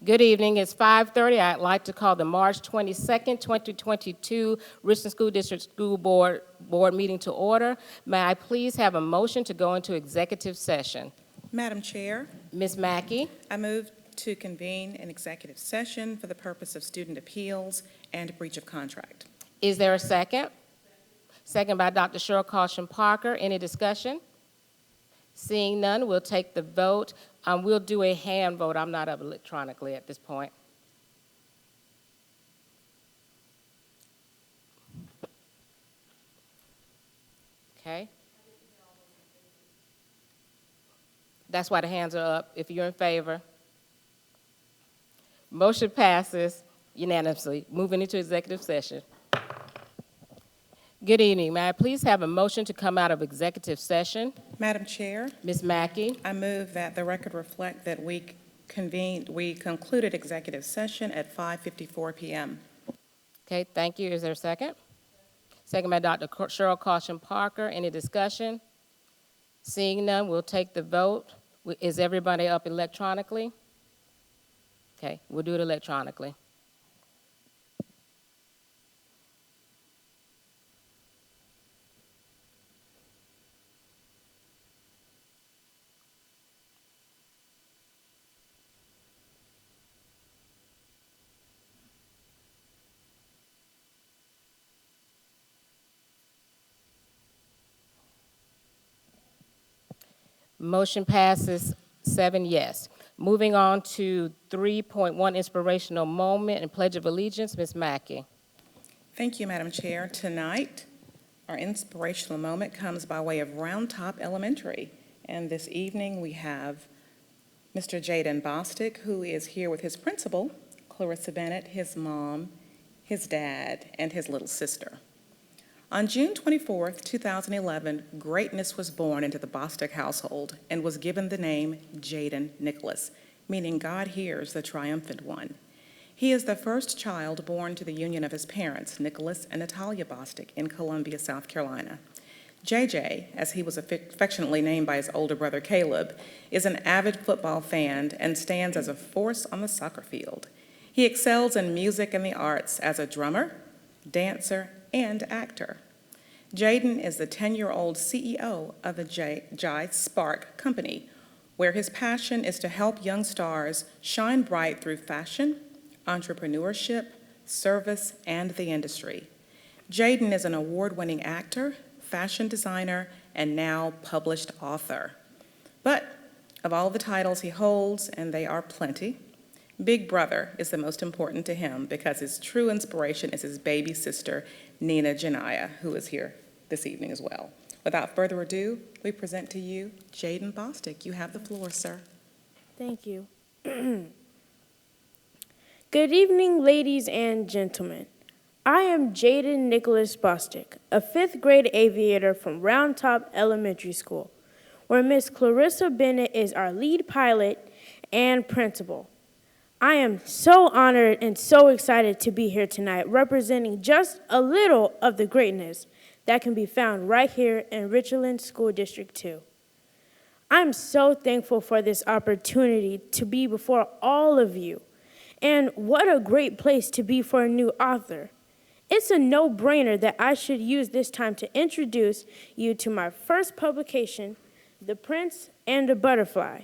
Good evening. It's 5:30. I'd like to call the March 22nd, 2022 Richland School District School Board meeting to order. May I please have a motion to go into executive session? Madam Chair, Ms. Mackey, I move to convene an executive session for the purpose of student appeals and breach of contract. is there a second? Second by Dr. Cheryl Caution Parker. Any discussion? Seeing none, we'll take the vote. We'll do a hand vote. I'm not up electronically at this point. Okay. That's why the hands are up, if you're in favor. Motion passes unanimously. Moving into executive session. Good evening. May I please have a motion to come out of executive session? Madam Chair, Ms. Mackey, I move that the record reflect that we concluded executive session at 5:54 p.m. okay, thank you. Is there a second? Second by Dr. Cheryl Caution Parker. Any discussion? Seeing none, we'll take the vote. Is everybody up electronically? Okay, we'll do it electronically. Motion passes 7 yes. Moving on to 3.1 inspirational moment and Pledge of Allegiance, Ms. Mackey. Thank you, Madam Chair. Tonight, our inspirational moment comes by way of Round Top Elementary. And this evening, we have Mr. Jaden Bostic, who is here with his principal, Clarissa Bennett, his mom, his dad, and his little sister. On June 24, 2011, greatness was born into the Bostic household and was given the name Jaden Nicholas, meaning God hears the triumphant one. He is the first child born to the union of his parents, Nicholas and Natalia Bostic, in Columbia, South Carolina. JJ, as he was affectionately named by his older brother Caleb, is an avid football fan and stands as a force on the soccer field. He excels in music and the arts as a drummer, dancer, and actor. Jaden is the 10-year-old CEO of the Jai Spark Company, where his passion is to help young stars shine bright through fashion, entrepreneurship, service, and the industry. Jaden is an award-winning actor, fashion designer, and now published author. But of all the titles he holds, and they are plenty, Big Brother is the most important to him because his true inspiration is his baby sister, Nina Janaya, who is here this evening as well. Without further ado, we present to you Jaden Bostic. You have the floor, sir. Thank you. Good evening, ladies and gentlemen. I am Jaden Nicholas Bostic, a 5th grade aviator from Round Top Elementary School, where Miss Clarissa Bennett is our lead pilot and principal. I am so honored and so excited to be here tonight, representing just a little of the greatness that can be found right here in Richland School District 2. I'm so thankful for this opportunity to be before all of you, and what a great place to be for a new author. It's a no-brainer that I should use this time to introduce you to my first publication, The Prince and the Butterfly,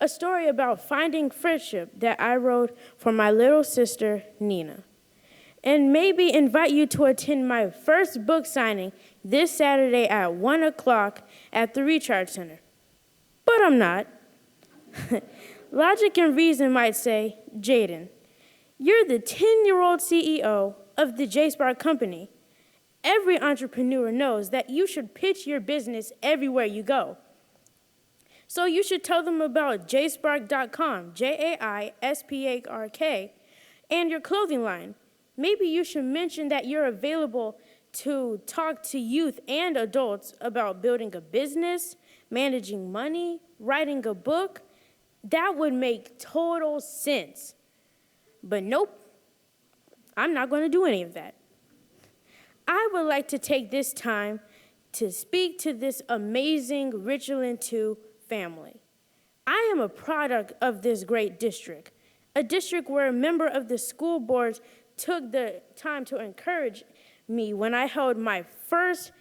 a story about finding friendship that I wrote for my little sister, Nina, and maybe invite you to attend my first book signing this Saturday at 1 o'clock at the Recharge Center. But I'm not. Logic and reason might say, Jaden, you're the 10-year-old CEO of the J-Spark Company. Every entrepreneur knows that you should pitch your business everywhere you go. So you should tell them about JSpark.com, JAISPARK, and your clothing line. Maybe you should mention that you're available to talk to youth and adults about building a business, managing money, writing a book. That would make total sense. But nope, I'm not going to do any of that. I would like to take this time to speak to this amazing Richland 2 family. I am a product of this great district. a district where a member of the school board took the time to encourage me when I held my first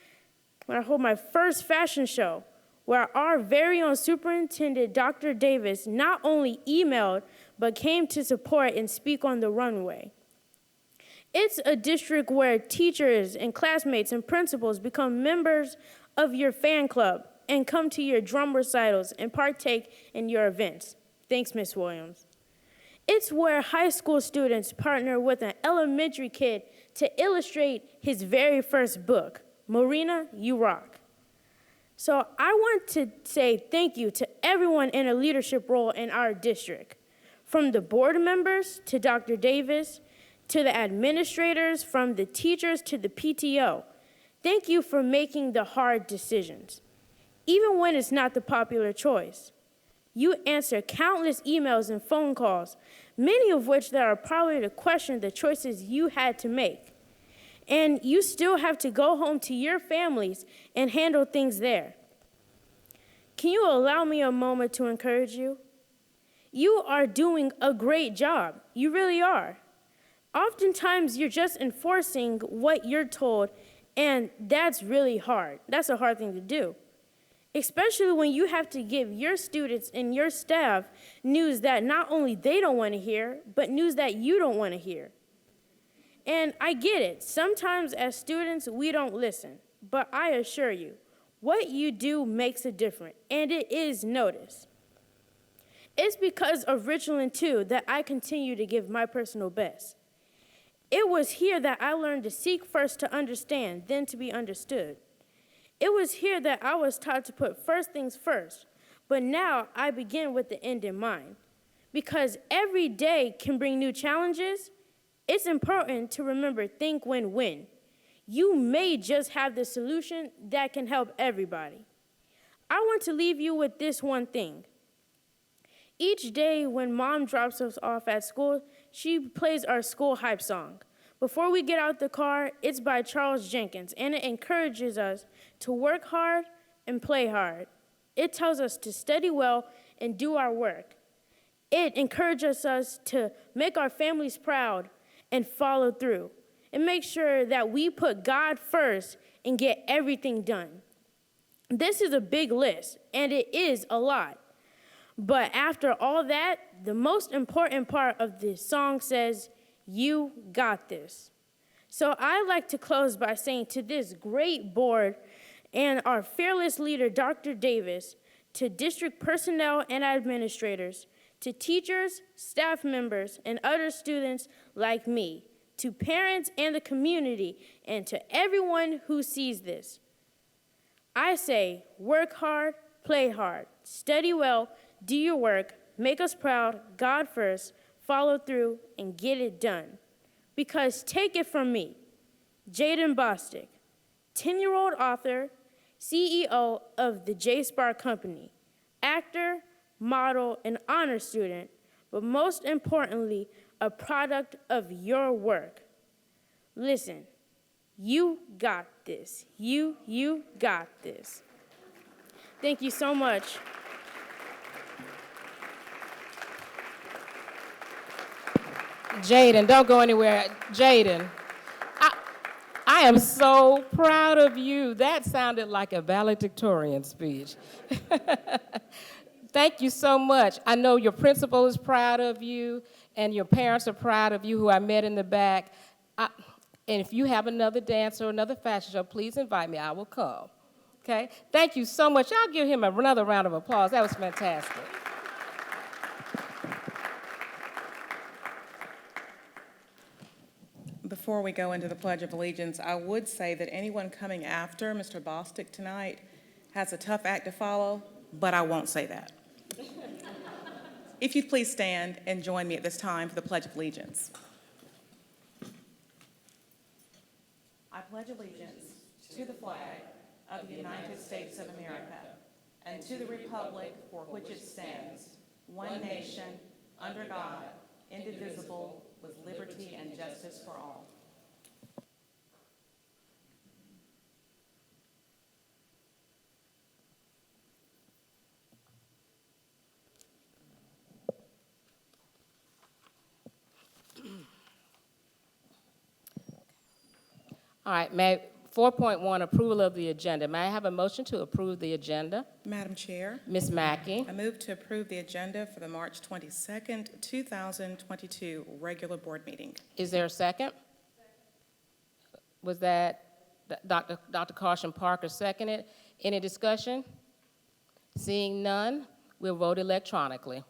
fashion show, where our very own superintendent, Dr. Davis, not only emailed, but came to support and speak on the runway. It's a district where teachers and classmates and principals become members of your fan club and come to your drum recitals and partake in your events. Thanks, Ms. Williams. It's where high school students partner with an elementary kid to illustrate his very first book, Marina, You Rock. So I want to say thank you to everyone in a leadership role in our district, from the board members to Dr. Davis, to the administrators, from the teachers to the PTO. Thank you for making the hard decisions, even when it's not the popular choice. You answer countless emails and phone calls, many of which that are probably to question the choices you had to make. And you still have to go home to your families and handle things there. Can you allow me a moment to encourage you? You are doing a great job. You really are. Oftentimes, you're just enforcing what you're told, and that's really hard. That's a hard thing to do, especially when you have to give your students and your staff news that not only they don't want to hear, but news that you don't want to hear. And I get it. Sometimes as students, we don't listen. But I assure you, what you do makes a difference, and it is noticed. It's because of Richland, too, that I continue to give my personal best. It was here that I learned to seek first to understand, then to be understood. It was here that I was taught to put first things first, but now I begin with the end in mind. Because every day can bring new challenges, it's important to remember think win-win. You may just have the solution that can help everybody. I want to leave you with this one thing. Each day when Mom drops us off at school, she plays our school hype song. Before we get out the car, it's by Charles Jenkins, and it encourages us to work hard and play hard. It tells us to study well and do our work. It encourages us to make our families proud and follow through, and make sure that we put God first and get everything done. This is a big list, and it is a lot. But after all that, the most important part of this song says, "You got this." So I'd like to close by saying to this great board and our fearless leader, Dr. Davis, to district personnel and administrators, to teachers, staff members, and other students like me, to parents and the community, and to everyone who sees this, I say, work hard, play hard, study well, do your work, make us proud, God first, follow through, and get it done. Because take it from me, Jaden Bostic, 10-year-old author, CEO of the J Spark Company, actor, model, and honor student, but most importantly, a product of your work. Listen, you got this. You got this. Thank you so much. Jaden, don't go anywhere. Jaden, I am so proud of you. That sounded like a valedictorian speech. Thank you so much. I know your principal is proud of you, and your parents are proud of you, who I met in the back. And if you have another dance or another fashion show, please invite me. I will come. Okay? Thank you so much. I'll give him another round of applause. That was fantastic. Before we go into the Pledge of Allegiance, I would say that anyone coming after Mr. Bostic tonight has a tough act to follow, but I won't say that. If you'd please stand and join me at this time for the Pledge of Allegiance. I pledge allegiance to the flag of the United States of America and to the republic for which it stands, one nation, under God, indivisible, with liberty and justice for all. All right, 4.1, approval of the agenda. May I have a motion to approve the agenda? Madam Chair, Ms. Mackey, I move to approve the agenda for the March 22nd, 2022 regular board meeting. is there a second? Was that Dr. Caution Parker seconded? Any discussion? Seeing none, we'll vote electronically.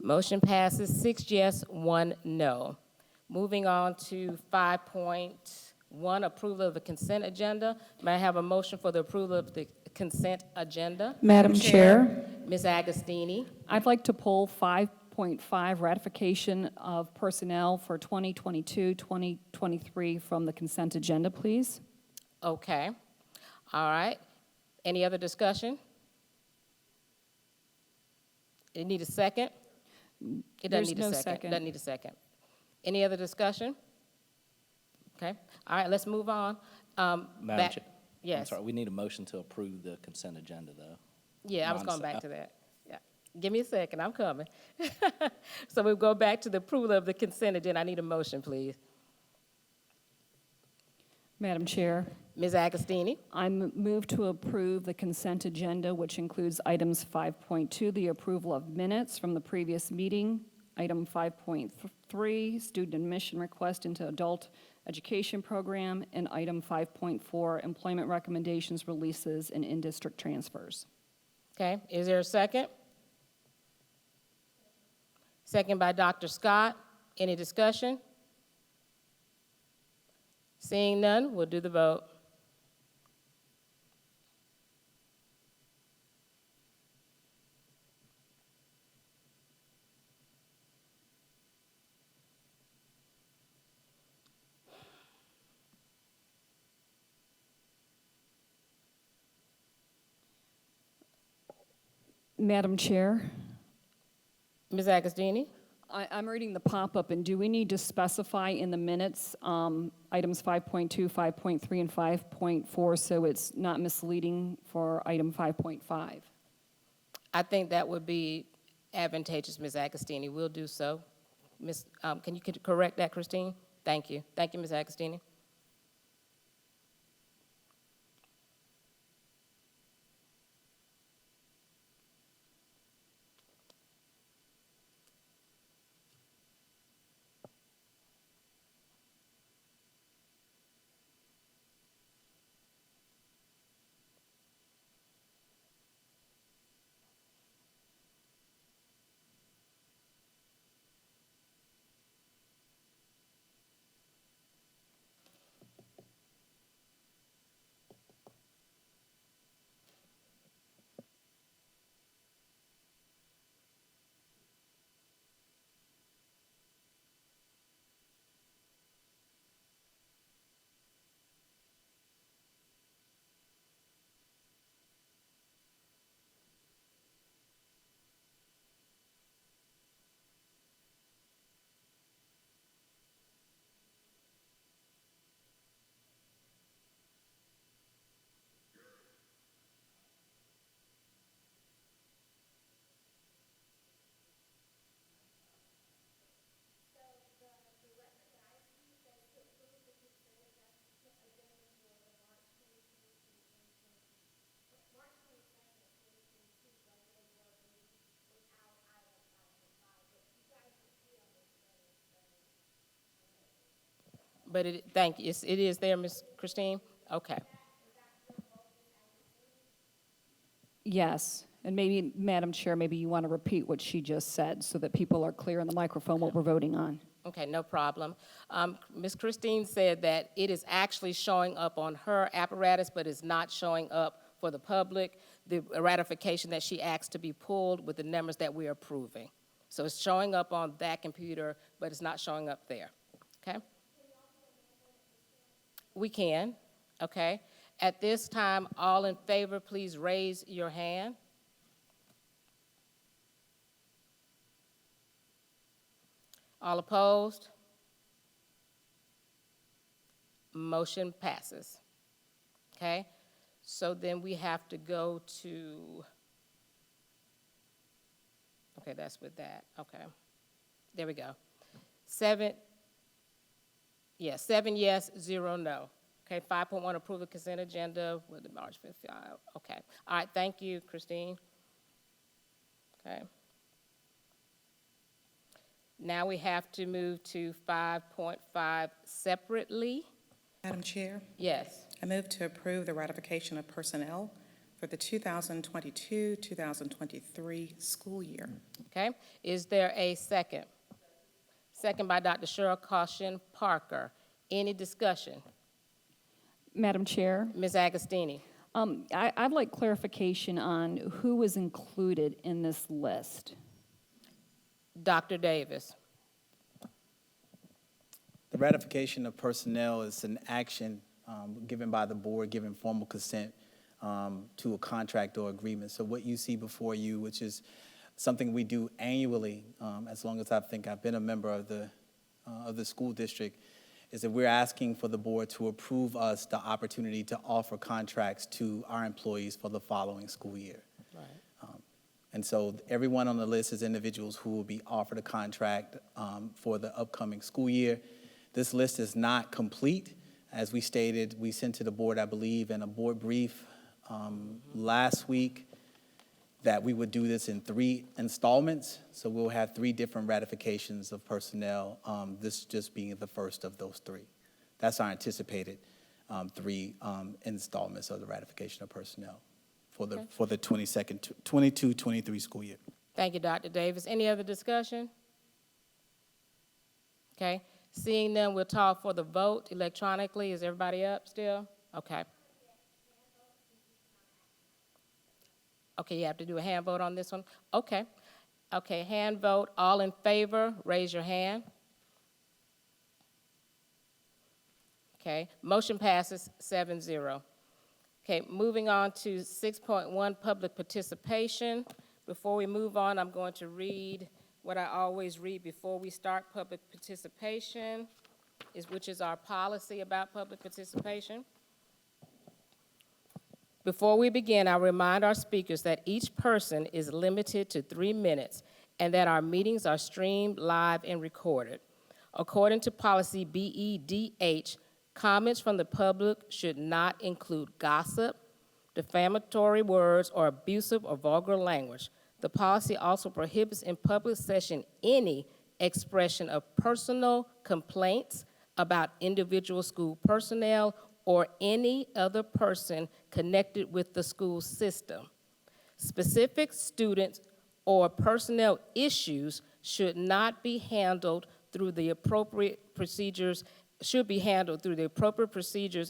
Motion passes 6 yes, 1 no. Moving on to 5.1, approval of the consent agenda. May I have a motion for the approval of the consent agenda? Madam Chair, Ms. Agostini, I'd like to pull 5.5, ratification of personnel for 2022, 2023 from the consent agenda, please. okay. All right. Any other discussion? You need a second? It There's doesn't need a no second. second. Doesn't need a second. Any other discussion? Okay. All right, let's move on. Madam Back- Chair. I'm Yes. sorry, we need a motion to approve the consent agenda, though. Yeah, I was going Non-se- back to that. Yeah. Give me a second, I'm coming. So we'll go back to the approval of the consent agenda. I need a motion, please. Madam Chair, Ms. Agostini, I move to approve the consent agenda, which includes items 5.2, the approval of minutes from the previous meeting, item 5.3, student admission request into adult education program, and item 5.4, employment recommendations, releases, and in-district transfers. okay, is there a second? Second by Dr. Scott. Any discussion? Seeing none, we'll do the vote. Madam Chair, Ms. Agostini? I'm reading the pop-up, and do we need to specify in the minutes items 5.2, 5.3, and 5.4 so it's not misleading for item 5.5? I think that would be advantageous, Ms. Agostini. We'll do so. Can you correct that, Christine? Thank you. Thank you, Ms. Agostini. But thank you. It is there, Ms. Christine? Okay. Yes, and maybe, Madam Chair, maybe you want to repeat what she just said so that people are clear on the microphone what we're voting on. Okay, no problem. Ms. Christine said that it is actually showing up on her apparatus, but it's not showing up for the public, the ratification that she asked to be pulled with the numbers that we're approving. So it's showing up on that computer, but it's not showing up there, okay? We can, okay? At this time, all in favor, please raise your hand. All opposed? Motion passes. Okay? So then we have to go to, okay, that's with that. Okay. There we go. 7 yes, 0 no. Okay, 5.1, approve the consent agenda with the March 5th. Okay. All right, thank you, Christine. Okay. Now we have to move to 5.5 separately. Madam Chair, Yes. I move to approve the ratification of personnel for the 2022-2023 school year. Okay. Is there a second? Second by Dr. Cheryl Caution Parker. Any discussion? Madam Chair, Ms. Agostini. I'd like clarification on who was included in this list. Dr. Davis. The ratification of personnel is an action given by the board, giving formal consent to a contract or agreement. So what you see before you, which is something we do annually, as long as I've been a member of the school district, is that we're asking for the board to approve us the opportunity to offer contracts to our employees for the following school year. Right. And so everyone on the list is individuals who will be offered a contract for the upcoming school year. This list is not complete. As we stated, we sent to the board, I believe, in a board brief last week that we would do this in 3 installments. So we'll have 3 different ratifications of personnel, this just being the first of those 3. That's our anticipated 3 installments of the ratification of personnel for the 22-23 school year. Thank you, Dr. Davis. Any other discussion? Okay. Seeing none, we'll talk for the vote electronically. Is everybody up still? Okay. Okay, you have to do a hand vote on this one? Okay. Okay, hand vote. All in favor, raise your hand. Okay, motion passes 7-0. Okay, moving on to 6.1, public participation. Before we move on, I'm going to read what I always read before we start public participation, which is our policy about public participation. Before we begin, I remind our speakers that each person is limited to 3 minutes and that our meetings are streamed live and recorded. According to policy BEDH, comments from the public should not include gossip, defamatory words, or abusive or vulgar language. The policy also prohibits in public session any expression of personal complaints about individual school personnel or any other person connected with the school system. Specific students or personnel issues should not be handled through the appropriate procedures,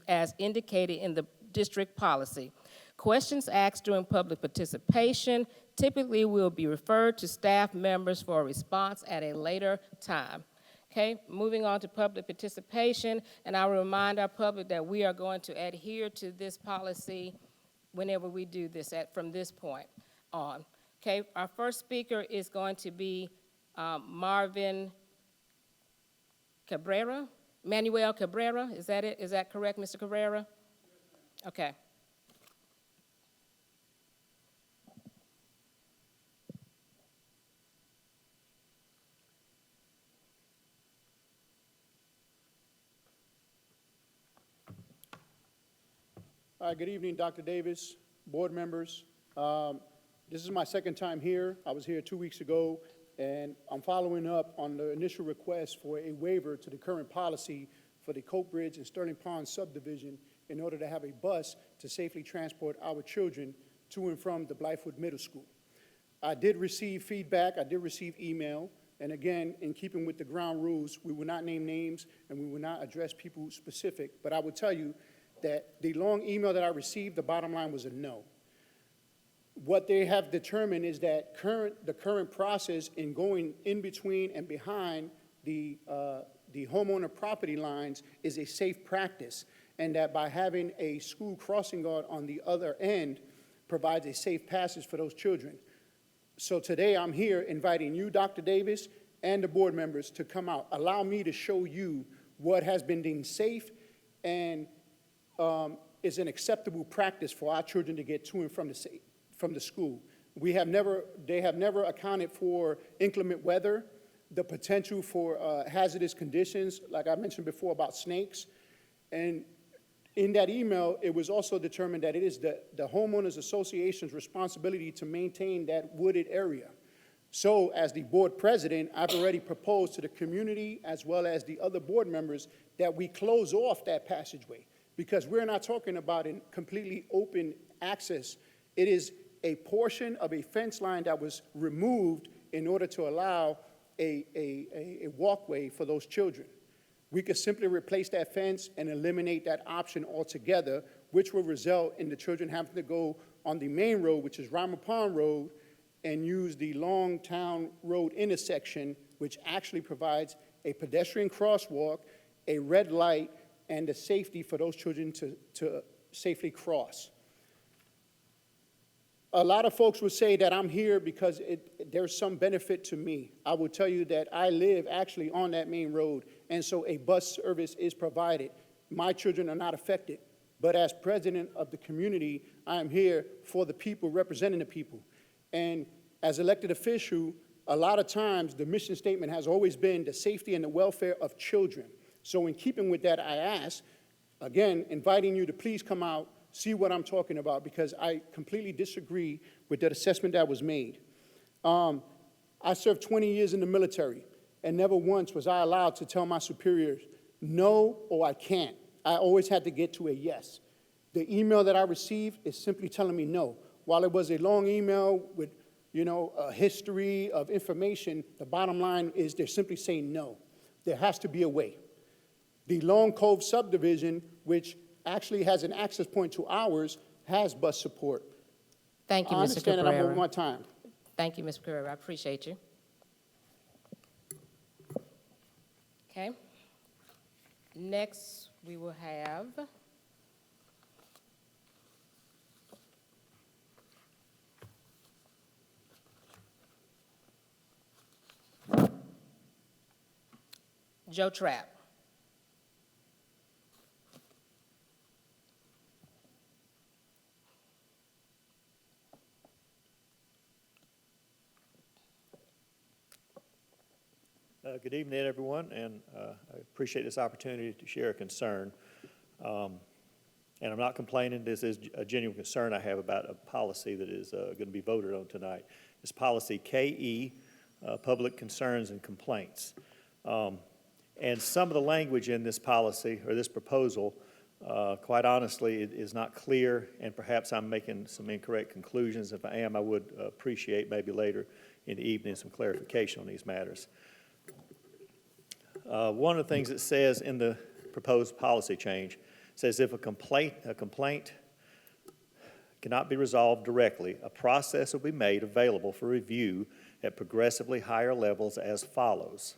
as indicated in the district policy. Questions asked during public participation typically will be referred to staff members for a response at a later time. Okay, moving on to public participation, and I will remind our public that we are going to adhere to this policy whenever we do this from this point on. Okay, our first speaker is going to be Manuel Cabrera. Is that it? Is that correct, Mr. Cabrera? Okay. Good evening, Dr. Davis, board members. This is my second time here. I was here 2 weeks ago, and I'm following up on the initial request for a waiver to the current policy for the Cope Bridge and Sterling Pond subdivision in order to have a bus to safely transport our children to and from the Blythewood Middle School. I did receive feedback. I did receive email. And again, in keeping with the ground rules, we will not name names and we will not address people specific. But I will tell you that the long email that I received, the bottom line was a no. What they have determined is that the current process in going in between and behind the homeowner property lines is a safe practice. and that by having a school crossing guard on the other end provides a safe passage for those children. So today I'm here inviting you, Dr. Davis, and the board members to come out. Allow me to show you what has been deemed safe and is an acceptable practice for our children to get to and from the school. They have never accounted for inclement weather, the potential for hazardous conditions, like I mentioned before about snakes. And in that email, it was also determined that it is the homeowners association's responsibility to maintain that wooded area. So as the board president, I've already proposed to the community as well as the other board members that we close off that passageway, because we're not talking about a completely open access. It is a portion of a fence line that was removed in order to allow a walkway for those children. We could simply replace that fence and eliminate that option altogether, which will result in the children having to go on the main road, which is Rama Pond Road, and use the Long Town Road intersection, which actually provides a pedestrian crosswalk, a red light, and the safety for those children to safely cross. A lot of folks would say that I'm here because there's some benefit to me. I will tell you that I live actually on that main road, and so a bus service is provided. My children are not affected, but as president of the community, I am here for the people, representing the people. And as elected official, a lot of times the mission statement has always been the safety and the welfare of children. So in keeping with that, I ask, again, inviting you to please come out, see what I'm talking about, because I completely disagree with that assessment that was made. I served 20 years in the military, and never once was I allowed to tell my superiors, no or I can't. I always had to get to a yes. The email that I received is simply telling me no. While it was a long email with, a history of information, the bottom line is they're simply saying no. There has to be a way. The Long Cove subdivision, which actually has an access point to ours, has bus support. Thank you, I Mr. understand that I'm over Cabrera. my time. Thank you, Mr. Cabrera. I appreciate you. Okay. Next, we will have Joe Trapp. Good evening, everyone, and I appreciate this opportunity to share a concern. And I'm not complaining. This is a genuine concern I have about a policy that is going to be voted on tonight. It's policy KE, Public Concerns and Complaints. And some of the language in this policy, or this proposal, quite honestly, it is not clear, and perhaps I'm making some incorrect conclusions. If I am, I would appreciate maybe later in the evening some clarification on these matters. One of the things it says in the proposed policy change says if a complaint cannot be resolved directly, a process will be made available for review at progressively higher levels as follows.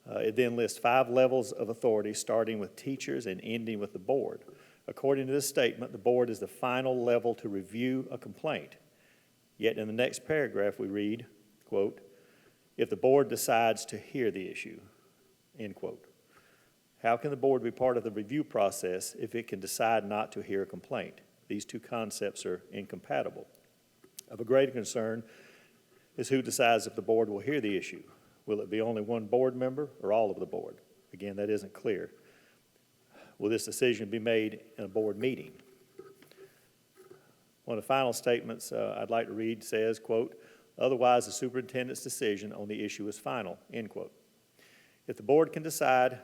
It then lists 5 levels of authority, starting with teachers and ending with the board. According to this statement, the board is the final level to review a complaint. Yet in the next paragraph we read, quote, if the board decides to hear the issue, end quote. How can the board be part of the review process if it can decide not to hear a complaint? These two concepts are incompatible. Of a greater concern is who decides if the board will hear the issue. Will it be only one board member or all of the board? Again, that isn't clear. Will this decision be made in a board meeting? One of the final statements I'd like to read says, quote, otherwise the superintendent's decision on the issue is final, end quote. If the board can decide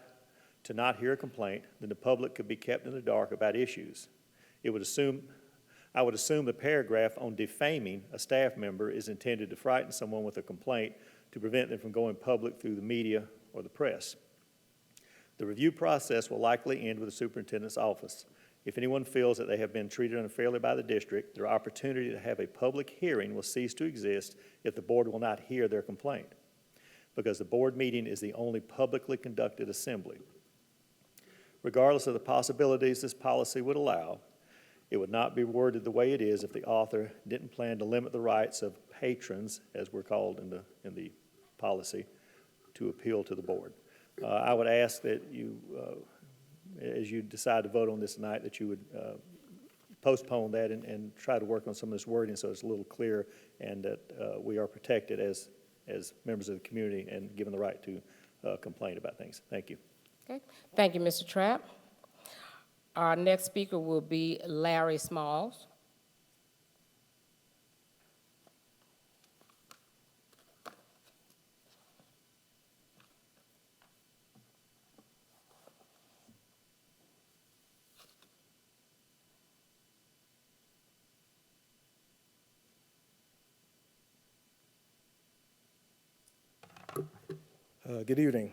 to not hear a complaint, then the public could be kept in the dark about issues. I would assume the paragraph on defaming a staff member is intended to frighten someone with a complaint to prevent them from going public through the media or the press. The review process will likely end with the superintendent's office. If anyone feels that they have been treated unfairly by the district, their opportunity to have a public hearing will cease to exist if the board will not hear their complaint, because the board meeting is the only publicly conducted assembly. Regardless of the possibilities this policy would allow, it would not be worded the way it is if the author didn't plan to limit the rights of patrons, as we're called in the policy, to appeal to the board. I would ask that you, as you decide to vote on this tonight, that you would postpone that and try to work on some of this wording so it's a little clearer and that we are protected as members of the community and given the right to complain about things. Thank you. Okay, thank you, Mr. Trapp. Our next speaker will be Larry Smalls. Good evening.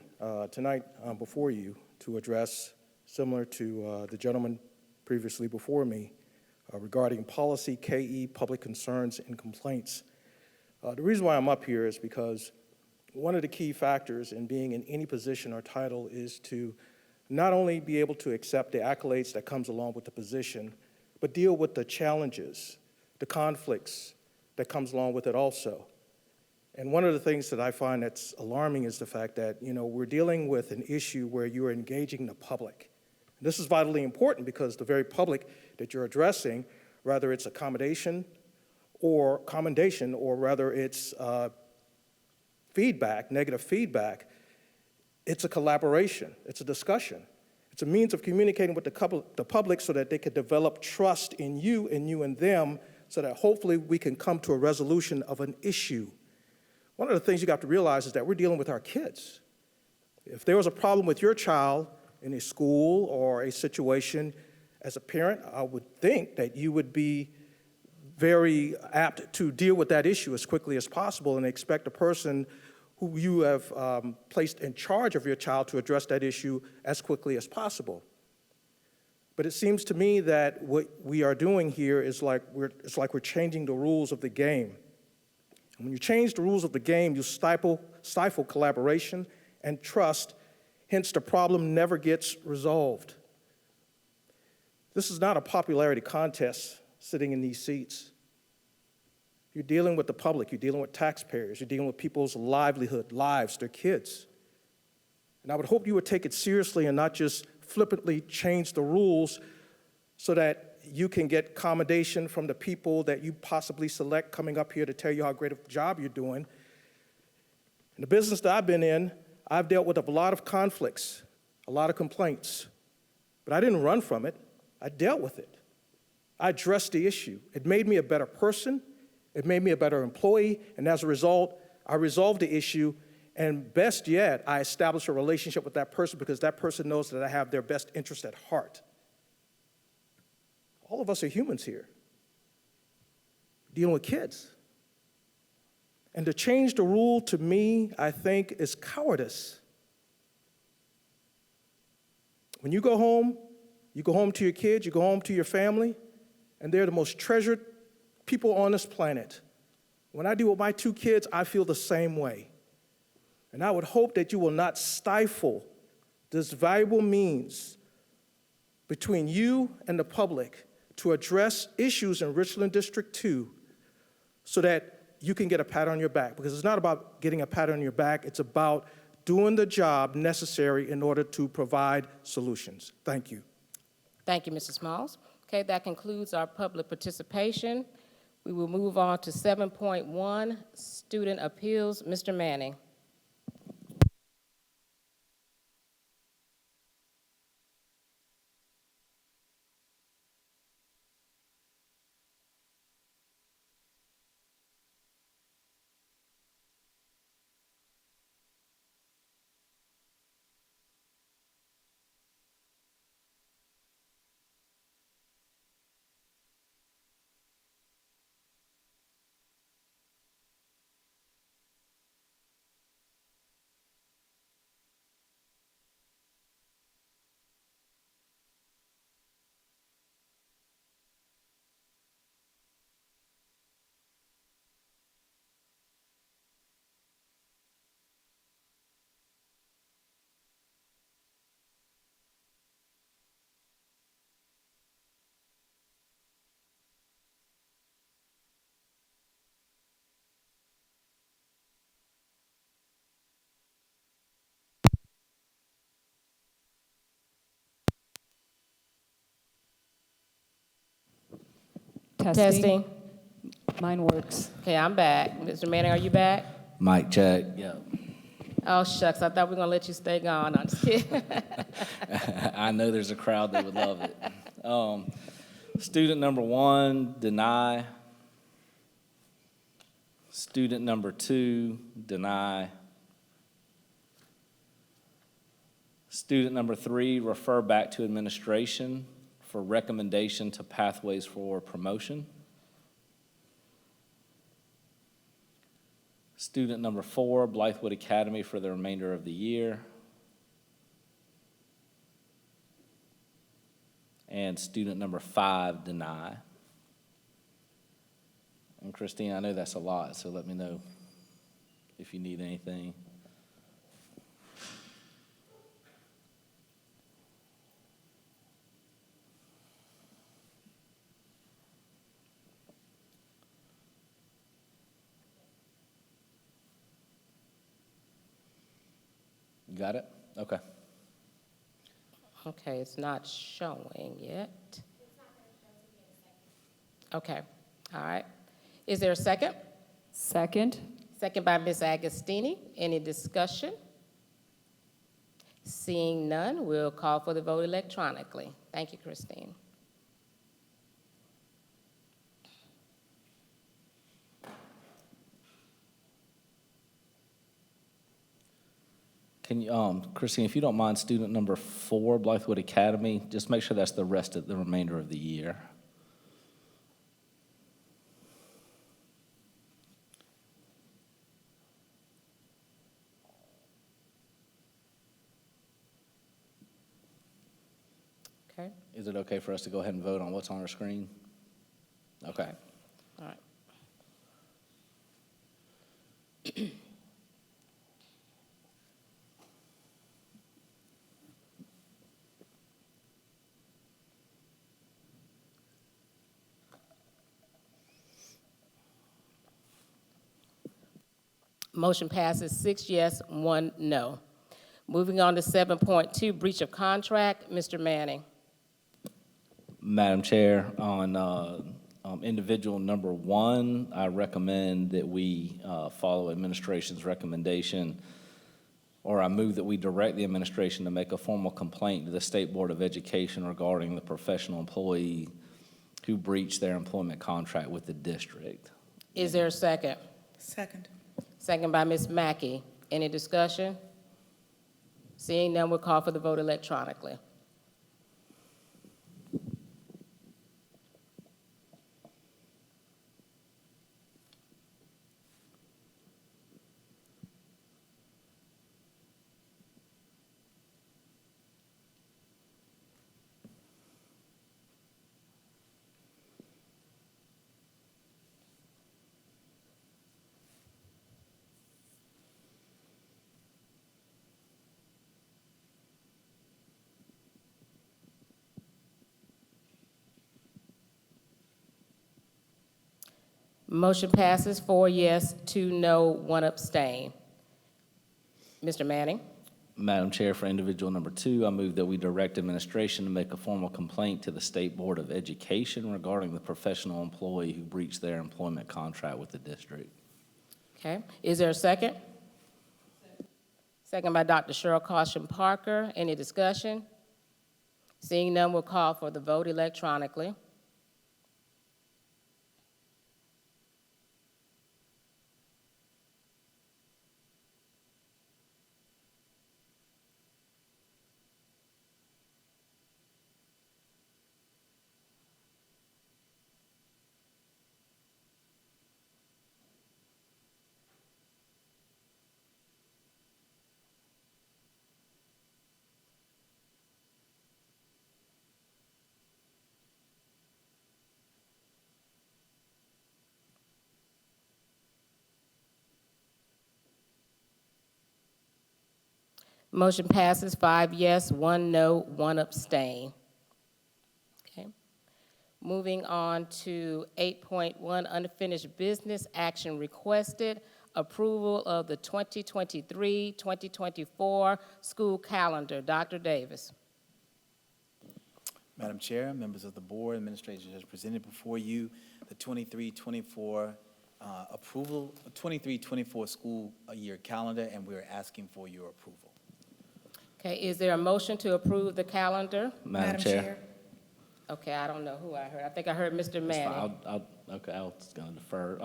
Tonight, I'm before you to address, similar to the gentleman previously before me, regarding policy KE, public concerns and complaints. The reason why I'm up here is because one of the key factors in being in any position or title is to not only be able to accept the accolades that comes along with the position, but deal with the challenges, the conflicts that comes along with it also. And one of the things that I find that's alarming is the fact that, we're dealing with an issue where you are engaging the public. This is vitally important because the very public that you're addressing, whether it's accommodation or commendation, or rather it's feedback, negative feedback, it's a collaboration, it's a discussion. It's a means of communicating with the public so that they can develop trust in you and them so that hopefully we can come to a resolution of an issue. One of the things you got to realize is that we're dealing with our kids. If there was a problem with your child in a school or a situation, as a parent, I would think that you would be very apt to deal with that issue as quickly as possible and expect a person who you have placed in charge of your child to address that issue as quickly as possible. But it seems to me that what we are doing here is it's like we're changing the rules of the game. And when you change the rules of the game, you stifle collaboration and trust, hence the problem never gets resolved. This is not a popularity contest sitting in these seats. You're dealing with the public, you're dealing with taxpayers, you're dealing with people's livelihood, lives, their kids. And I would hope you would take it seriously and not just flippantly change the rules so that you can get commendation from the people that you possibly select coming up here to tell you how great of a job you're doing. In the business that I've been in, I've dealt with a lot of conflicts, a lot of complaints, but I didn't run from it. I dealt with it. I addressed the issue. It made me a better person. It made me a better employee, and as a result, I resolved the issue, and best yet, I established a relationship with that person because that person knows that I have their best interest at heart. All of us are humans here, dealing with kids. And to change the rule, to me, I think, is cowardice. When you go home to your kids, you go home to your family, and they're the most treasured people on this planet. When I deal with my two kids, I feel the same way. And I would hope that you will not stifle this valuable means between you and the public to address issues in Richland District 2 so that you can get a pat on your back. Because it's not about getting a pat on your back, it's about doing the job necessary in order to provide solutions. Thank you. Thank you, Mr. Smalls. Okay, that concludes our public participation. We will move on to 7.1, student appeals. Mr. Manning. Testing. Mine works. Okay, I'm back. Mr. Manning, are you back? Mic check, yeah. Oh, shucks, I thought we were gonna let you stay gone. I'm just kidding. I know there's a crowd that would love it. Student number 1, deny. Student number 2, deny. Student number 3, refer back to administration for recommendation to pathways for promotion. Student number 4, Blythewood Academy for the remainder of the year. And student number 5, deny. And Christine, I know that's a lot, so let me know if you need anything. You got it? Okay. Okay, it's not showing yet. Okay, all right. Is there a second? Second. Second by Ms. Agostini. Any discussion? Seeing none, we'll call for the vote electronically. Thank you, Christine. Can you, Christine, if you don't mind, student number 4, Blythewood Academy, just make sure that's the rest of the remainder of the year. Okay, Is it okay for us to go ahead and vote on what's on our screen? Okay. all right. Motion passes 6 yes, 1 no. Moving on to 7.2, breach of contract. Mr. Manning. Madam Chair, on individual number 1, I recommend that we follow administration's recommendation, or I move that we direct the administration to make a formal complaint to the State Board of Education regarding the professional employee who breached their employment contract with the district. Is there a second? Second. Second by Ms. Mackey. Any discussion? Seeing none, we'll call for the vote electronically. Motion passes 4 yes, 2 no, 1 abstain. Mr. Manning. Madam Chair, for individual number 2, I move that we direct administration to make a formal complaint to the State Board of Education regarding the professional employee who breached their employment contract with the district. Okay, is there a second? Second by Dr. Cheryl Caution Parker. Any discussion? Seeing none, we'll call for the vote electronically. Motion passes 5 yes, 1 no, 1 abstain. Okay. Moving on to 8.1, unfinished business action requested, approval of the 2023-2024 school calendar. Dr. Davis. Madam Chair, members of the board, administration has presented before you the 23-24 approval, 23-24 school year calendar, and we're asking for your approval. Okay, is there a motion to approve the calendar? Madam Chair. Okay, I don't know who I heard. I think I heard Mr. It's fine. Manning. Okay, I was going to defer.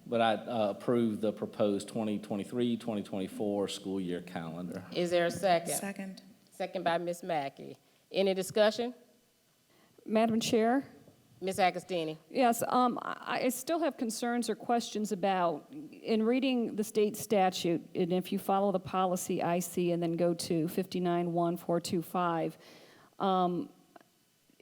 But I approve the proposed 2023-2024 school year calendar. Is there a second? Second. Second by Ms. Mackey. Any discussion? Madam Chair? Ms. Agostini? Yes, I still have concerns or questions about, in reading the state statute, and if you follow the policy IC and then go to 591425,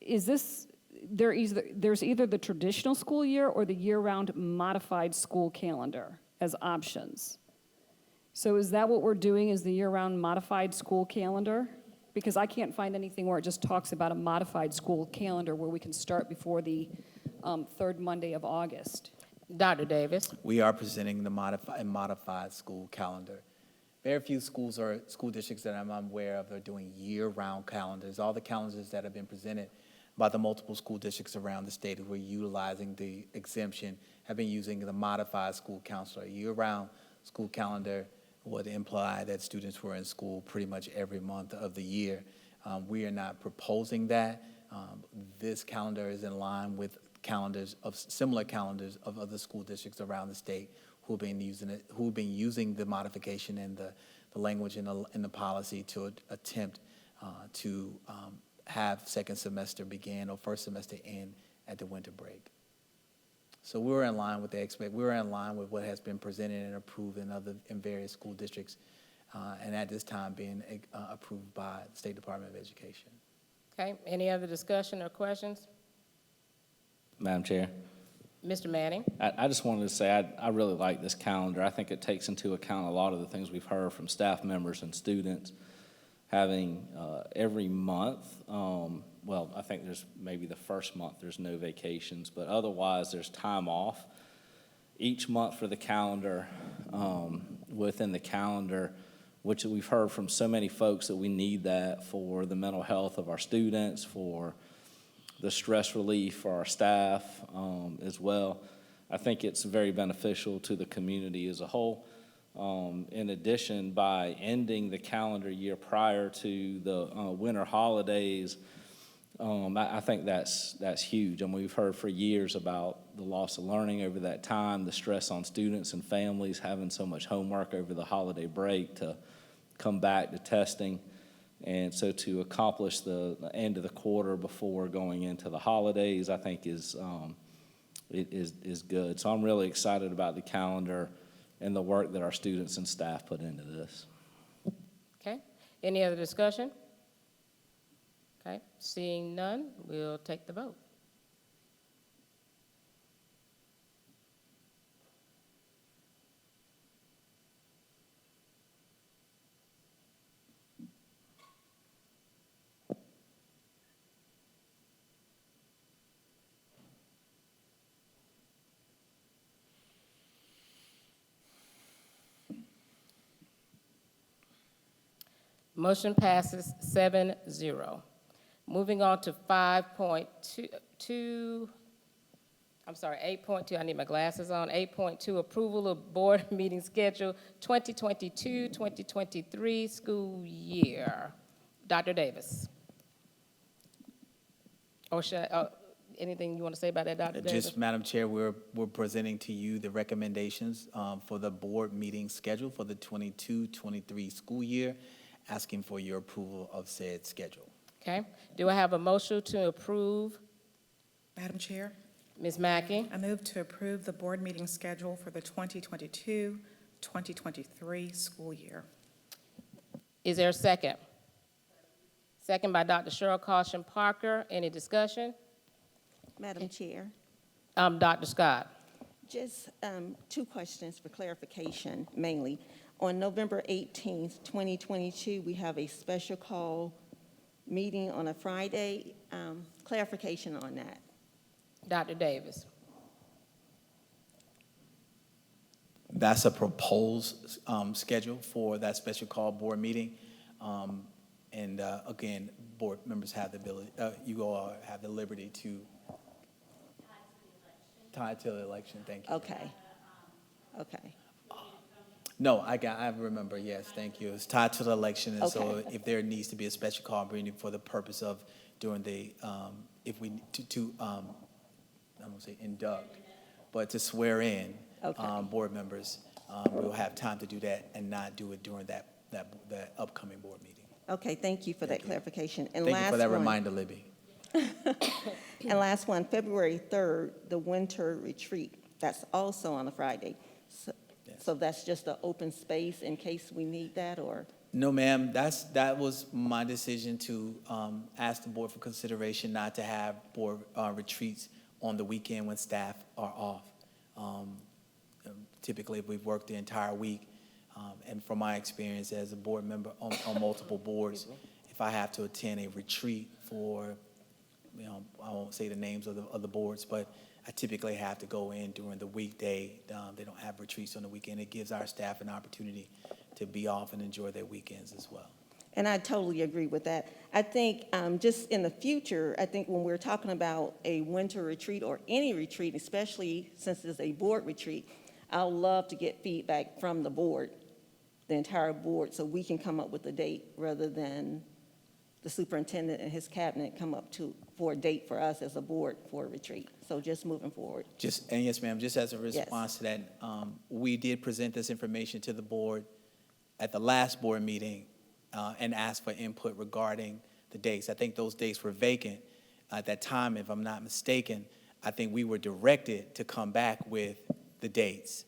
is this, there's either the traditional school year or the year-round modified school calendar as options. So is that what we're doing, is the year-round modified school calendar? Because I can't find anything where it just talks about a modified school calendar where we can start before the third Monday of August. Dr. Davis? We are presenting the modified school calendar. Very few schools or school districts that I'm aware of are doing year-round calendars. All the calendars that have been presented by the multiple school districts around the state who are utilizing the exemption have been using the modified school calendar. A year-round school calendar would imply that students were in school pretty much every month of the year. We are not proposing that. This calendar is in line with calendars of similar calendars of other school districts around the state who've been using the modification and the language in the policy to attempt to have second semester begin or first semester end at the winter break. So we're in line with we're in line with what has been presented and approved in various school districts, and at this time being approved by the State Department of Education. Okay, any other discussion or questions? Madam Chair. Mr. Manning? I just wanted to say I really like this calendar. I think it takes into account a lot of the things we've heard from staff members and students. Having every month, well, I think there's maybe the first month there's no vacations, but otherwise there's time off each month for the calendar, within the calendar, which we've heard from so many folks that we need that for the mental health of our students, for the stress relief for our staff as well. I think it's very beneficial to the community as a whole. In addition, by ending the calendar year prior to the winter holidays, I think that's huge. I mean, we've heard for years about the loss of learning over that time, the stress on students and families having so much homework over the holiday break to come back to testing. And so to accomplish the end of the quarter before going into the holidays, I think is good. So I'm really excited about the calendar and the work that our students and staff put into this. Okay, any other discussion? Okay, seeing none, we'll take the vote. Motion passes 7-0. Moving on to 8.2, I need my glasses on. 8.2, approval of board meeting schedule 2022-2023 school year. Dr. Davis. Or anything you want to say about that, Dr. Davis? Just, Madam Chair, we're presenting to you the recommendations for the board meeting schedule for the 22-23 school year, asking for your approval of said schedule. Okay. Do I have a motion to approve? Madam Chair, Ms. Mackey? I move to approve the board meeting schedule for the 2022-2023 school year. Is there a second? Second by Dr. Cheryl Caution Parker. Any discussion? Madam Chair, Dr. Scott. just two questions for clarification mainly. On November 18th, 2022, we have a special call meeting on a Friday. Clarification on that. Dr. Davis. That's a proposed schedule for that special call board meeting. Again, board members have the ability, you all have the liberty to. Tied to the election, thank you. Okay. Okay. No, I remember, yes, thank you. It's tied to the election, and so Okay. if there needs to be a special call meeting for the purpose of doing the, if we, I won't say induct, but to swear in Okay. board members, we'll have time to do that and not do it during that upcoming board meeting. Okay, thank you for that clarification. And Thank you for that last one- reminder, Libby. And last one, February 3rd, the winter retreat. That's also on a Friday. So that's just an open space in case we need that, or? No, ma'am, that was my decision to ask the board for consideration not to have board retreats on the weekend when staff are off. Typically, we've worked the entire week, and from my experience as a board member on multiple boards, if I have to attend a retreat for, I won't say the names of the boards, but I typically have to go in during the weekday. They don't have retreats on the weekend. It gives our staff an opportunity to be off and enjoy their weekends as well. And I totally agree with that. I think just in the future, I think when we're talking about a winter retreat or any retreat, especially since it's a board retreat, I'd love to get feedback from the board, the entire board, so we can come up with a date rather than the superintendent and his cabinet come up for a date for us as a board for a retreat. So just moving forward. And yes, ma'am, just as a response to that, we did present this information to the board at the last board meeting and asked for input regarding the dates. I think those dates were vacant at that time, if I'm not mistaken. I think we were directed to come back with the dates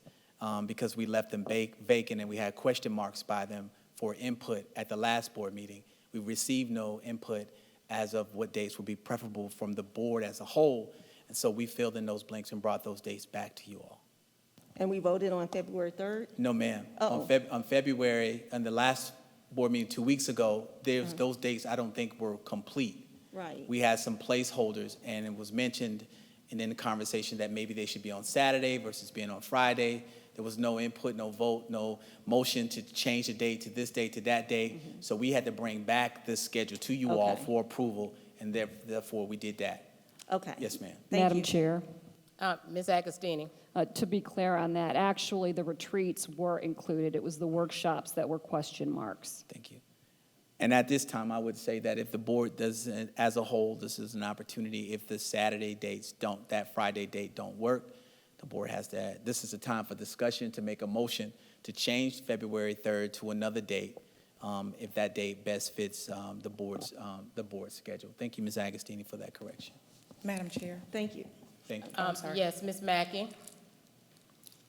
because we left them vacant and we had question marks by them for input at the last board meeting. We received no input as of what dates would be preferable from the board as a whole, and so we filled in those blanks and brought those dates back to you all. And we voted on February 3rd? No, ma'am. Oh. On February, on the last board meeting 2 weeks ago, those dates I don't think were complete. Right. We had some placeholders, and it was mentioned in the conversation that maybe they should be on Saturday versus being on Friday. There was no input, no vote, no motion to change the date to this date to that date. So we had to bring back this schedule to you all Okay. for approval, and therefore we did that. Okay. Yes, ma'am. Thank Madam you. Chair, Ms. Agostini. to be clear on that, actually, the retreats were included. It was the workshops that were question marks. Thank you. And at this time, I would say that if the board doesn't, as a whole, this is an opportunity, if the Saturday dates don't, that Friday date don't work, the board has to, this is a time for discussion to make a motion to change February 3rd to another date, if that date best fits the board's schedule. Thank you, Ms. Agostini, for that correction. Madam Chair, Thank you. Thank you. I'm sorry. Yes, Ms. Mackey.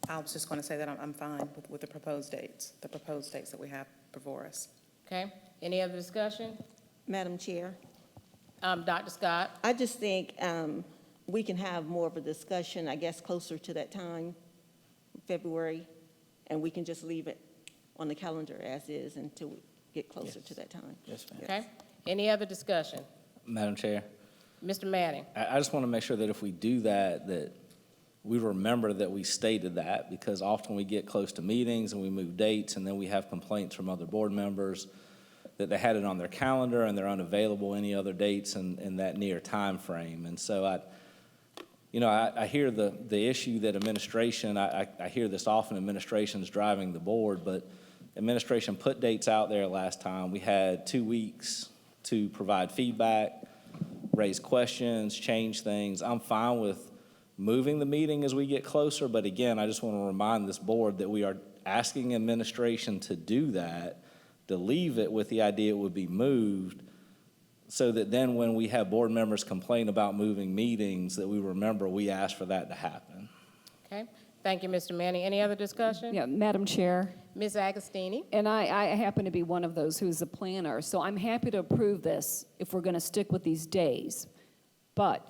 I was just going to say that I'm fine with the proposed dates that we have before us. Okay, any other discussion? Madam Chair, Dr. Scott? I just think we can have more of a discussion, I guess, closer to that time, February, and we can just leave it on the calendar as is until we get closer to that time. Yes, ma'am. Okay, any other discussion? Madam Chair, Mr. Manning? I just want to make sure that if we do that, that we remember that we stated that, because often we get close to meetings and we move dates, and then we have complaints from other board members that they had it on their calendar and they're unavailable any other dates in that near time frame. And so I hear the issue that administration, I hear this often, administration's driving the board, but administration put dates out there last time. We had 2 weeks to provide feedback, raise questions, change things. I'm fine with moving the meeting as we get closer, but again, I just want to remind this board that we are asking administration to do that, to leave it with the idea it would be moved, so that then when we have board members complain about moving meetings, that we remember we asked for that to happen. Okay, thank you, Mr. Manning. Any other discussion? Yeah, Madam Chair, Ms. Agostini? and I happen to be one of those who's a planner, so I'm happy to approve this if we're going to stick with these days. But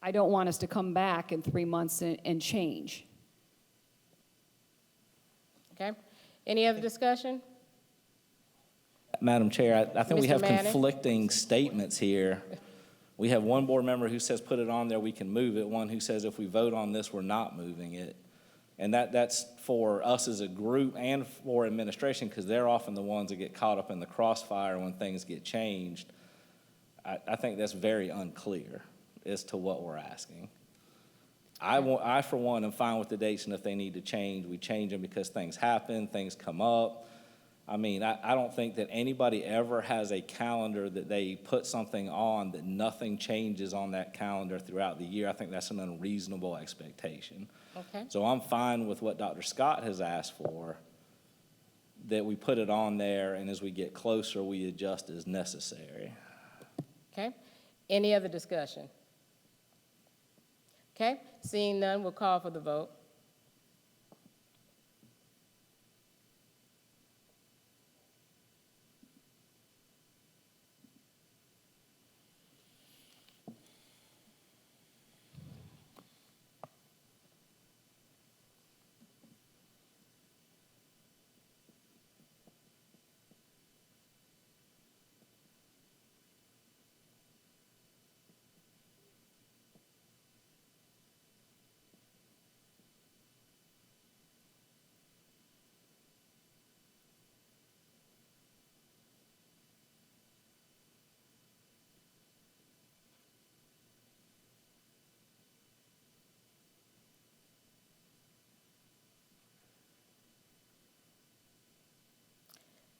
I don't want us to come back in 3 months and change. Okay, any other discussion? Madam Chair, I think we Mr. have Manning? conflicting statements here. We have one board member who says put it on there, we can move it, one who says if we vote on this, we're not moving it. And that's for us as a group and for administration, because they're often the ones that get caught up in the crossfire when things get changed. I think that's very unclear as to what we're asking. I, for one, am fine with the dates, and if they need to change, we change them because things happen, things come up. I mean, I don't think that anybody ever has a calendar that they put something on that nothing changes on that calendar throughout the year. I think that's an unreasonable expectation. Okay. So I'm fine with what Dr. Scott has asked for, that we put it on there, and as we get closer, we adjust as necessary. Okay. Any other discussion? Okay. Seeing none, we'll call for the vote.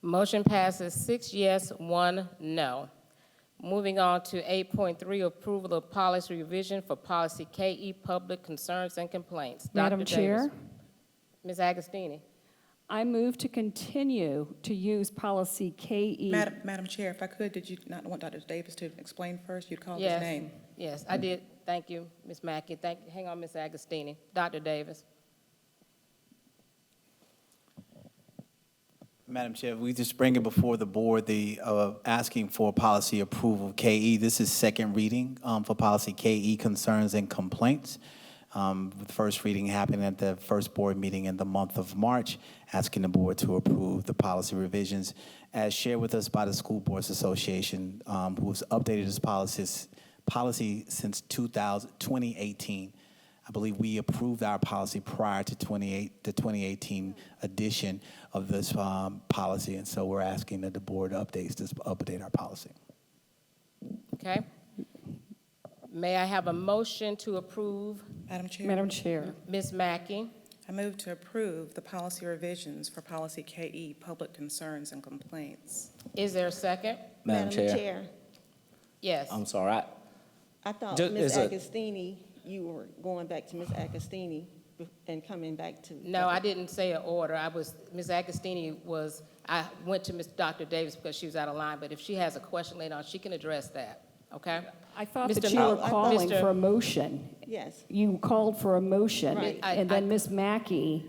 Motion passes 6 yes, 1 no. Moving on to 8.3, approval of policy revision for policy KE, public concerns and complaints. Madam Dr. Chair, Davis. Ms. Agostini. I move to continue to use policy KE. Madam Chair, if I could, did you not want Dr. Davis to explain first? You called his Yes. name. Yes, I did. Thank you, Ms. Mackey. Hang on, Ms. Agostini. Dr. Davis. Madam Chair, we just bring it before the board, asking for policy approval of KE. This is second reading for policy KE, concerns and complaints. The first reading happened at the first board meeting in the month of March, asking the board to approve the policy revisions as shared with us by the School Boards Association, who has updated this policy since 2018. I believe we approved our policy prior to the 2018 edition of this policy, and so we're asking that the board update our policy. Okay. May I have a motion to approve? Madam Chair? Madam Chair, Ms. Mackey. I move to approve the policy revisions for policy KE, public concerns and complaints. Is there a second? Madam Chair. Chair, Yes. I'm sorry. I thought Just Ms. as a- Agostini, you were going back to Ms. Agostini and coming back to. No, I didn't say an order. Ms. Agostini I went to Dr. Davis because she was out of line, but if she has a question later on, she can address that, okay? I thought Mr. that you were Mel- calling Mr. for a motion. Yes. You called for a motion, Right. and then Ms. Mackey,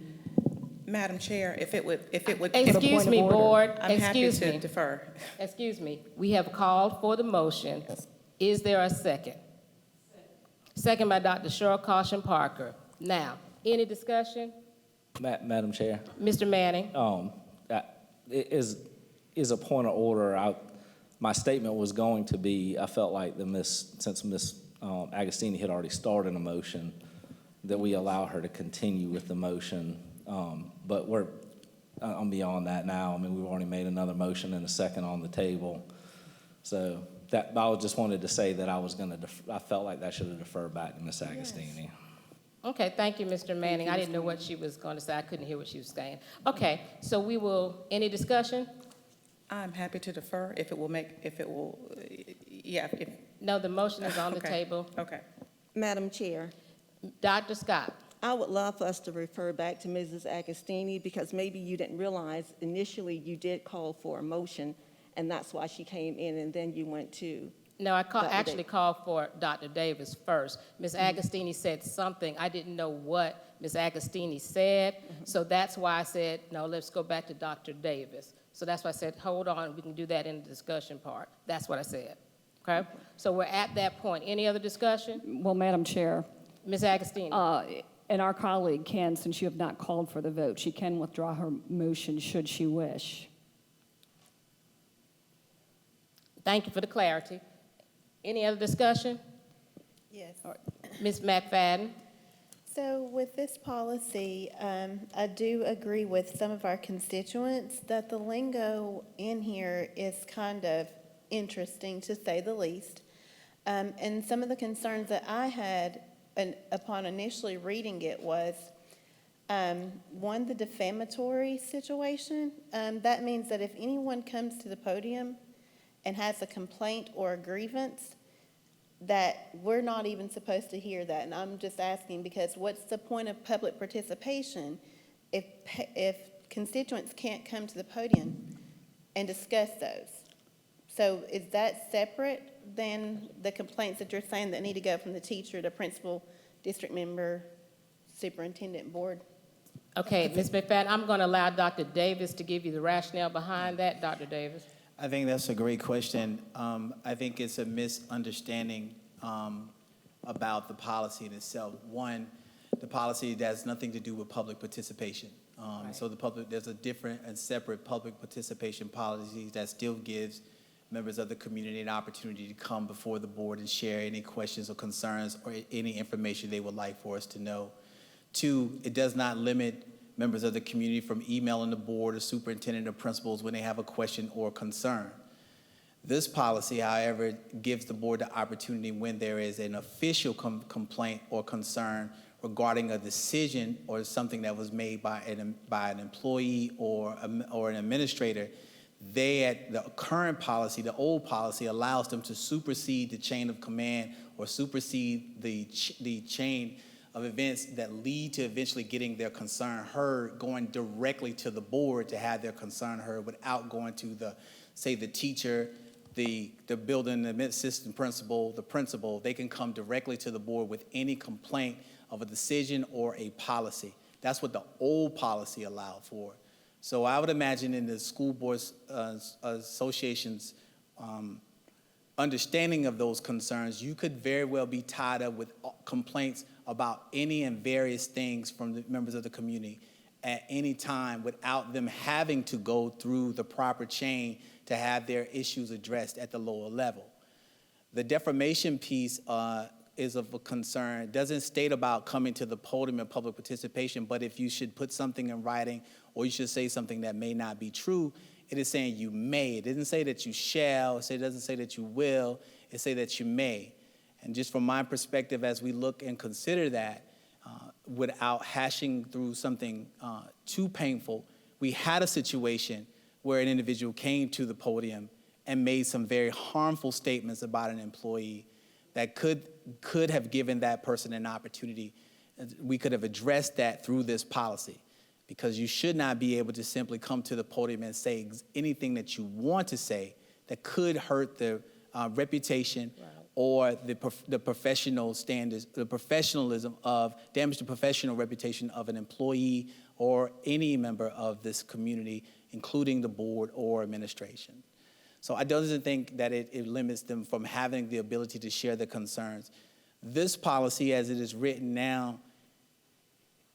Madam Chair, if it would, Excuse point me, of order. board, I'm happy excuse to me. defer. Excuse me. We have called for the motion. Is there a second? Second by Dr. Cheryl Caution Parker. Now, any discussion? Madam Chair. Mr. Manning? Is a point of order. My statement was going to be, I felt like since Ms. Agostini had already started a motion, that we allow her to continue with the motion. But I'm beyond that now. I mean, we've already made another motion and a second on the table. So I just wanted to say that I felt like that should have deferred back to Ms. Agostini. Okay, thank you, Mr. Manning. I didn't know what she was going to say. I couldn't hear what she was saying. Okay, so any discussion? I'm happy to defer if it will, No, the motion is on the Okay. table. Okay. Madam Chair, Dr. Scott? I would love for us to refer back to Mrs. Agostini because maybe you didn't realize initially you did call for a motion, and that's why she came in, and then you went to. No, I Dr. actually Davis. called for Dr. Davis first. Ms. Agostini said something. I didn't know what Ms. Agostini said, so that's why I said, no, let's go back to Dr. Davis. So that's why I said, hold on, we can do that in the discussion part. That's what I said, okay? So we're at that point. Any other discussion? well, Madam Chair, Ms. Agostini? and our colleague can, since you have not called for the vote, she can withdraw her motion should she wish. Thank you for the clarity. Any other discussion? Yes. Ms. McFadden? So with this policy, I do agree with some of our constituents that the lingo in here is kind of interesting, to say the least. And some of the concerns that I had upon initially reading it was, one, the defamatory situation. That means that if anyone comes to the podium and has a complaint or a grievance, that we're not even supposed to hear that. And I'm just asking, because what's the point of public participation if constituents can't come to the podium and discuss those? So is that separate than the complaints that you're saying that need to go from the teacher to principal, district member, superintendent, board? Okay, Ms. McFadden, I'm going to allow Dr. Davis to give you the rationale behind that. Dr. Davis. I think that's a great question. I think it's a misunderstanding about the policy in itself. One, the policy has nothing to do with public participation. So there's a different and separate public participation policy that still gives members of the community an opportunity to come before the board and share any questions or concerns or any information they would like for us to know. Two, it does not limit members of the community from emailing the board or superintendent or principals when they have a question or concern. This policy, however, gives the board the opportunity when there is an official complaint or concern regarding a decision or something that was made by an employee or an administrator. The current policy, the old policy, allows them to supersede the chain of command or supersede the chain of events that lead to eventually getting their concern heard, going directly to the board to have their concern heard without going to the teacher, the building assistant principal, the principal. They can come directly to the board with any complaint of a decision or a policy. That's what the old policy allowed for. So I would imagine in the school boards association's understanding of those concerns, you could very well be tied up with complaints about any and various things from the members of the community at any time without them having to go through the proper chain to have their issues addressed at the lower level. The defamation piece is of a concern. It doesn't state about coming to the podium and public participation, but if you should put something in writing or you should say something that may not be true, it is saying you may. It doesn't say that you shall. It doesn't say that you will. It says that you may. And just from my perspective, as we look and consider that, without hashing through something too painful, we had a situation where an individual came to the podium and made some very harmful statements about an employee that could have given that person an opportunity. We could have addressed that through this policy, because you should not be able to simply come to the podium and say anything that you want to say that could hurt the reputation or the professional standards, the professionalism of, damage the professional reputation of an employee or any member of this community, including the board or administration. So I don't think that it limits them from having the ability to share their concerns. This policy, as it is written now,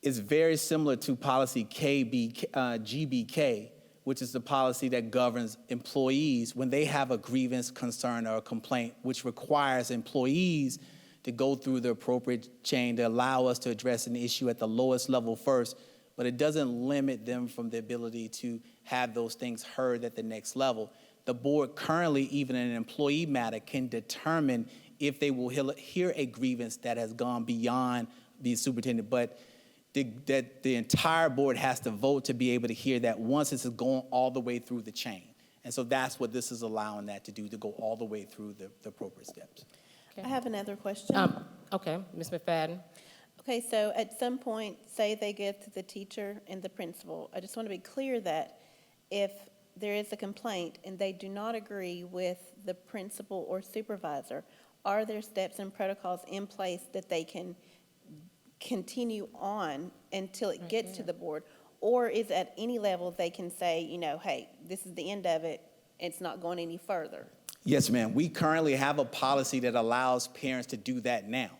is very similar to policy GBK, which is the policy that governs employees when they have a grievance, concern, or a complaint, which requires employees to go through the appropriate chain to allow us to address an issue at the lowest level first, but it doesn't limit them from the ability to have those things heard at the next level. The board currently, even in an employee matter, can determine if they will hear a grievance that has gone beyond the superintendent, but that the entire board has to vote to be able to hear that once it's going all the way through the chain. And so that's what this is allowing that to do, to go all the way through the appropriate steps. I have another question. Okay, Ms. McFadden. Okay, so at some point, say they get to the teacher and the principal, I just want to be clear that if there is a complaint and they do not agree with the principal or supervisor, are there steps and protocols in place that they can continue on until it gets to the board? Or is at any level they can say, hey, this is the end of it, it's not going any further? Yes, ma'am. We currently have a policy that allows parents to do that now.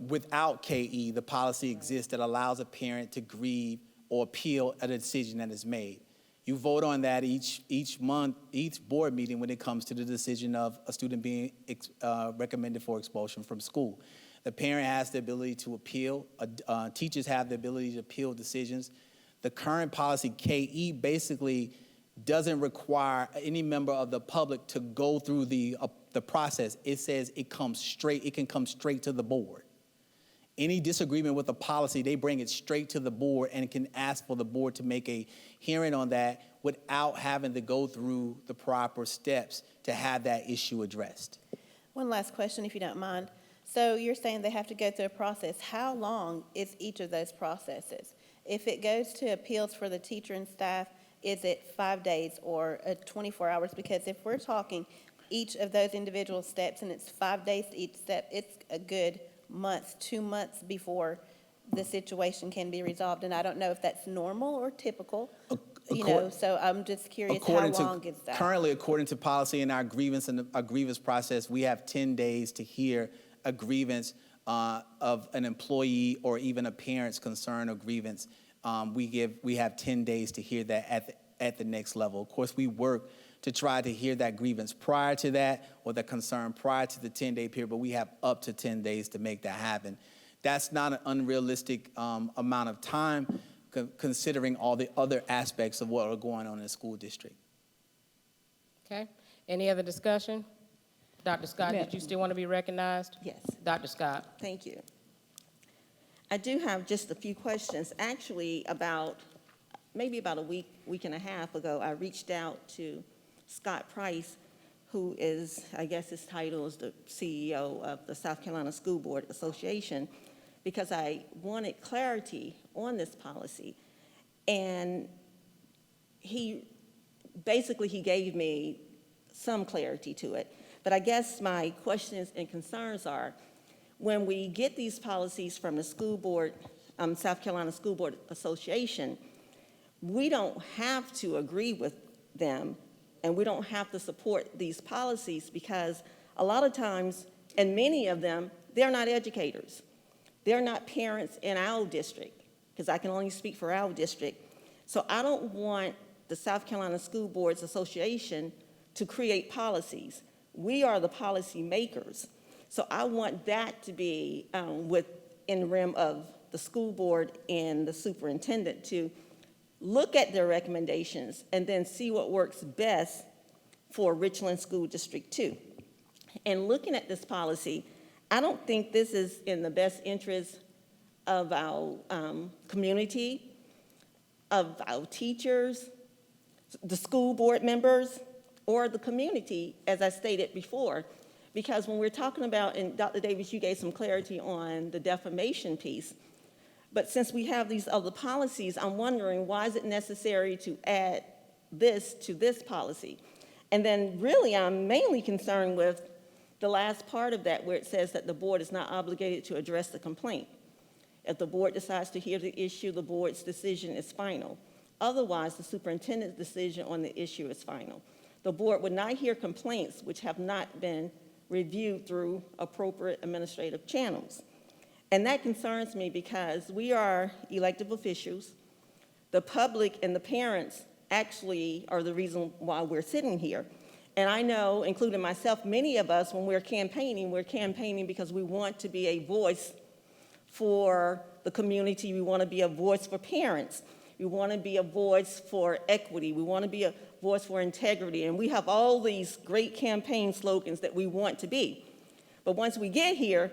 Without KE, the policy exists that allows a parent to grieve or appeal a decision that is made. You vote on that each month, each board meeting when it comes to the decision of a student being recommended for expulsion from school. The parent has the ability to appeal. Teachers have the ability to appeal decisions. The current policy, KE, basically doesn't require any member of the public to go through the process. It says it can come straight to the board. Any disagreement with the policy, they bring it straight to the board and can ask for the board to make a hearing on that without having to go through the proper steps to have that issue addressed. One last question, if you don't mind. So you're saying they have to go through a process. How long is each of those processes? If it goes to appeals for the teacher and staff, is it 5 days or 24 hours? Because if we're talking each of those individual steps and it's 5 days to each step, it's a good month, 2 months before the situation can be resolved. And I don't know if that's normal or typical, so I'm just curious, how long is that? Currently, according to policy in our grievance process, we have 10 days to hear a grievance of an employee or even a parent's concern or grievance. We have 10 days to hear that at the next level. Of course, we work to try to hear that grievance prior to that or the concern prior to the 10-day period, but we have up to 10 days to make that happen. That's not an unrealistic amount of time considering all the other aspects of what are going on in the school district. Okay. Any other discussion? Dr. Scott, did you still want to be recognized? Yes. Dr. Scott. Thank you. I do have just a few questions. Actually, maybe about a week and a half ago, I reached out to Scott Price, who is, I guess his title is the CEO of the South Carolina School Board Association, because I wanted clarity on this policy. And he gave me some clarity to it. But I guess my questions and concerns are, when we get these policies from the school board, South Carolina School Board Association, we don't have to agree with them and we don't have to support these policies because a lot of times, and many of them, they're not educators. They're not parents in our district, because I can only speak for our district. So I don't want the South Carolina School Boards Association to create policies. We are the policy makers. So I want that to be in the realm of the school board and the superintendent to look at their recommendations and then see what works best for Richland School District 2. And looking at this policy, I don't think this is in the best interest of our community, of our teachers, the school board members, or the community, as I stated before. Because when we're talking about, and Dr. Davis, you gave some clarity on the defamation piece, but since we have these other policies, I'm wondering, why is it necessary to add this to this policy? And then really, I'm mainly concerned with the last part of that, where it says that the board is not obligated to address the complaint. If the board decides to hear the issue, the board's decision is final. Otherwise, the superintendent's decision on the issue is final. The board would not hear complaints which have not been reviewed through appropriate administrative channels. And that concerns me because we are elected officials. The public and the parents actually are the reason why we're sitting here. And I know, including myself, many of us, when we're campaigning because we want to be a voice for the community. We want to be a voice for parents. We want to be a voice for equity. We want to be a voice for integrity. And we have all these great campaign slogans that we want to be. But once we get here,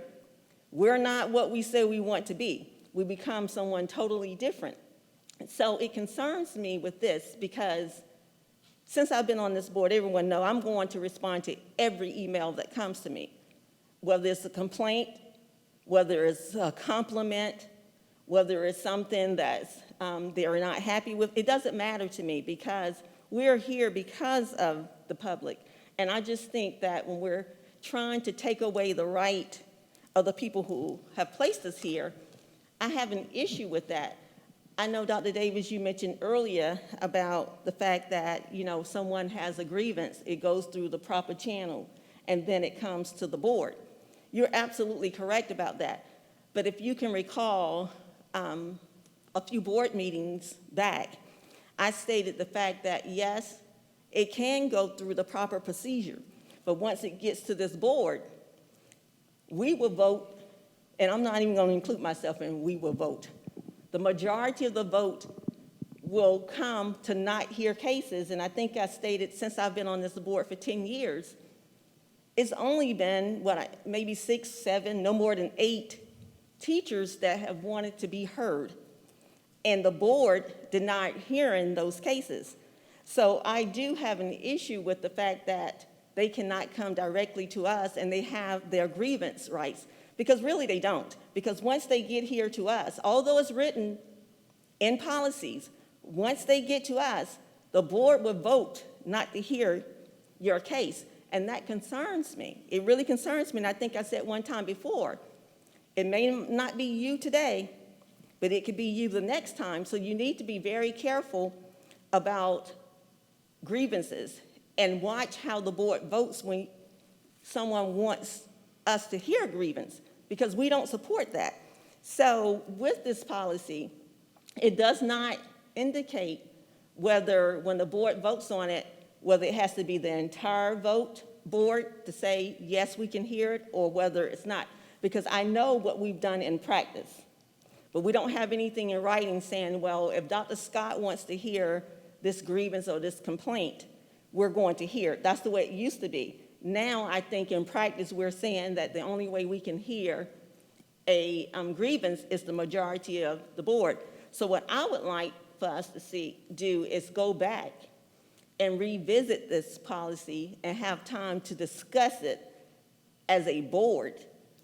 we're not what we say we want to be. We become someone totally different. So it concerns me with this because since I've been on this board, everyone knows I'm going to respond to every email that comes to me, whether it's a complaint, whether it's a compliment, whether it's something that they're not happy with. It doesn't matter to me because we're here because of the public. And I just think that when we're trying to take away the right of the people who have placed us here, I have an issue with that. I know, Dr. Davis, you mentioned earlier about the fact that, someone has a grievance, it goes through the proper channel, and then it comes to the board. You're absolutely correct about that. But if you can recall a few board meetings back, I stated the fact that, yes, it can go through the proper procedure, but once it gets to this board, we will vote, and I'm not even going to include myself in we will vote. The majority of the vote will come to not hear cases, and I think I stated since I've been on this board for 10 years, it's only been, maybe 6, 7, no more than 8 teachers that have wanted to be heard. And the board denied hearing those cases. So I do have an issue with the fact that they cannot come directly to us and they have their grievance rights, because really they don't. Because once they get here to us, although it's written in policies, once they get to us, the board will vote not to hear your case. And that concerns me. It really concerns me. And I think I said one time before, it may not be you today, but it could be you the next time. So you need to be very careful about grievances and watch how the board votes when someone wants us to hear a grievance, because we don't support that. So with this policy, it does not indicate whether, when the board votes on it, whether it has to be the entire board to say, yes, we can hear it, or whether it's not. Because I know what we've done in practice, but we don't have anything in writing saying, well, if Dr. Scott wants to hear this grievance or this complaint, we're going to hear it. That's the way it used to be. Now, I think in practice, we're saying that the only way we can hear a grievance is the majority of the board. So what I would like for us to do is go back and revisit this policy and have time to discuss it as a board,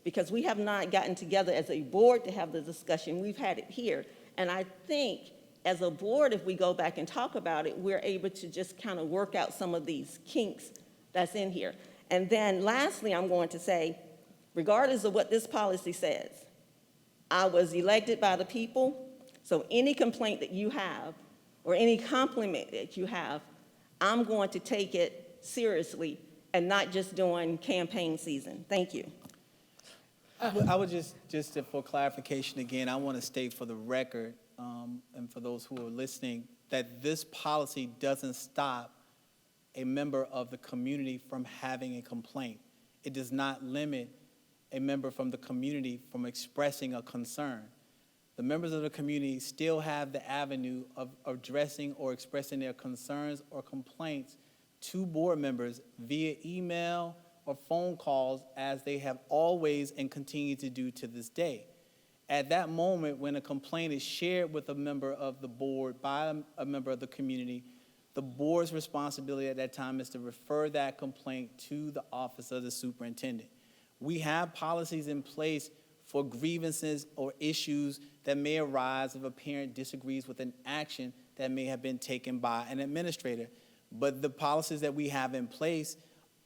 because we have not gotten together as a board to have the discussion. We've had it here. And I think as a board, if we go back and talk about it, we're able to just kind of work out some of these kinks that's in here. And then lastly, I'm going to say, regardless of what this policy says, I was elected by the people, so any complaint that you have or any compliment that you have, I'm going to take it seriously and not just during campaign season. Thank you. I would just for clarification again, I want to state for the record, and for those who are listening, that this policy doesn't stop a member of the community from having a complaint. It does not limit a member from the community from expressing a concern. The members of the community still have the avenue of addressing or expressing their concerns or complaints to board members via email or phone calls, as they have always and continue to do to this day. At that moment, when a complaint is shared with a member of the board by a member of the community, the board's responsibility at that time is to refer that complaint to the office of the superintendent. We have policies in place for grievances or issues that may arise if a parent disagrees with an action that may have been taken by an administrator. But the policies that we have in place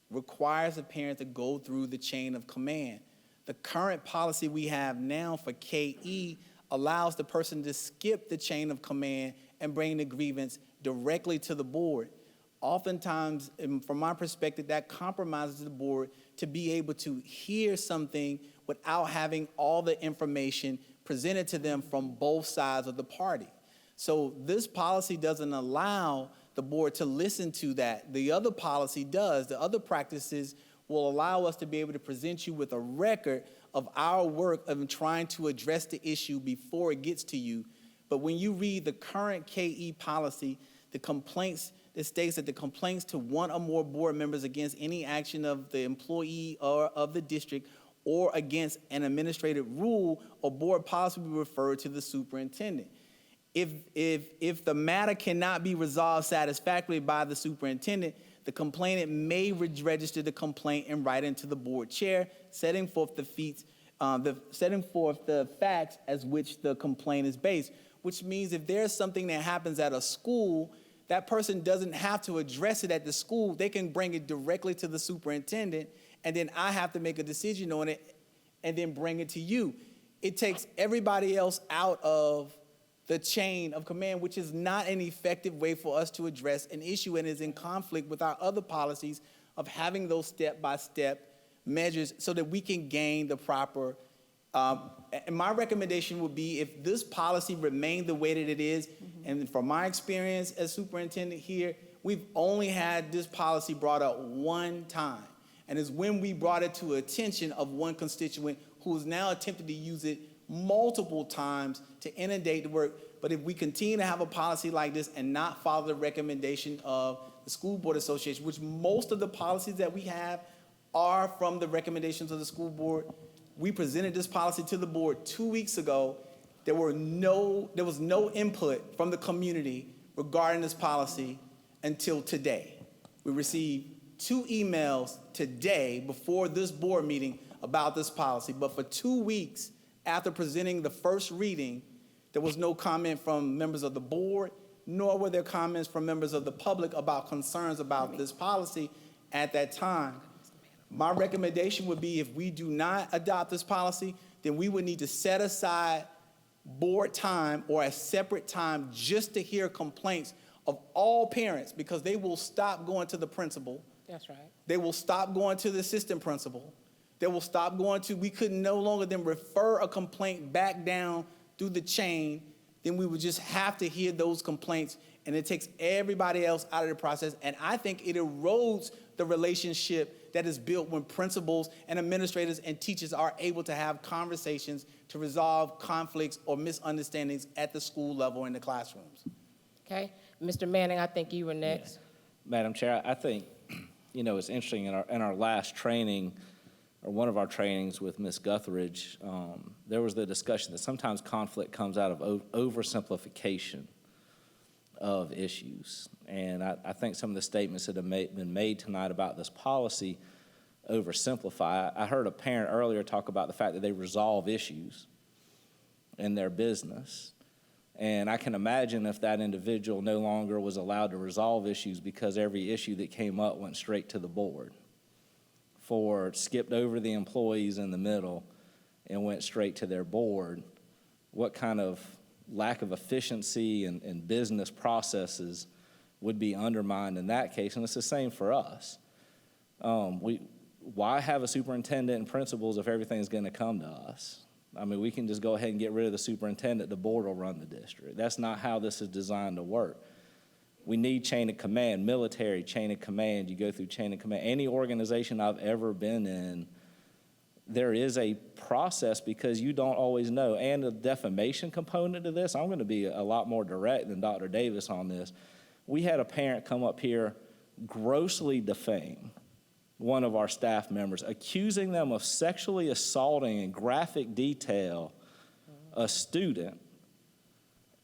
requires a parent to go through the chain of command. The current policy we have now for KE allows the person to skip the chain of command and bring the grievance directly to the board. Oftentimes, from my perspective, that compromises the board to be able to hear something without having all the information presented to them from both sides of the party. So this policy doesn't allow the board to listen to that. The other policy does. The other practices will allow us to be able to present you with a record of our work of trying to address the issue before it gets to you. But when you read the current KE policy, the complaints, it states that the complaints to one or more board members against any action of the employee or of the district or against an administrative rule or board policy will be referred to the superintendent. If the matter cannot be resolved satisfactorily by the superintendent, the complainant may register the complaint and write into the board chair, setting forth the facts as which the complaint is based, which means if there's something that happens at a school, that person doesn't have to address it at the school. They can bring it directly to the superintendent, and then I have to make a decision on it and then bring it to you. It takes everybody else out of the chain of command, which is not an effective way for us to address an issue and is in conflict with our other policies of having those step-by-step measures so that we can gain the proper, and my recommendation would be if this policy remained the way that it is, and from my experience as superintendent here, we've only had this policy brought up one time, and it's when we brought it to attention of one constituent who is now attempting to use it multiple times to inundate the work. But if we continue to have a policy like this and not follow the recommendation of the School Board Association, which most of the policies that we have are from the recommendations of the school board. We presented this policy to the board 2 weeks ago. There was no input from the community regarding this policy until today. We received 2 emails today before this board meeting about this policy, but for 2 weeks after presenting the first reading, there was no comment from members of the board, nor were there comments from members of the public about concerns about this policy at that time. My recommendation would be if we do not adopt this policy, then we would need to set aside board time or a separate time just to hear complaints of all parents, because they will stop going to the principal. That's right. They will stop going to the assistant principal. They will stop going to, we could no longer then refer a complaint back down through the chain. Then we would just have to hear those complaints, and it takes everybody else out of the process. And I think it erodes the relationship that is built when principals and administrators and teachers are able to have conversations to resolve conflicts or misunderstandings at the school level in the classrooms. Okay, Mr. Manning, I think you were next. Madam Chair, I think, it's interesting, in our last training, or one of our trainings with Ms. Guthridge, there was the discussion that sometimes conflict comes out of oversimplification of issues. And I think some of the statements that have been made tonight about this policy oversimplify. I heard a parent earlier talk about the fact that they resolve issues in their business. And I can imagine if that individual no longer was allowed to resolve issues because every issue that came up went straight to the board, skipped over the employees in the middle and went straight to their board, what kind of lack of efficiency and business processes would be undermined in that case? And it's the same for us. Why have a superintendent and principals if everything's going to come to us? I mean, we can just go ahead and get rid of the superintendent. The board will run the district. That's not how this is designed to work. We need chain of command, military chain of command. You go through chain of command. Any organization I've ever been in, there is a process because you don't always know. And the defamation component of this, I'm going to be a lot more direct than Dr. Davis on this. We had a parent come up here, grossly defame one of our staff members, accusing them of sexually assaulting in graphic detail a student.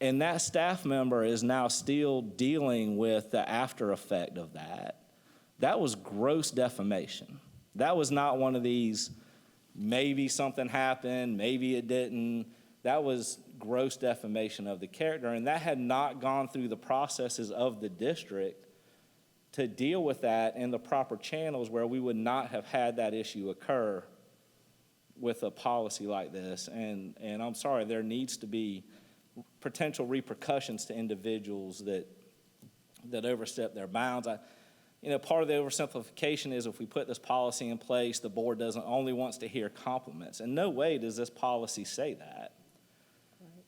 And that staff member is now still dealing with the after effect of that. That was gross defamation. That was not one of these, maybe something happened, maybe it didn't. That was gross defamation of the character, and that had not gone through the processes of the district to deal with that in the proper channels where we would not have had that issue occur with a policy like this. And I'm sorry, there needs to be potential repercussions to individuals that overstep their bounds. Part of the oversimplification is if we put this policy in place, the board only wants to hear compliments. In no way does this policy say that.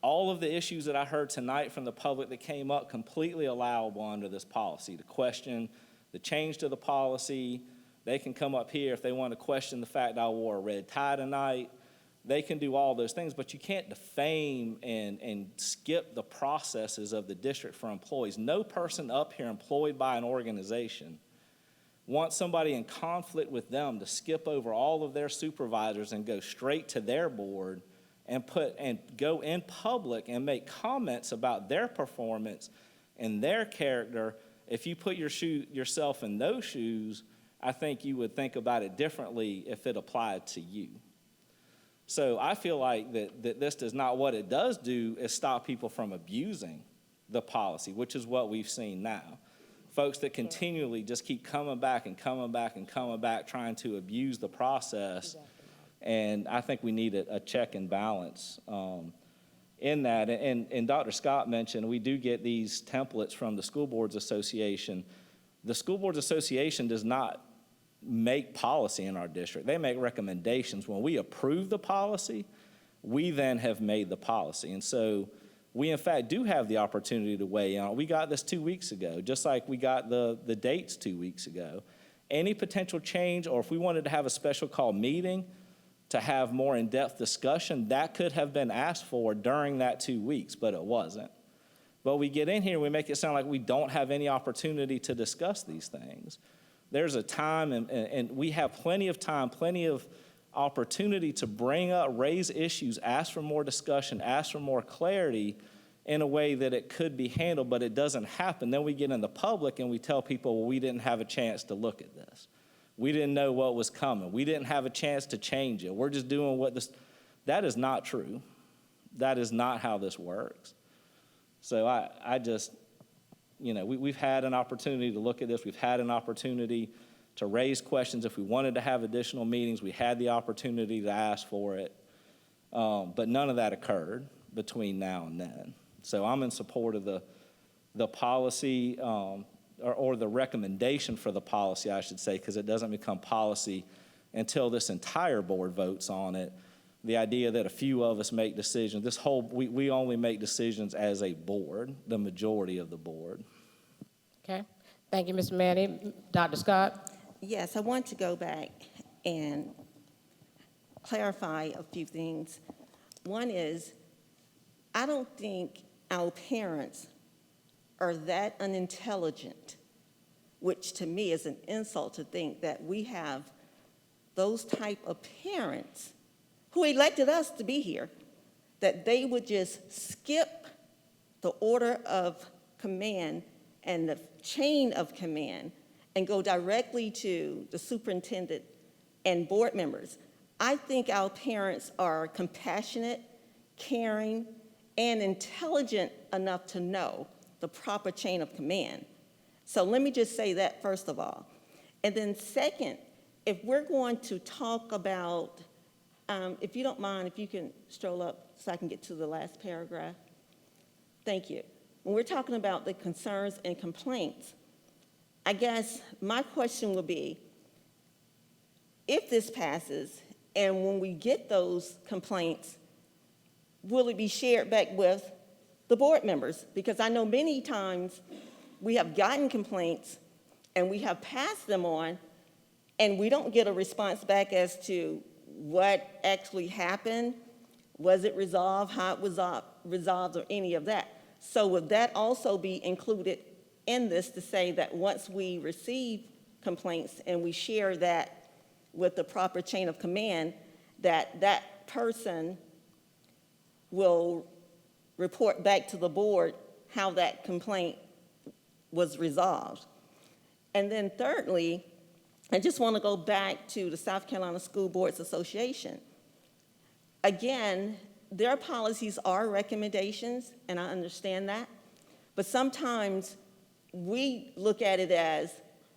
All of the issues that I heard tonight from the public that came up completely allowable under this policy. To question the change to the policy, they can come up here if they want to question the fact I wore a red tie tonight. They can do all those things, but you can't defame and skip the processes of the district for employees. No person up here employed by an organization wants somebody in conflict with them to skip over all of their supervisors and go straight to their board and go in public and make comments about their performance and their character. If you put yourself in those shoes, I think you would think about it differently if it applied to you. So I feel like that this does not, what it does do is stop people from abusing the policy, which is what we've seen now. Folks that continually just keep coming back and coming back and coming back trying to abuse the process. Exactly. And I think we need a check and balance in that. And Dr. Scott mentioned we do get these templates from the School Boards Association. The School Boards Association does not make policy in our district. They make recommendations. When we approve the policy, we then have made the policy. And so we, in fact, do have the opportunity to weigh in. We got this 2 weeks ago, just like we got the dates 2 weeks ago. Any potential change, or if we wanted to have a special call meeting, to have more in-depth discussion, that could have been asked for during that 2 weeks, but it wasn't. But we get in here and we make it sound like we don't have any opportunity to discuss these things. There's a time, and we have plenty of time, plenty of opportunity to bring up, raise issues, ask for more discussion, ask for more clarity in a way that it could be handled, but it doesn't happen. Then we get in the public and we tell people, well, we didn't have a chance to look at this. We didn't know what was coming. We didn't have a chance to change it. We're just doing what this, that is not true. That is not how this works. So I just, you know, we've had an opportunity to look at this. We've had an opportunity to raise questions. If we wanted to have additional meetings, we had the opportunity to ask for it. But none of that occurred between now and then. So I'm in support of the policy, or the recommendation for the policy, I should say, because it doesn't become policy until this entire board votes on it. The idea that a few of us make decisions, we only make decisions as a board, the majority of the board. Okay, thank you, Mr. Manny. Dr. Scott? Yes, I want to go back and clarify a few things. One is, I don't think our parents are that unintelligent, which to me is an insult to think that we have those type of parents who elected us to be here, that they would just skip the order of command and the chain of command and go directly to the superintendent and board members. I think our parents are compassionate, caring, and intelligent enough to know the proper chain of command. So let me just say that first of all. And then second, if we're going to talk about, if you don't mind, if you can stroll up so I can get to the last paragraph. Thank you. When we're talking about the concerns and complaints, I guess my question would be, if this passes and when we get those complaints, will it be shared back with the board members? Because I know many times we have gotten complaints and we have passed them on and we don't get a response back as to what actually happened, was it resolved, how it was resolved, or any of that. So would that also be included in this to say that once we receive complaints and we share that with the proper chain of command, that that person will report back to the board how that complaint was resolved? And then thirdly, I just want to go back to the South Carolina School Boards Association. Again, their policies are recommendations, and I understand that, but sometimes we look at it as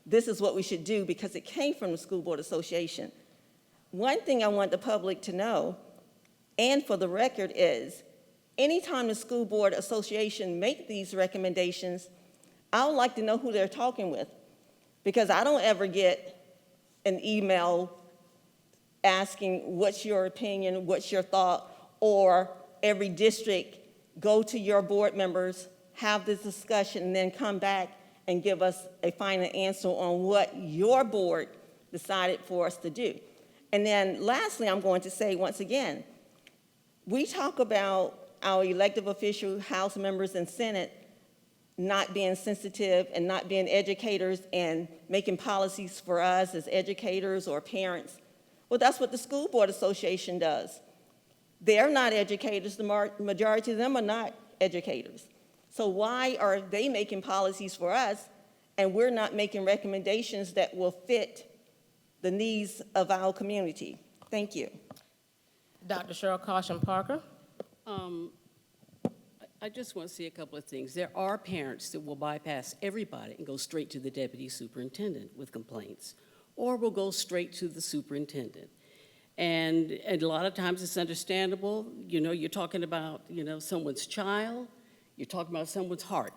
this is what we should do because it came from the School Board Association. One thing I want the public to know, and for the record, is anytime the School Board Association make these recommendations, I would like to know who they're talking with, because I don't ever get an email asking what's your opinion, what's your thought, or every district go to your board members, have this discussion, and then come back and give us a final answer on what your board decided for us to do. And then lastly, I'm going to say once again, we talk about our elected official, House members and Senate not being sensitive and not being educators and making policies for us as educators or parents. Well, that's what the School Board Association does. They're not educators. The majority of them are not educators. So why are they making policies for us and we're not making recommendations that will fit the needs of our community? Thank you. Dr. Cheryl Caution Parker? I just want to see a couple of things. There are parents that will bypass everybody and go straight to the deputy superintendent with complaints, or will go straight to the superintendent. And a lot of times it's understandable. You know, you're talking about, someone's child, you're talking about someone's heart.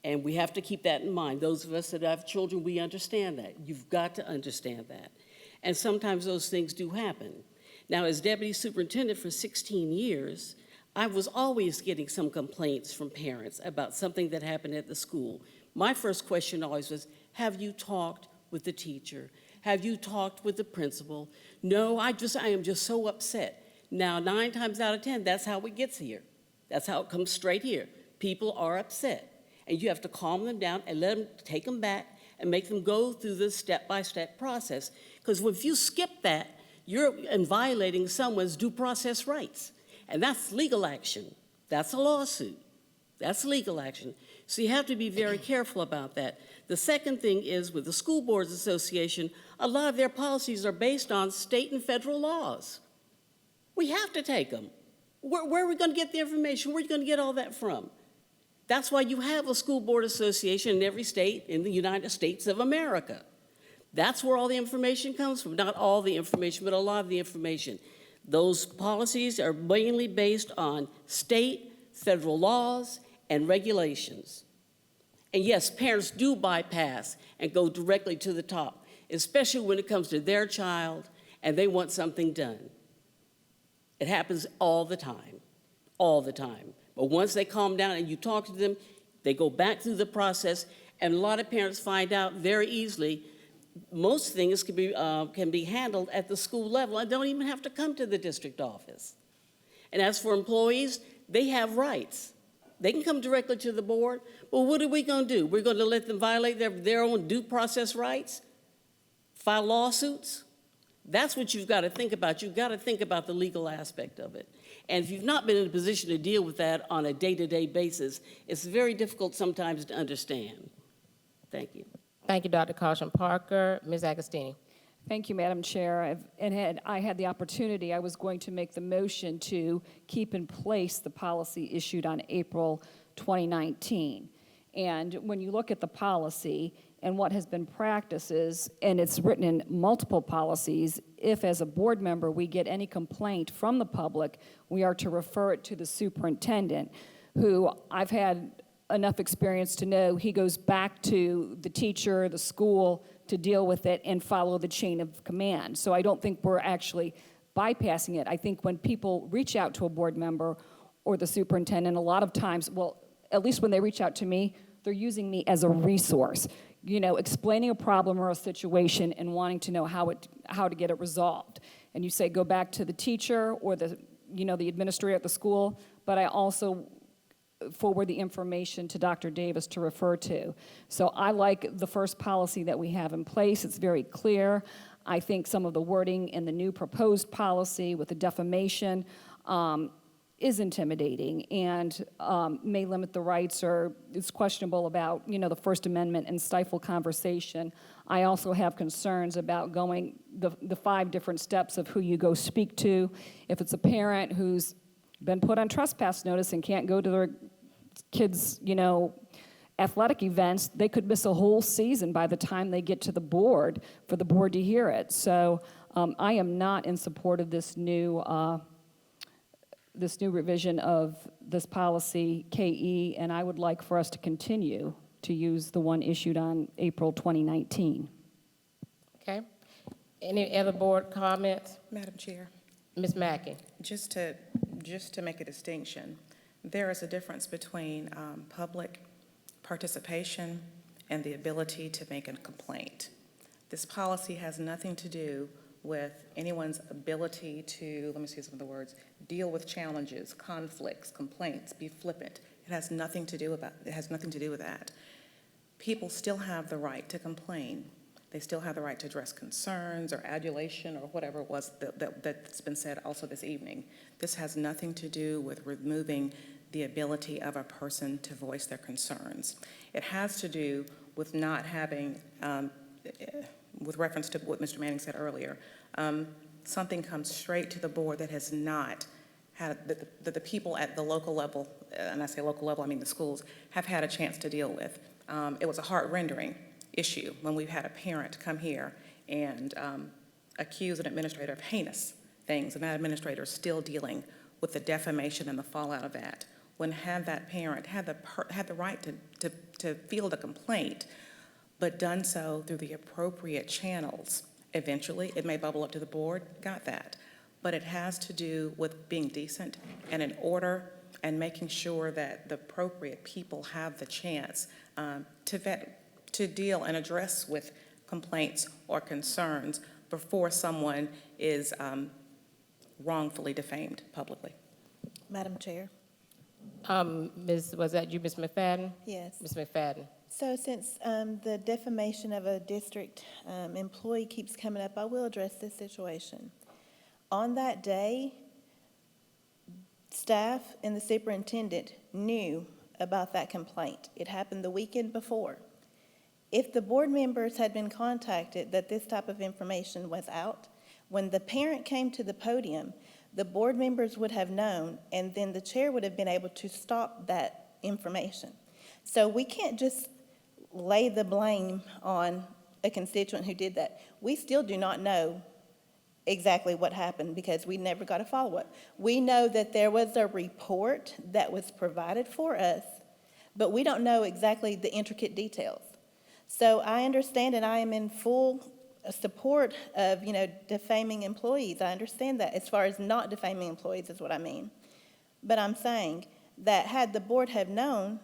And we have to keep that in mind. Those of us that have children, we understand that. You've got to understand that. And sometimes those things do happen. Now, as deputy superintendent for 16 years, I was always getting some complaints from parents about something that happened at the school. My first question always was, have you talked with the teacher? Have you talked with the principal? No, I am just so upset. Now, 9 times out of 10, that's how it gets here. That's how it comes straight here. People are upset, and you have to calm them down and let them take them back and make them go through this step-by-step process. Because if you skip that, you're violating someone's due process rights, and that's legal action. That's a lawsuit. That's legal action. So you have to be very careful about that. The second thing is with the School Boards Association, a lot of their policies are based on state and federal laws. We have to take them. Where are we going to get the information? Where are you going to get all that from? That's why you have a school board association in every state in the United States of America. That's where all the information comes from. Not all the information, but a lot of the information. Those policies are mainly based on state, federal laws, and regulations. And yes, parents do bypass and go directly to the top, especially when it comes to their child and they want something done. It happens all the time, all the time. But once they calm down and you talk to them, they go back through the process, and a lot of parents find out very easily most things can be handled at the school level and don't even have to come to the district office. And as for employees, they have rights. They can come directly to the board, but what are we going to do? We're going to let them violate their own due process rights? File lawsuits? That's what you've got to think about. You've got to think about the legal aspect of it. And if you've not been in a position to deal with that on a day-to-day basis, it's very difficult sometimes to understand. Thank you. Thank you, Dr. Caution Parker. Ms. Agostini. Thank you, Madam Chair. Had I had the opportunity, I was going to make the motion to keep in place the policy issued on April 2019. And when you look at the policy and what has been practiced is, and it's written in multiple policies, if as a board member we get any complaint from the public, we are to refer it to the superintendent, who I've had enough experience to know he goes back to the teacher, the school, to deal with it and follow the chain of command. So I don't think we're actually bypassing it. I think when people reach out to a board member or the superintendent, a lot of times, well, at least when they reach out to me, they're using me as a resource, you know, explaining a problem or a situation and wanting to know how to get it resolved. And you say go back to the teacher or the administrator at the school, but I also forward the information to Dr. Davis to refer to. So I like the first policy that we have in place. It's very clear. I think some of the wording in the new proposed policy with the defamation is intimidating and may limit the rights or is questionable about, the First Amendment and stifle conversation. I also have concerns about going the 5 different steps of who you go speak to. If it's a parent who's been put on trespass notice and can't go to their kids', athletic events, they could miss a whole season by the time they get to the board for the board to hear it. So I am not in support of this new revision of this policy, KE, and I would like for us to continue to use the one issued on April 2019. Okay. Any other board comments? Madam Chair, Ms. Mackey. just to make a distinction, there is a difference between public participation and the ability to make a complaint. This policy has nothing to do with anyone's ability to, let me see some of the words, deal with challenges, conflicts, complaints, be flippant. It has nothing to do with that. People still have the right to complain. They still have the right to address concerns or adulation or whatever it was that's been said also this evening. This has nothing to do with removing the ability of a person to voice their concerns. It has to do with not having, with reference to what Mr. Manning said earlier, something comes straight to the board that has not had, that the people at the local level, and I say local level, I mean the schools, have had a chance to deal with. It was a heart-rending issue when we've had a parent come here and accuse an administrator of heinous things, and that administrator is still dealing with the defamation and the fallout of that. When had that parent had the right to field a complaint, but done so through the appropriate channels. Eventually, it may bubble up to the board, got that. But it has to do with being decent and in order and making sure that the appropriate people have the chance to deal and address with complaints or concerns before someone is wrongfully defamed publicly. Madam Chair? Was that you, Ms. McFadden? Yes. Ms. McFadden? So since the defamation of a district employee keeps coming up, I will address this situation. On that day, staff and the superintendent knew about that complaint. It happened the weekend before. If the board members had been contacted that this type of information was out, when the parent came to the podium, the board members would have known, and then the chair would have been able to stop that information. So we can't just lay the blame on a constituent who did that. We still do not know exactly what happened because we never got a follow-up. We know that there was a report that was provided for us, but we don't know exactly the intricate details. So I understand, and I am in full support of, defaming employees. I understand that as far as not defaming employees is what I mean. But I'm saying that had the board have known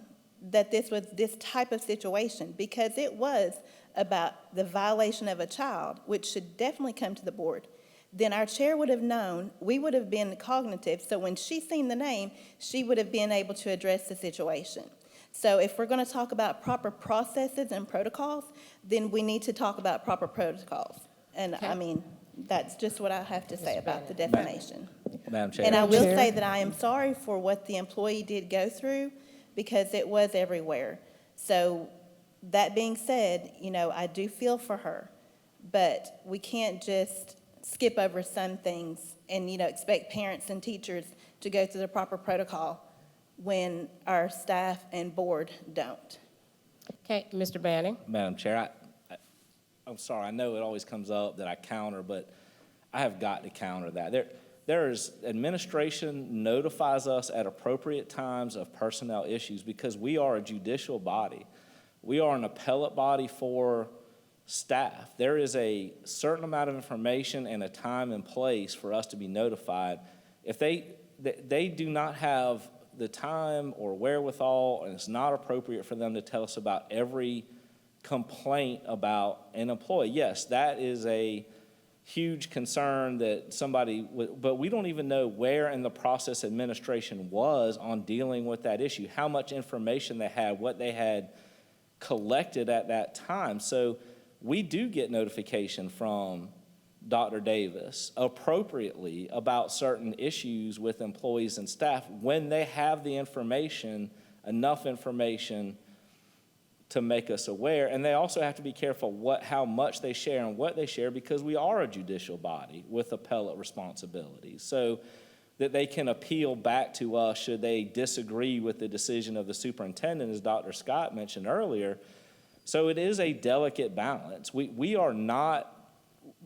that this was this type of situation, because it was about the violation of a child, which should definitely come to the board, then our chair would have known, we would have been cognitive, so when she seen the name, she would have been able to address the situation. So if we're going to talk about proper processes and protocols, then we need to talk about proper protocols. And Okay. I mean, that's just what I have to say about the defamation. Madam Chair. And I will Chair. say that I am sorry for what the employee did go through, because it was everywhere. So that being said, I do feel for her, but we can't just skip over some things and, expect parents and teachers to go through the proper protocol when our staff and board don't. Okay, Mr. Banning? Madam Chair, I'm sorry, I know it always comes up that I counter, but I have got to counter that. Administration notifies us at appropriate times of personnel issues because we are a judicial body. We are an appellate body for staff. There is a certain amount of information and a time and place for us to be notified. If they do not have the time or wherewithal, and it's not appropriate for them to tell us about every complaint about an employee. Yes, that is a huge concern that but we don't even know where in the process administration was on dealing with that issue, how much information they had, what they had collected at that time. So we do get notification from Dr. Davis appropriately about certain issues with employees and staff when they have the information, enough information to make us aware. And they also have to be careful how much they share and what they share, because we are a judicial body with appellate responsibilities. So that they can appeal back to us should they disagree with the decision of the superintendent, as Dr. Scott mentioned earlier. So it is a delicate balance. We are not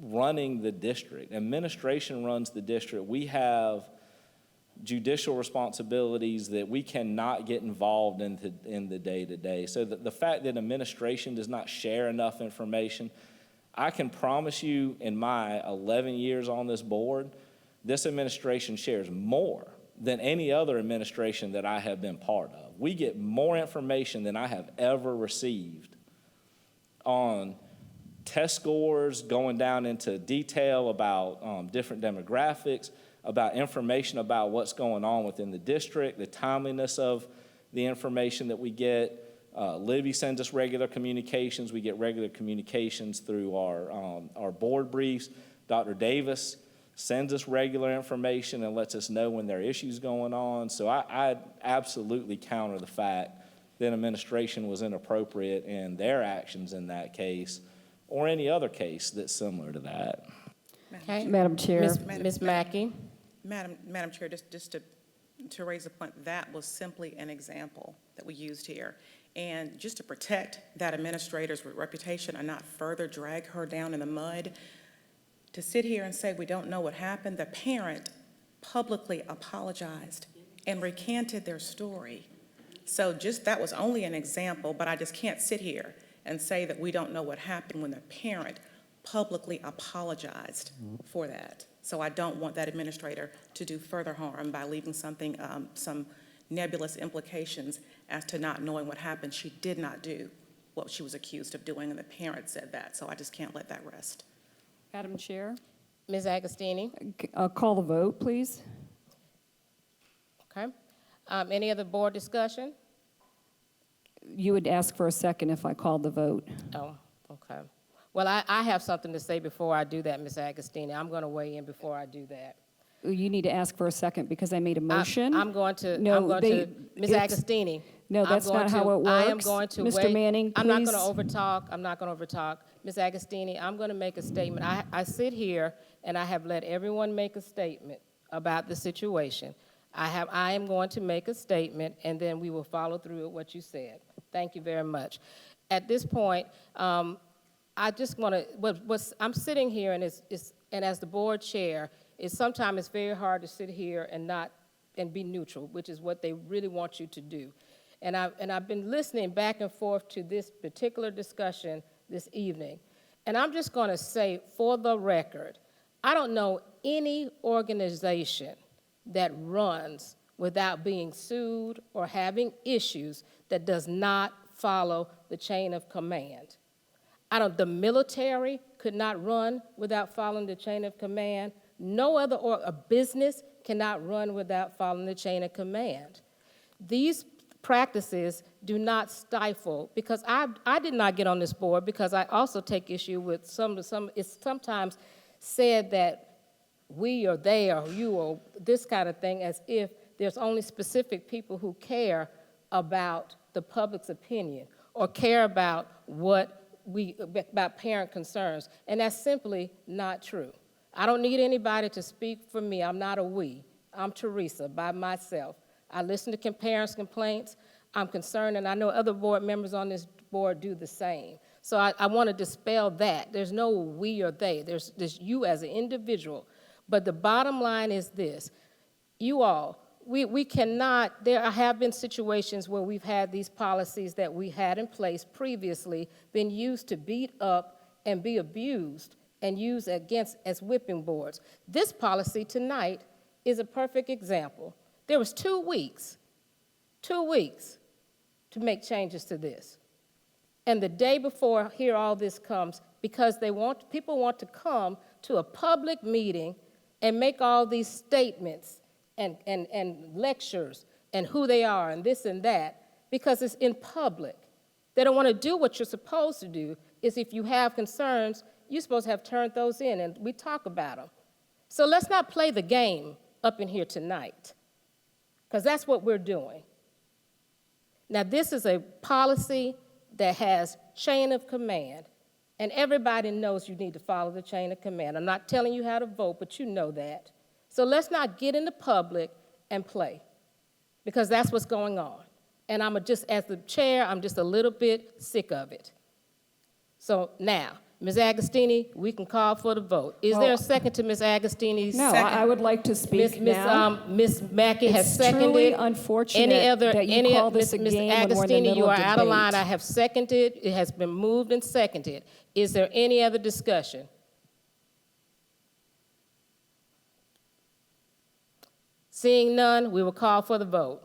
running the district. Administration runs the district. We have judicial responsibilities that we cannot get involved in the day-to-day. So the fact that administration does not share enough information, I can promise you in my 11 years on this board, this administration shares more than any other administration that I have been part of. We get more information than I have ever received on test scores, going down into detail about different demographics, about information about what's going on within the district, the timeliness of the information that we get. Libby sends us regular communications. We get regular communications through our board briefs. Dr. Davis sends us regular information and lets us know when there are issues going on. So I absolutely counter the fact that administration was inappropriate in their actions in that case, or any other case that's similar to that. Okay. Madam Chair. Ms. Mackey? Madam Chair, just to raise a point, that was simply an example that we used here. And just to protect that administrator's reputation and not further drag her down in the mud, to sit here and say we don't know what happened, the parent publicly apologized and recanted their story. So that was only an example, but I just can't sit here and say that we don't know what happened when the parent publicly apologized for that. So I don't want that administrator to do further harm by leaving some nebulous implications as to not knowing what happened. She did not do what she was accused of doing, and the parent said that, so I just can't let that rest. Madam Chair, Ms. Agostini? call the vote, please. Okay. Any other board discussion? You would ask for a second if I called the vote. Oh, okay. Well, I have something to say before I do that, Ms. Agostini. I'm going to weigh in before I do that. You need to ask for a second because I made a motion. I'm going to, No, Ms. it's- Agostini. No, I'm that's going not how to- it works. I am going to Mr. wait. Manning, I'm not going to please. overtalk. I'm not going to overtalk. Ms. Agostini, I'm going to make a statement. I sit here and I have let everyone make a statement about the situation. I am going to make a statement, and then we will follow through with what you said. Thank you very much. At this point, I just want to, I'm sitting here, and and as the board chair, sometimes it's very hard to sit here and be neutral, which is what they really want you to do. And I've been listening back and forth to this particular discussion this evening. And I'm just going to say, for the record, I don't know any organization that runs without being sued or having issues that does not follow the chain of command. The military could not run without following the chain of command. No other a business cannot run without following the chain of command. These practices do not stifle, because I did not get on this board because I also take issue with it's sometimes said that we or they or you or this kind of thing, as if there's only specific people who care about the public's opinion or care about about parent concerns, and that's simply not true. I don't need anybody to speak for me. I'm not a we. I'm Teresa by myself. I listen to parents' complaints. I'm concerned, and I know other board members on this board do the same. So I want to dispel that. There's no we or they. There's you as an individual. But the bottom line is this. You all, we cannot, there have been situations where we've had these policies that we had in place previously been used to beat up and be abused and used as whipping boards. This policy tonight is a perfect example. There was 2 weeks to make changes to this. And the day before here all this comes, because people want to come to a public meeting and make all these statements and lectures and who they are and this and that, because it's in public. They don't want to do what you're supposed to do, is if you have concerns, you're supposed to have turned those in, and we talk about them. So let's not play the game up in here tonight, because that's what we're doing. Now, this is a policy that has chain of command, and everybody knows you need to follow the chain of command. I'm not telling you how to vote, but you know that. So let's not get in the public and play, because that's what's going on. And as the chair, I'm just a little bit sick of it. So now, Ms. Agostini, we can call for the vote. Is there a second to Ms. Agostini's? No, I would like to speak now. Ms. Mackey has seconded. It's truly unfortunate that you call this a Ms. game when we're in the Agostini, middle you of are out of line. debate. I have seconded. It has been moved and seconded. Is there any other discussion? Seeing none, we will call for the vote.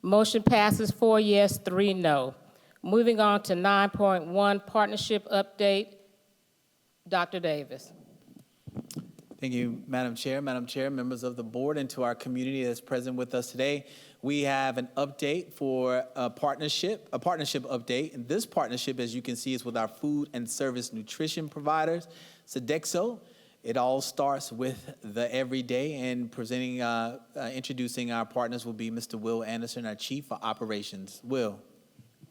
Motion passes 4 yes, 3 no. Moving on to 9.1, partnership update. Dr. Davis. Thank you, Madam Chair. Madam Chair, members of the board, and to our community that's present with us today. We have an update for a partnership update. And this partnership, as you can see, is with our food and service nutrition providers, Sodexo. It all starts with the everyday, and introducing our partners will be Mr. Will Anderson, our Chief of Operations. Will.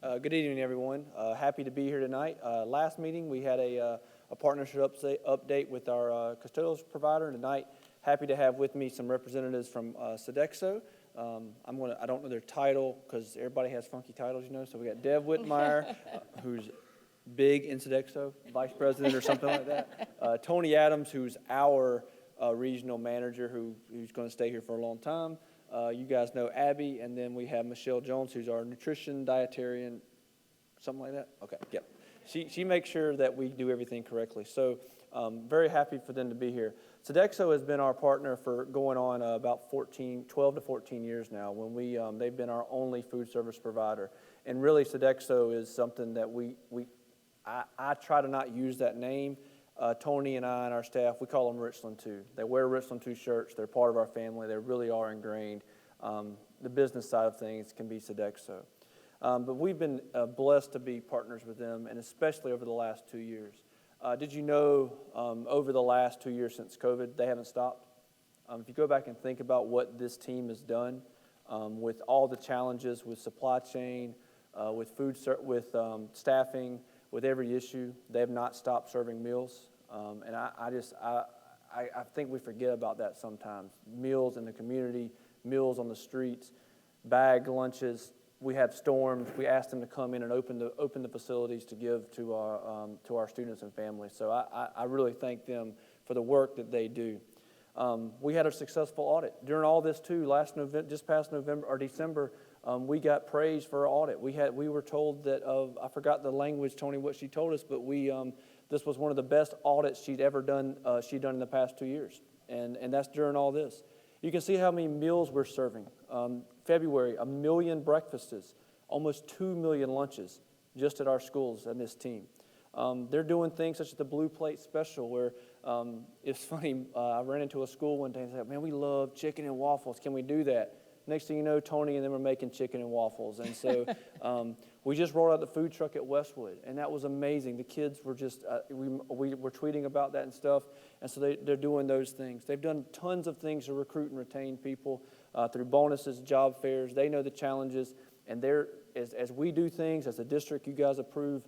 Good evening, everyone. Happy to be here tonight. Last meeting, we had a partnership update with our custodial provider. Tonight, happy to have with me some representatives from Sodexo. I don't know their title because everybody has funky titles, you know. So we got Dev Whitmire, who's big in Sodexo, vice president or something like that. Tony Adams, who's our regional manager, who's going to stay here for a long time. You guys know Abby, and then we have Michelle Jones, who's our nutrition dietarian, something like that? Okay, yep. She makes sure that we do everything correctly. So very happy for them to be here. Sodexo has been our partner for going on about 12 to 14 years now, when they've been our only food service provider. And really, Sodexo is something that I try to not use that name. Tony and I and our staff, we call them Richland 2. They wear Richland 2 shirts. They're part of our family. They really are ingrained. The business side of things can be Sodexo. But we've been blessed to be partners with them, and especially over the last 2 years. Did you know over the last 2 years since COVID, they haven't stopped? If you go back and think about what this team has done with all the challenges with supply chain, with staffing, with every issue, they have not stopped serving meals. And I think we forget about that sometimes. Meals in the community, meals on the streets, bag lunches. We had storms. We asked them to come in and open the facilities to give to our students and families. So I really thank them for the work that they do. We had a successful audit during all this too. Just past November or December, we got praise for our audit. We were told that I forgot the language, Tony, what she told us, but this was one of the best audits she'd ever done. She'd done in the past 2 years, and that's during all this. You can see how many meals we're serving. February, 1 million breakfasts, almost 2 million lunches just at our schools and this team. They're doing things such as the Blue Plate Special, where it's funny, I ran into a school one day and said, man, we love chicken and waffles. Can we do that? Next thing you know, Tony and them are making chicken and waffles. And so we just rolled out the food truck at Westwood, and that was amazing. The kids were just, we were tweeting about that and stuff, and so they're doing those things. They've done tons of things to recruit and retain people through bonuses, job fairs. They know the challenges, and as we do things, as a district, you guys approve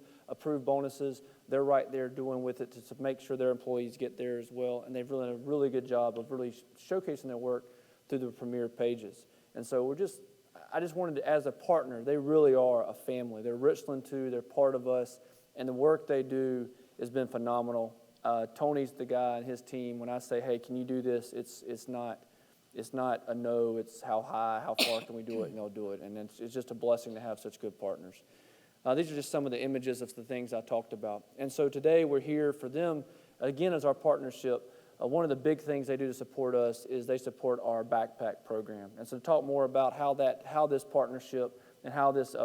bonuses, they're right there doing with it to make sure their employees get there as well, and they've done a really good job of really showcasing their work through the premier pages. And so I just wanted to, as a partner, they really are a family. They're Richland 2, they're part of us, and the work they do has been phenomenal. Tony's the guy and his team. When I say, hey, can you do this, it's not a no, it's how far can we do it, and they'll do it. And it's just a blessing to have such good partners. These are just some of the images of the things I talked about. And so today we're here for them, again, as our partnership. One of the big things they do to support us is they support our backpack program. And so to talk more about how this partnership and how this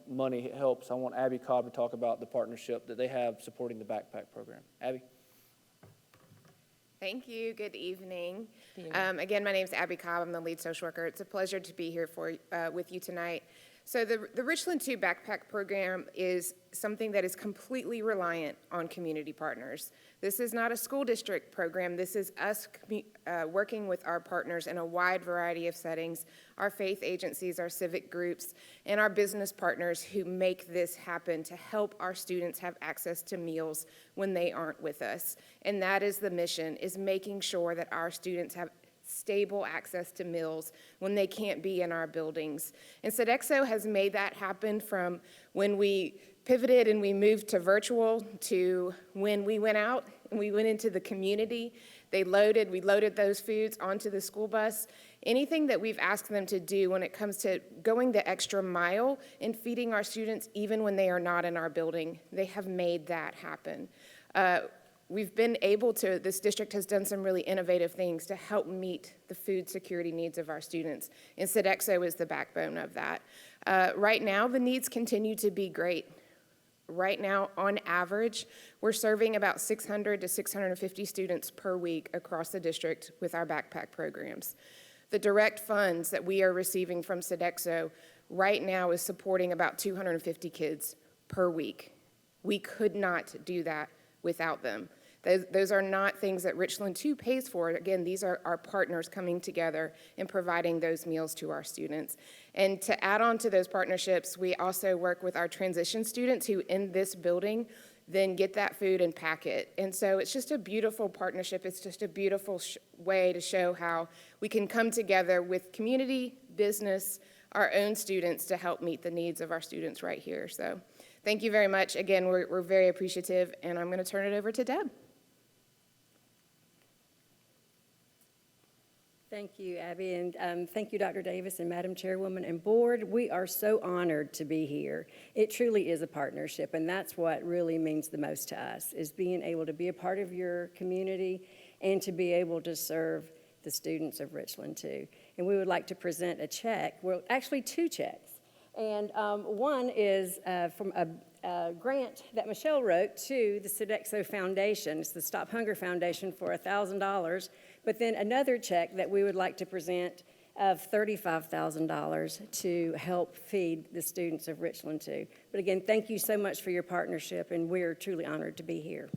money helps, I want Abby Cobb to talk about the partnership that they have supporting the backpack program. Abby? Thank you. Good evening. Again, my name is Abby Cobb. I'm the lead social worker. It's a pleasure to be here with you tonight. So the Richland 2 Backpack Program is something that is completely reliant on community partners. This is not a school district program. This is us working with our partners in a wide variety of settings, our faith agencies, our civic groups, and our business partners who make this happen to help our students have access to meals when they aren't with us. And that is the mission, is making sure that our students have stable access to meals when they can't be in our buildings. And Sodexo has made that happen from when we pivoted and we moved to virtual to when we went out and we went into the community. We loaded those foods onto the school bus. Anything that we've asked them to do when it comes to going the extra mile in feeding our students, even when they are not in our building, they have made that happen. We've been able to, this district has done some really innovative things to help meet the food security needs of our students, and Sodexo is the backbone of that. Right now, the needs continue to be great. Right now, on average, we're serving about 600 to 650 students per week across the district with our backpack programs. The direct funds that we are receiving from Sodexo right now is supporting about 250 kids per week. We could not do that without them. Those are not things that Richland 2 pays for. Again, these are our partners coming together and providing those meals to our students. And to add on to those partnerships, we also work with our transition students who in this building then get that food and pack it. And so it's just a beautiful partnership. It's just a beautiful way to show how we can come together with community, business, our own students to help meet the needs of our students right here. So Thank you very much. Again, we're very appreciative, and I'm going to turn it over to Deb. Thank you, Abby, and thank you, Dr. Davis and Madam Chairwoman and Board. We are so honored to be here. It truly is a partnership, and that's what really means the most to us, is being able to be a part of your community and to be able to serve the students of Richland, too. And we would like to present a check, well, actually 2 checks. And one is from a grant that Michelle wrote to the Sodexo Foundation. It's the Stop Hunger Foundation for $1,000. But then another check that we would like to present of $35,000 to help feed the students of Richland too. But again, thank you so much for your partnership, and we're truly honored to be here.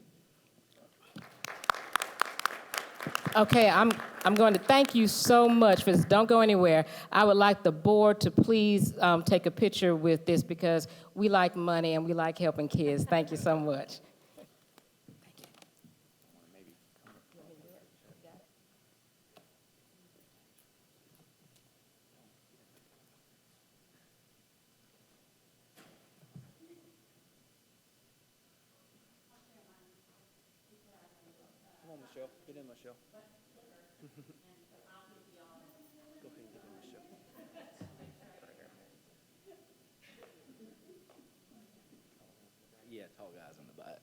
Okay, I'm going to thank you so much for this. Don't go anywhere. I would like the board to please take a picture with this because we like money and we like helping kids. Thank you so much. Come on, Michelle. Get in, Michelle. Go ahead and get in, Michelle. Yeah, tall guys in the back.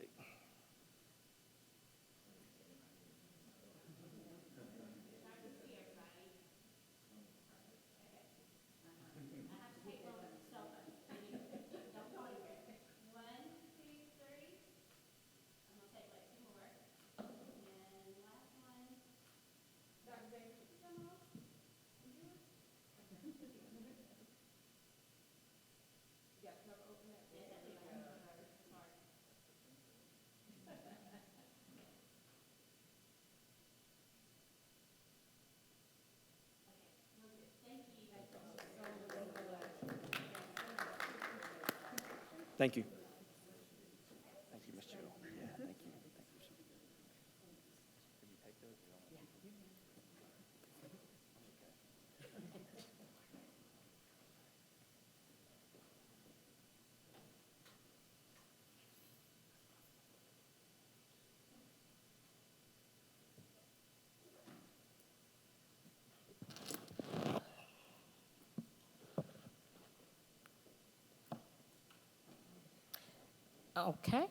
Thank you. Thank you, Michelle. Yeah, thank you. Okay.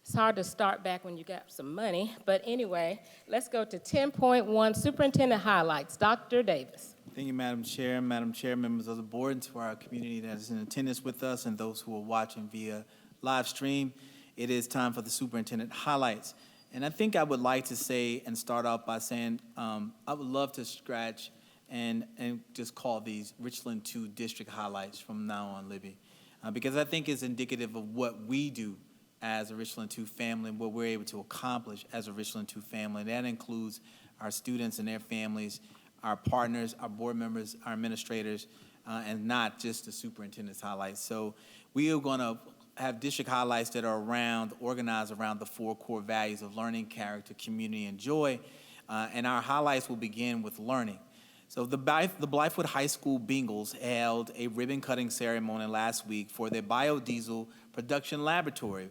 It's hard to start back when you got some money, but anyway, let's go to 10.1, Superintendent Highlights. Dr. Davis. Thank you, Madam Chair, members of the board, and to our community that is in attendance with us and those who are watching via live stream. It is time for the superintendent highlights. And I think I would like to say and start off by saying I would love to scratch and just call these Richland 2 district highlights from now on, Libby, because I think it's indicative of what we do as a Richland 2 family and what we're able to accomplish as a Richland 2 family. And that includes our students and their families, our partners, our board members, our administrators, and not just the superintendent's highlights. So we are going to have district highlights that are organized around the 4 core values of learning, character, community, and joy. And our highlights will begin with learning. So the Blythewood High School Bengals held a ribbon-cutting ceremony last week for their biodiesel production laboratory.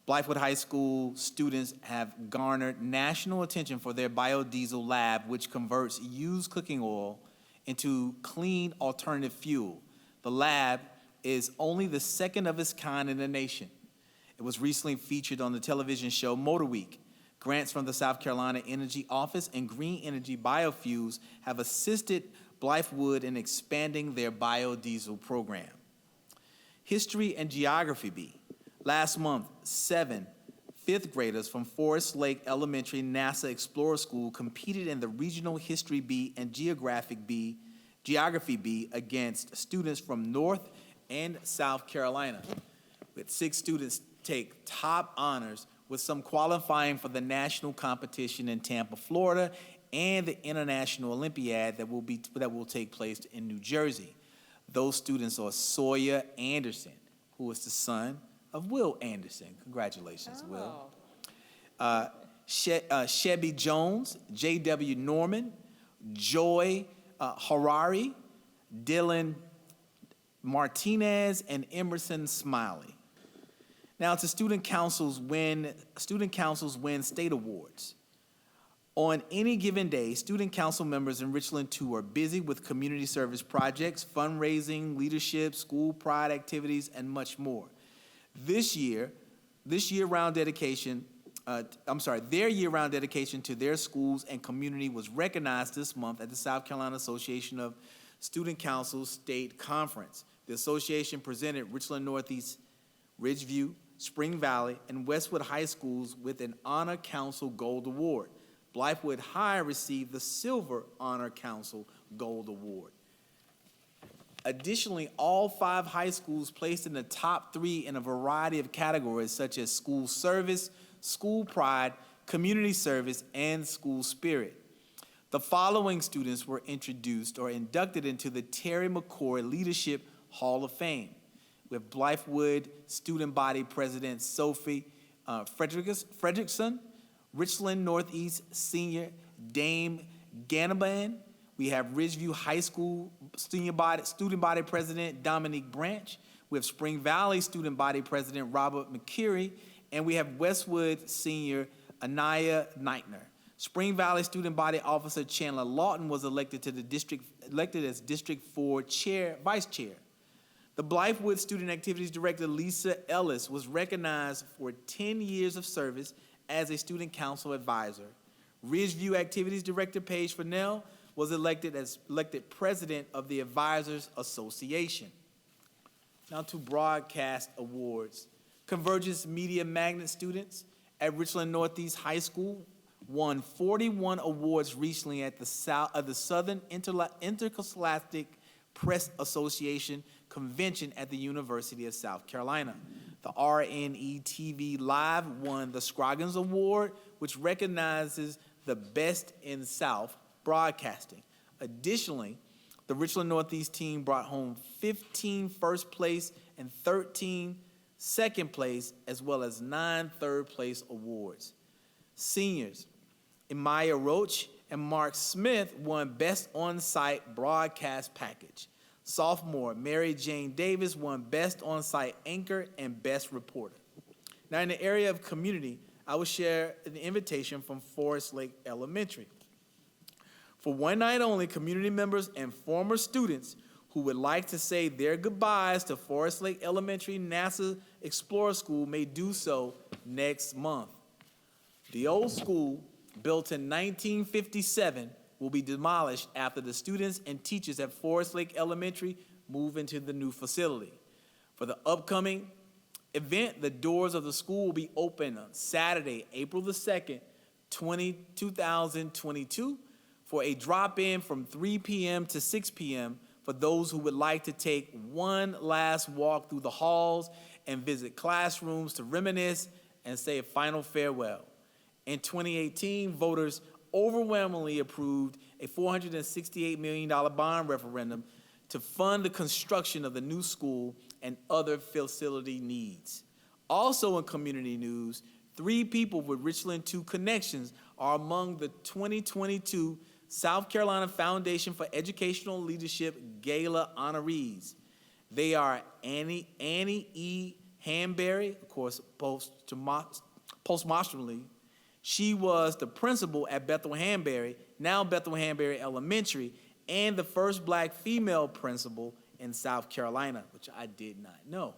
Blythewood High School students have garnered national attention for their biodiesel lab, which converts used cooking oil into clean alternative fuel. The lab is only the second of its kind in the nation. It was recently featured on the television show Motor Week. Grants from the South Carolina Energy Office and Green Energy Biofuels have assisted Blythewood in expanding their biodiesel program. History and Geography B. Last month, 7 fifth graders from Forest Lake Elementary NASA Explorer School competed in the Regional History B and Geography B against students from North and South Carolina. We had 6 students take top honors, with some qualifying for the national competition in Tampa, Florida, and the International Olympiad that will take place in New Jersey. Those students are Sawyer Anderson, who is the son of Will Anderson. Congratulations, Will. Chevy Jones, J.W. Norman, Joy Harari, Dylan Martinez, and Emerson Smiley. Now to student councils win state awards. On any given day, student council members in Richland 2 are busy with community service projects, fundraising, leadership, school pride activities, and much more. Their year-round dedication to their schools and community was recognized this month at the South Carolina Association of Student Councils State Conference. The association presented Richland Northeast, Ridgeview, Spring Valley, and Westwood High Schools with an Honor Council Gold Award. Blythewood High received the Silver Honor Council Gold Award. Additionally, all 5 high schools placed in the top 3 in a variety of categories such as school service, school pride, community service, and school spirit. The following students were introduced or inducted into the Terry McCoy Leadership Hall of Fame. We have Blythewood Student Body President Sophie Fredrickson, Richland Northeast Senior Dame Ganaban. We have Ridgeview High School Student Body President Dominique Branch. We have Spring Valley Student Body President Robert McCurry, and we have Westwood Senior Anaya Neitner. Spring Valley Student Body Officer Chandler Lawton was elected as District 4 Vice Chair. The Blythewood Student Activities Director Lisa Ellis was recognized for 10 years of service as a student council advisor. Ridgeview Activities Director Paige Fennell was elected president of the Advisors Association. Now to broadcast awards. Convergence Media Magnet students at Richland Northeast High School won 41 awards recently at the Southern Interscholastic Press Association Convention at the University of South Carolina. The RNE TV Live won the Scroggins Award, which recognizes the best in South broadcasting. Additionally, the Richland Northeast team brought home 15 first place and 13 second place, as well as 9 third place awards. Seniors, Amaya Roach and Mark Smith won Best On-Site Broadcast Package. Sophomore, Mary Jane Davis won Best On-Site Anchor and Best Reporter. Now, in the area of community, I will share an invitation from Forest Lake Elementary. For one night only, community members and former students who would like to say their goodbyes to Forest Lake Elementary NASA Explorer School may do so next month. The old school, built in 1957, will be demolished after the students and teachers at Forest Lake Elementary move into the new facility. For the upcoming event, the doors of the school will be open on Saturday, April the 2nd, 2022, for a drop-in from 3 p.m. to 6 p.m. for those who would like to take one last walk through the halls and visit classrooms to reminisce and say a final farewell. In 2018, voters overwhelmingly approved a $468 million bond referendum to fund the construction of the new school and other facility needs. Also in community news, 3 people with Richland 2 connections are among the 2022 South Carolina Foundation for Educational Leadership Gala honorees. They are Annie E. Hanberry, of course, posthumously. She was the principal at Bethel Hanberry, now Bethel Hanberry Elementary, and the first black female principal in South Carolina, which I did not know.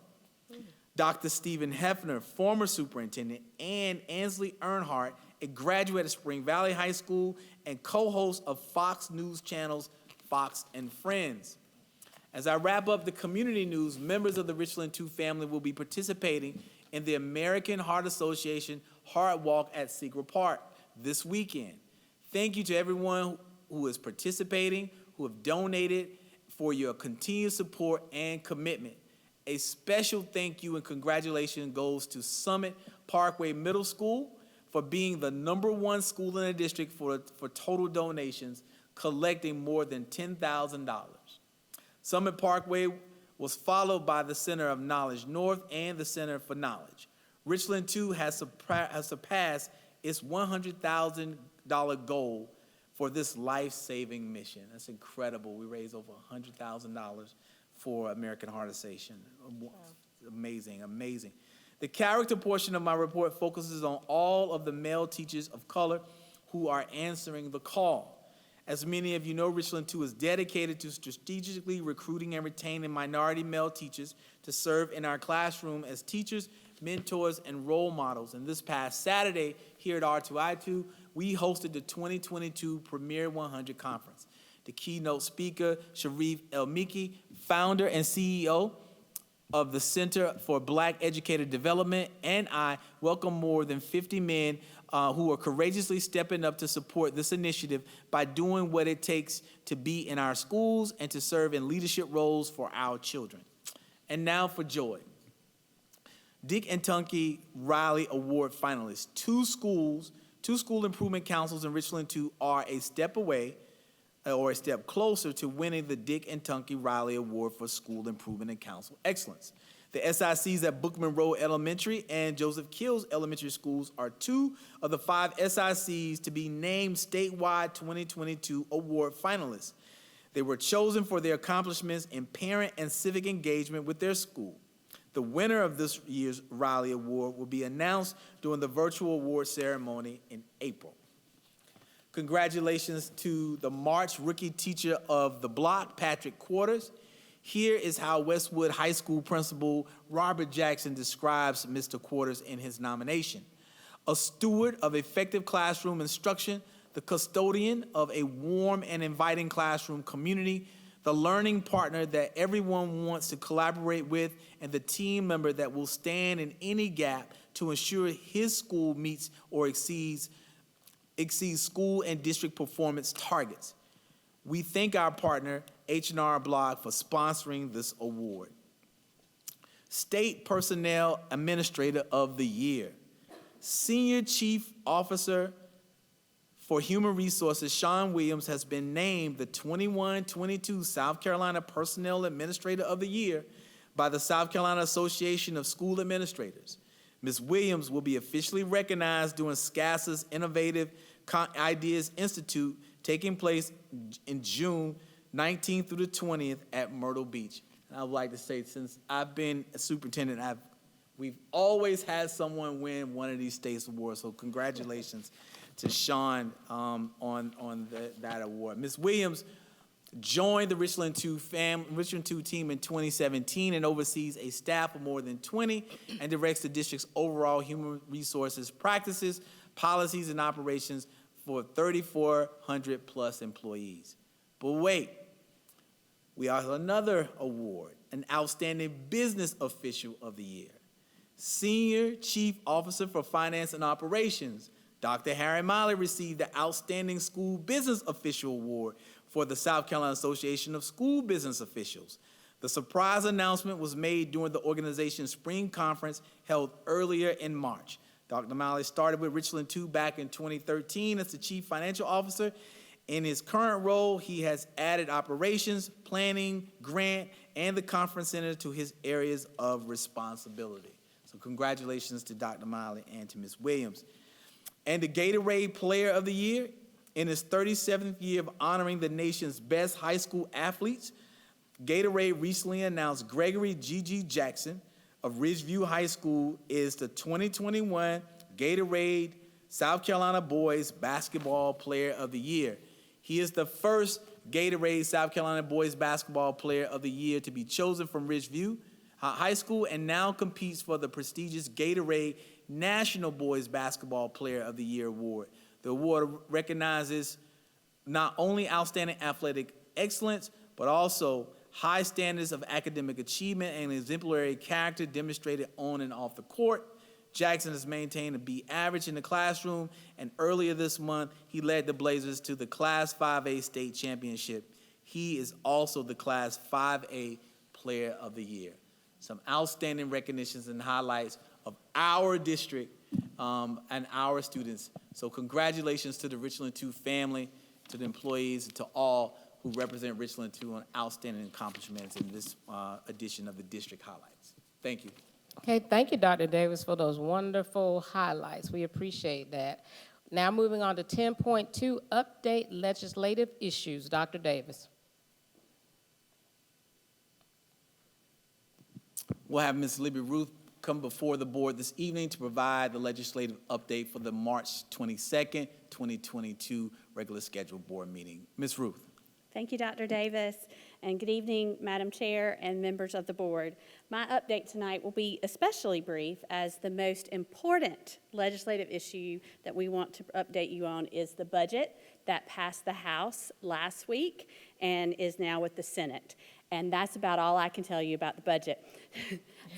Dr. Stephen Hefner, former superintendent, and Ansley Earnhardt, a graduate of Spring Valley High School and co-host of Fox News Channel's Fox and Friends. As I wrap up the community news, members of the Richland 2 family will be participating in the American Heart Association Heart Walk at Secret Park this weekend. Thank you to everyone who is participating, who have donated, for your continued support and commitment. A special thank you and congratulations goes to Summit Parkway Middle School for being the #1 school in the district for total donations, collecting more than $10,000. Summit Parkway was followed by the Center of Knowledge North and the Center for Knowledge. Richland 2 has surpassed its $100,000 goal for this life-saving mission. That's incredible. We raised over $100,000 for American Heart Association. Wow. Amazing, amazing. The character portion of my report focuses on all of the male teachers of color who are answering the call. As many of you know, Richland 2 is dedicated to strategically recruiting and retaining minority male teachers to serve in our classroom as teachers, mentors, and role models. And this past Saturday, here at R2i2, we hosted the 2022 Premier 100 Conference. The keynote speaker, Sharif El-Miki, founder and CEO of the Center for Black Educator Development, and I welcome more than 50 men who are courageously stepping up to support this initiative by doing what it takes to be in our schools and to serve in leadership roles for our children. And now for joy. Dick and Tunky Riley Award finalists. Two school improvement councils in Richland 2 are a step away or a step closer to winning the Dick and Tunky Riley Award for School Improvement and Council Excellence. The SICs at Bookman Road Elementary and Joseph Kills Elementary Schools are two of the 5 SICs to be named statewide 2022 award finalists. They were chosen for their accomplishments in parent and civic engagement with their school. The winner of this year's Riley Award will be announced during the virtual award ceremony in April. Congratulations to the March Rookie Teacher of the Block, Patrick Quarters. Here is how Westwood High School Principal Robert Jackson describes Mr. Quarters in his nomination. A steward of effective classroom instruction, the custodian of a warm and inviting classroom community, the learning partner that everyone wants to collaborate with, and the team member that will stand in any gap to ensure his school meets or exceeds school and district performance targets. We thank our partner, H&R Block, for sponsoring this award. State Personnel Administrator of the Year. Senior Chief Officer for Human Resources, Sean Williams, has been named the 21-22 South Carolina Personnel Administrator of the Year by the South Carolina Association of School Administrators. Ms. Williams will be officially recognized during SCASA's Innovative Ideas Institute taking place in June 19th through the 20th at Myrtle Beach. And I would like to say, since I've been a superintendent, we've always had someone win one of these state's awards, so congratulations to Sean on that award. Ms. Williams joined the Richland 2 team in 2017 and oversees a staff of more than 20 and directs the district's overall human resources practices, policies, and operations for 3,400 plus employees. But wait, we have another award, an Outstanding Business Official of the Year. Senior Chief Officer for Finance and Operations, Dr. Harry Miley, received the Outstanding School Business Official Award for the South Carolina Association of School Business Officials. The surprise announcement was made during the organization's spring conference held earlier in March. Dr. Miley started with Richland 2 back in 2013 as the Chief Financial Officer. In his current role, he has added operations, planning, grant, and the conference center to his areas of responsibility. So congratulations to Dr. Miley and to Ms. Williams. And the Gatorade Player of the Year, in his 37th year of honoring the nation's best high school athletes, Gatorade recently announced Gregory G.G. Jackson of Ridgeview High School is the 2021 Gatorade South Carolina Boys Basketball Player of the Year. He is the first Gatorade South Carolina Boys Basketball Player of the Year to be chosen from Ridgeview High School and now competes for the prestigious Gatorade National Boys Basketball Player of the Year award. The award recognizes not only outstanding athletic excellence, but also high standards of academic achievement and exemplary character demonstrated on and off the court. Jackson has maintained a B average in the classroom, and earlier this month, he led the Blazers to the Class 5A state championship. He is also the Class 5A Player of the Year. Some outstanding recognitions and highlights of our district and our students. So congratulations to the Richland 2 family, to the employees, and to all who represent Richland 2 on outstanding accomplishments in this edition of the District Highlights. Thank you. Okay, thank you, Dr. Davis, for those wonderful highlights. We appreciate that. Now moving on to 10.2, update legislative issues. Dr. Davis. We'll have Ms. Libby Ruth come before the board this evening to provide the legislative update for the March 22nd, 2022 regular scheduled board meeting. Ms. Ruth. Thank you, Dr. Davis, and good evening, Madam Chair and members of the board. My update tonight will be especially brief, as the most important legislative issue that we want to update you on is the budget that passed the House last week and is now with the Senate. And that's about all I can tell you about the budget.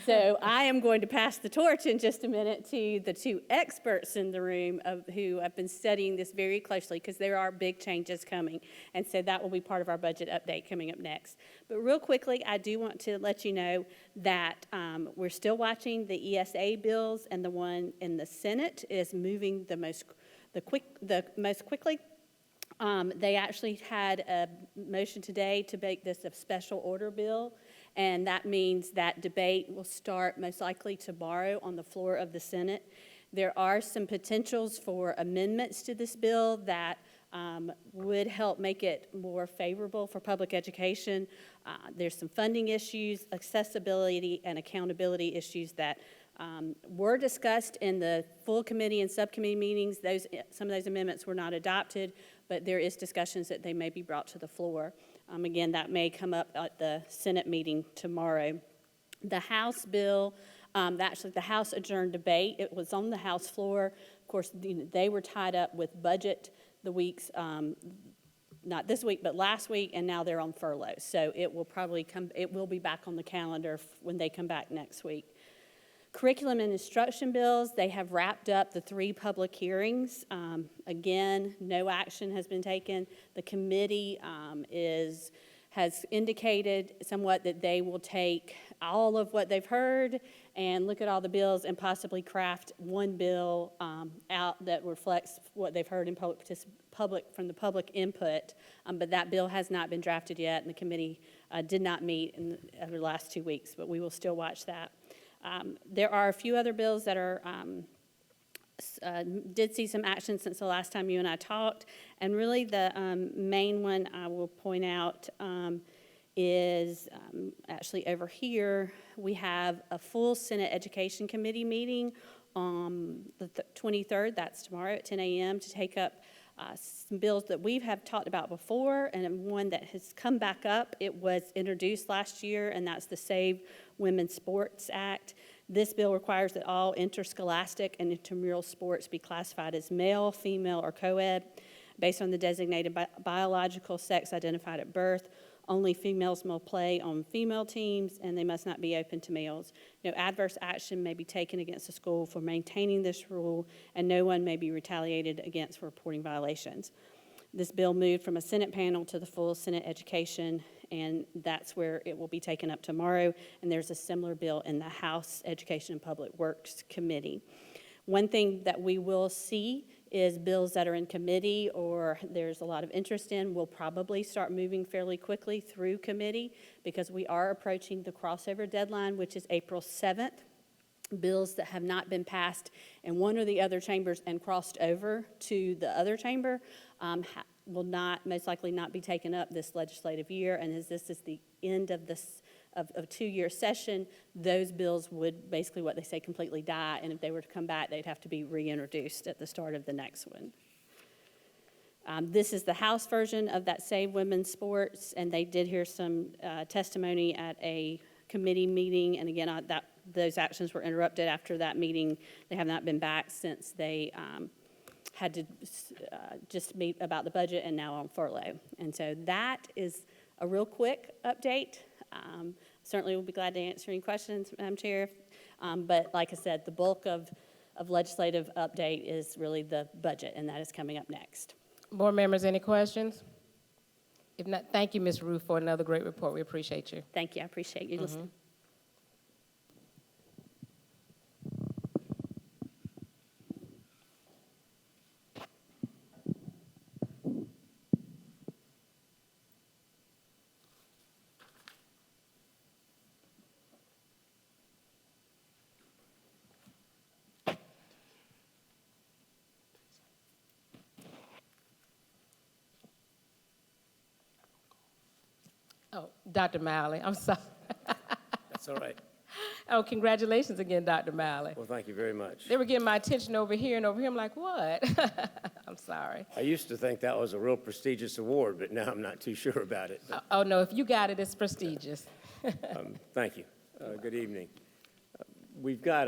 So I am going to pass the torch in just a minute to the two experts in the room who have been studying this very closely, because there are big changes coming. And so that will be part of our budget update coming up next. But real quickly, I do want to let you know that we're still watching the ESA bills, and the one in the Senate is moving the most quickly. They actually had a motion today to make this a special order bill, and that means that debate will start most likely tomorrow on the floor of the Senate. There are some potentials for amendments to this bill that would help make it more favorable for public education. There's some funding issues, accessibility, and accountability issues that were discussed in the full committee and subcommittee meetings. Some of those amendments were not adopted, but there is discussions that they may be brought to the floor. Again, that may come up at the Senate meeting tomorrow. The House bill, actually the House adjourned debate. It was on the House floor. Of course, they were tied up with budget the weeks, not this week, but last week, and now they're on furlough. So it will be back on the calendar when they come back next week. Curriculum and instruction bills, they have wrapped up the 3 public hearings. Again, no action has been taken. The committee has indicated somewhat that they will take all of what they've heard and look at all the bills and possibly craft one bill out that reflects what they've heard in from the public input. But that bill has not been drafted yet, and the committee did not meet over the last 2 weeks, but we will still watch that. There are a few other bills that are did see some action since the last time you and I talked, and really the main one I will point out is actually over here. We have a full Senate Education Committee meeting on the 23rd, that's tomorrow at 10 a.m. to take up some bills that we have talked about before, and one that has come back up. It was introduced last year, and that's the Save Women's Sports Act. This bill requires that all interscholastic and intramural sports be classified as male, female, or co-ed based on the designated biological sex identified at birth. Only females may play on female teams, and they must not be open to males. No adverse action may be taken against the school for maintaining this rule, and no one may be retaliated against for reporting violations. This bill moved from a Senate panel to the full Senate Education, and that's where it will be taken up tomorrow. And there's a similar bill in the House Education and Public Works Committee. One thing that we will see is bills that are in committee or there's a lot of interest in will probably start moving fairly quickly through committee, because we are approaching the crossover deadline, which is April 7th. Bills that have not been passed in one or the other chambers and crossed over to the other chamber will most likely not be taken up this legislative year. And as this is the end of this of 2-year session, those bills would basically, what they say, completely die. And if they were to come back, they'd have to be reintroduced at the start of the next one. This is the House version of that Save Women's Sports, and they did hear some testimony at a committee meeting. And again, those actions were interrupted after that meeting. They have not been back since they had to just meet about the budget and now on furlough. And so that is a real quick update. Certainly we'll be glad to answer any questions, Madam Chair. But like I said, the bulk of legislative update is really the budget, and that is coming up next. Board members, any questions? If not, thank you, Ms. Ruth, for another great report. We appreciate you. Thank you. I appreciate you listening. Oh, Dr. Malley, I'm sorry. That's all right. Oh, congratulations again, Dr. Malley. Well, thank you very much. They were getting my attention over here and over here. I'm like, what? I'm sorry. I used to think that was a real prestigious award, but now I'm not too sure about it. But, Oh, no, if you got it, it's prestigious. thank you. Good evening. We've got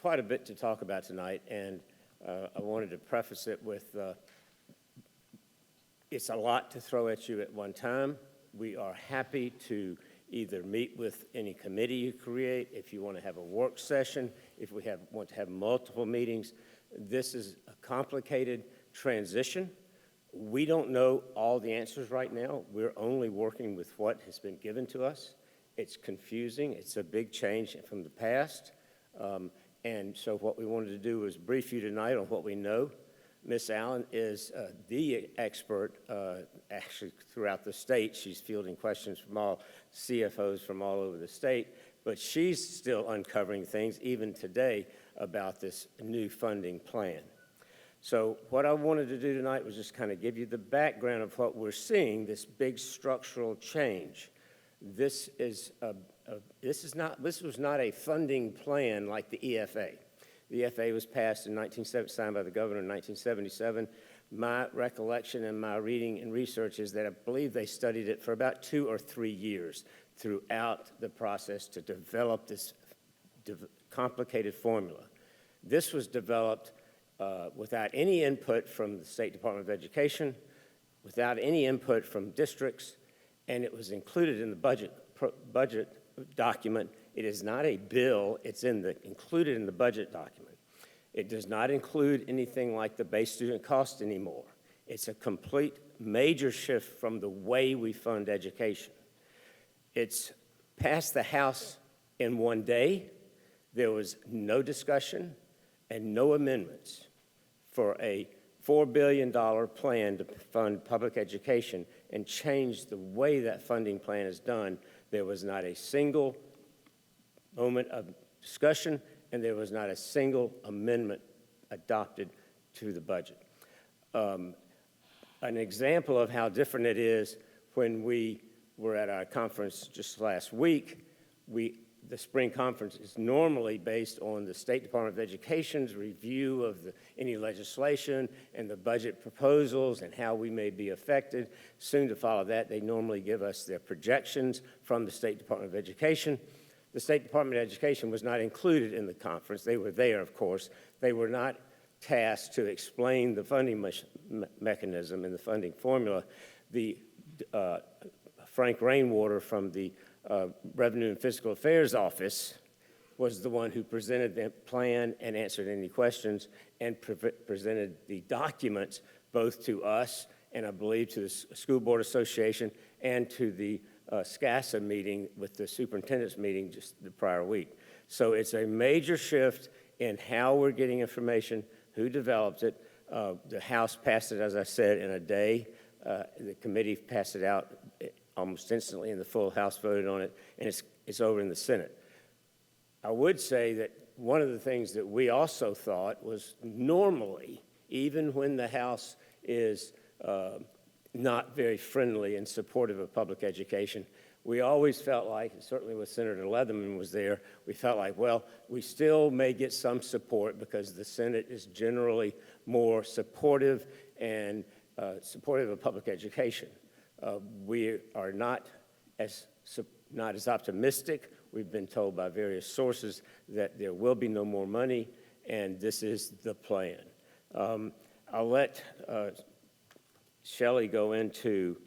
quite a bit to talk about tonight, and I wanted to preface it with it's a lot to throw at you at one time. We are happy to either meet with any committee you create, if you want to have a work session, if we want to have multiple meetings. This is a complicated transition. We don't know all the answers right now. We're only working with what has been given to us. It's confusing. It's a big change from the past. And so what we wanted to do was brief you tonight on what we know. Ms. Allen is the expert, actually, throughout the state. She's fielding questions from all CFOs from all over the state, but she's still uncovering things, even today, about this new funding plan. So what I wanted to do tonight was just kind of give you the background of what we're seeing, this big structural change. This was not a funding plan like the EFA. The EFA was passed signed by the governor in 1977. My recollection and my reading and research is that I believe they studied it for about 2 or 3 years throughout the process to develop this complicated formula. This was developed without any input from the State Department of Education, without any input from districts, and it was included in the budget document. It is not a bill, it's included in the budget document. It does not include anything like the base student cost anymore. It's a complete major shift from the way we fund education. It's passed the House in one day. There was no discussion and no amendments for a $4 billion plan to fund public education and change the way that funding plan is done. There was not a single moment of discussion, and there was not a single amendment adopted to the budget. An example of how different it is, when we were at our conference just last week, the spring conference is normally based on the State Department of Education's review of any legislation and the budget proposals and how we may be affected. Soon to follow that, they normally give us their projections from the State Department of Education. The State Department of Education was not included in the conference. They were there, of course. They were not tasked to explain the funding mechanism and the funding formula. Frank Rainwater from the Revenue and Fiscal Affairs Office was the one who presented the plan and answered any questions and presented the documents both to us and I believe to the School Board Association and to the SCASA meeting with the superintendent's meeting just the prior week. So it's a major shift in how we're getting information, who developed it. The House passed it, as I said, in a day. The committee passed it out almost instantly, and the full House voted on it, and it's over in the Senate. I would say that one of the things that we also thought was normally, even when the House is not very friendly and supportive of public education, we always felt like, certainly with Senator Leatherman was there, we felt like, well, we still may get some support because the Senate is generally more supportive and supportive of public education. We are not as optimistic. We've been told by various sources that there will be no more money, and this is the plan. I'll let Shelley go into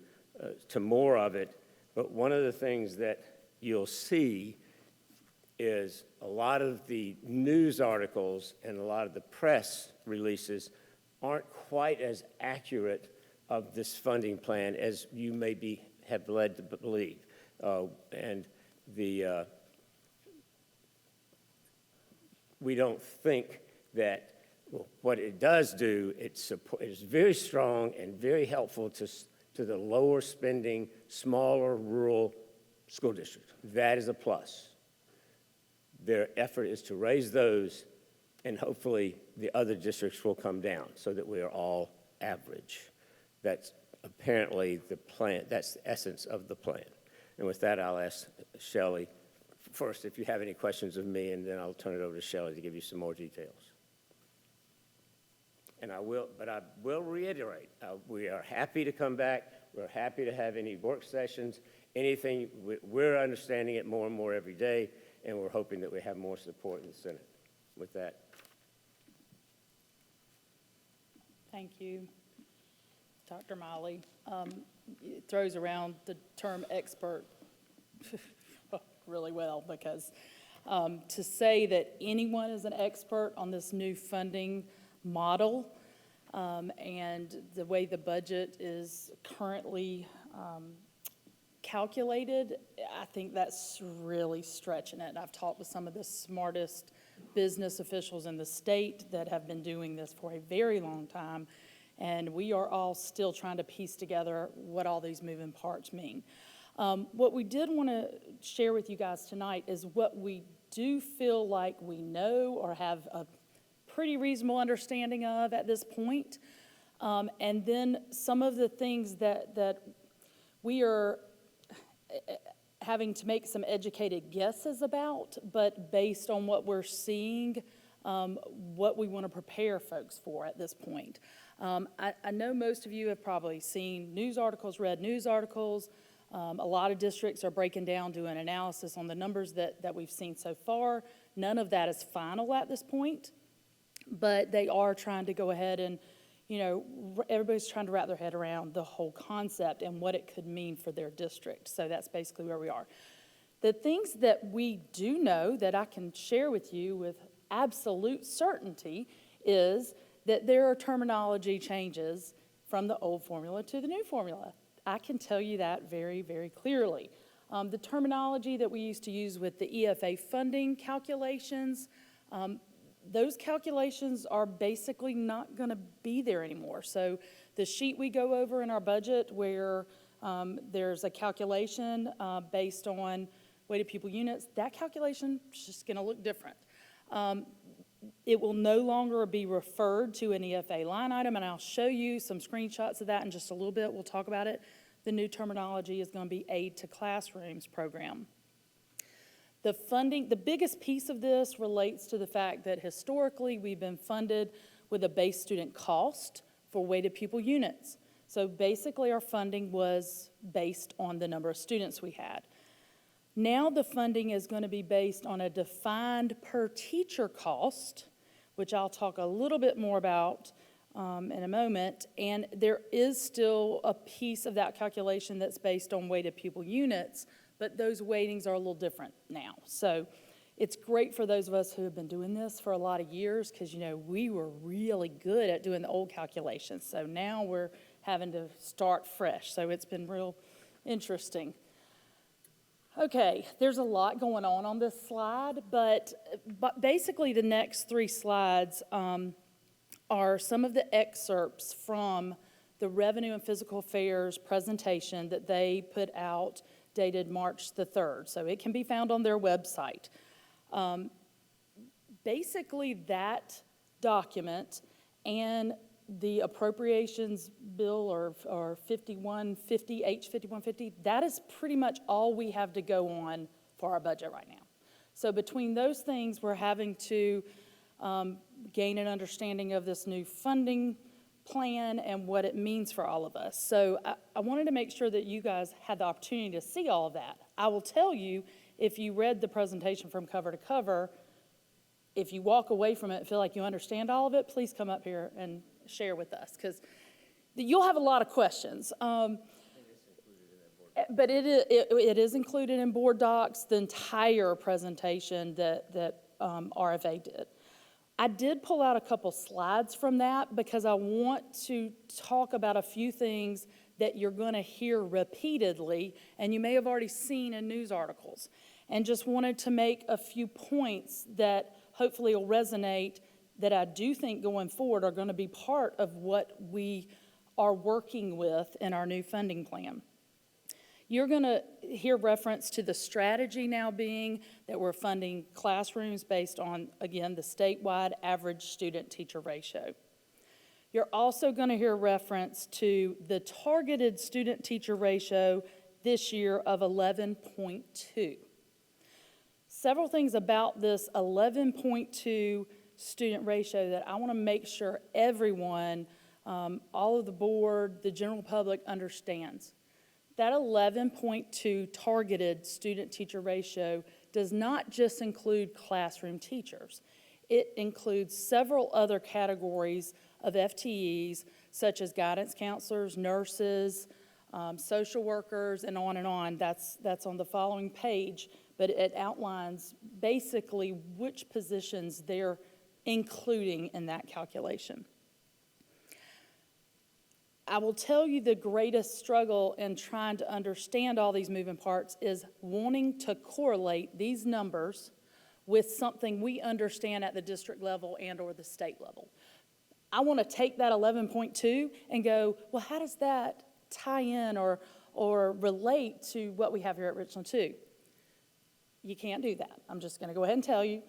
to more of it, but one of the things that you'll see is a lot of the news articles and a lot of the press releases aren't quite as accurate of this funding plan as you may have led to believe. We don't think that what it does do, it is very strong and very helpful to the lower spending, smaller rural school districts. That is a plus. Their effort is to raise those, and hopefully the other districts will come down so that we are all average. That's apparently the plan. That's the essence of the plan. And with that, I'll ask Shelley first, if you have any questions of me, and then I'll turn it over to Shelley to give you some more details. And I will reiterate, we are happy to come back. We're happy to have any work sessions, anything. We're understanding it more and more every day, and we're hoping that we have more support in the Senate. With that. Thank you, Dr. Miley. It throws around the term expert really well, because to say that anyone is an expert on this new funding model and the way the budget is currently calculated, I think that's really stretching it. I've talked with some of the smartest business officials in the state that have been doing this for a very long time, and we are all still trying to piece together what all these moving parts mean. What we did want to share with you guys tonight is what we do feel like we know or have a pretty reasonable understanding of at this point, and then some of the things that we are having to make some educated guesses about, but based on what we're seeing, what we want to prepare folks for at this point. I know most of you have probably seen news articles, read news articles. A lot of districts are breaking down, doing analysis on the numbers that we've seen so far. None of that is final at this point, but they are trying to go ahead and, you know, everybody's trying to wrap their head around the whole concept and what it could mean for their district. So that's basically where we are. The things that we do know that I can share with you with absolute certainty is that there are terminology changes from the old formula to the new formula. I can tell you that very, very clearly. The terminology that we used to use with the EFA funding calculations, those calculations are basically not going to be there anymore. So the sheet we go over in our budget where there's a calculation based on weighted pupil units, that calculation is just going to look different. It will no longer be referred to an EFA line item, and I'll show you some screenshots of that in just a little bit. We'll talk about it. The new terminology is going to be Aid to Classrooms program. The funding, the biggest piece of this relates to the fact that historically we've been funded with a base student cost for weighted pupil units. So basically our funding was based on the number of students we had. Now the funding is going to be based on a defined per teacher cost, which I'll talk a little bit more about in a moment. And there is still a piece of that calculation that's based on weighted pupil units, but those weightings are a little different now. So it's great for those of us who have been doing this for a lot of years because, you know, we were really good at doing the old calculations. So now we're having to start fresh. So it's been real interesting. Okay, there's a lot going on this slide, but basically the next three slides are some of the excerpts from the Revenue and Physical Affairs presentation that they put out dated March the 3rd. So it can be found on their website. Basically that document and the appropriations bill or 5150, H5150, that is pretty much all we have to go on for our budget right now. So between those things, we're having to gain an understanding of this new funding plan and what it means for all of us. So I wanted to make sure that you guys had the opportunity to see all of that. I will tell you, if you read the presentation from cover to cover, if you walk away from it and feel like you understand all of it, please come up here and share with us, because you'll have a lot of questions. But it is included in board docs, the entire presentation that RFA did. I did pull out a couple slides from that because I want to talk about a few things that you're going to hear repeatedly, and you may have already seen in news articles, and just wanted to make a few points that hopefully will resonate that I do think going forward are going to be part of what we are working with in our new funding plan. You're going to hear reference to the strategy now being that we're funding classrooms based on, again, the statewide average student-teacher ratio. You're also going to hear reference to the targeted student-teacher ratio this year of 11.2. several things about this 11.2 student ratio that I want to make sure everyone, all of the board, the general public understands. That 11.2 targeted student-teacher ratio does not just include classroom teachers. It includes several other categories of FTEs, such as guidance counselors, nurses, social workers, and on and on. That's on the following page, but it outlines basically which positions they're including in that calculation. I will tell you the greatest struggle in trying to understand all these moving parts is wanting to correlate these numbers with something we understand at the district level and or the state level. I want to take that 11.2 and go, well, how does that tie in or relate to what we have here at Richland 2? You can't do that. I'm just going to go ahead and tell you.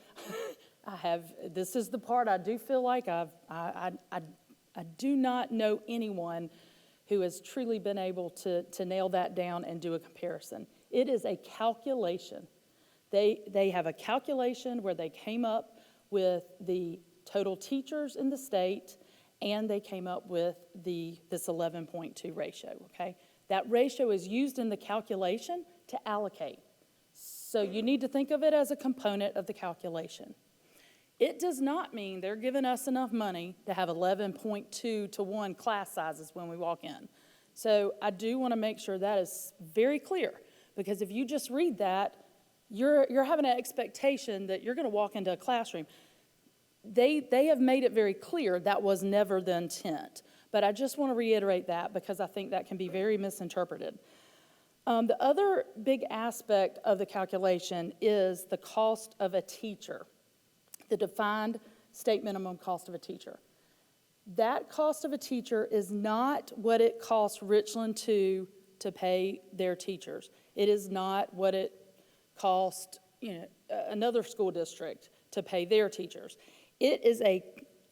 This is the part I do feel like I do not know anyone who has truly been able to nail that down and do a comparison. It is a calculation. They have a calculation where they came up with the total teachers in the state, and they came up with this 11.2 ratio, okay? That ratio is used in the calculation to allocate. So you need to think of it as a component of the calculation. It does not mean they're giving us enough money to have 11.2 to 1 class sizes when we walk in. So I do want to make sure that is very clear, because if you just read that, you're having an expectation that you're going to walk into a classroom. They have made it very clear that was never the intent. But I just want to reiterate that because I think that can be very misinterpreted. The other big aspect of the calculation is the cost of a teacher, the defined state minimum cost of a teacher. That cost of a teacher is not what it costs Richland 2 to pay their teachers. It is not what it cost another school district to pay their teachers. It is a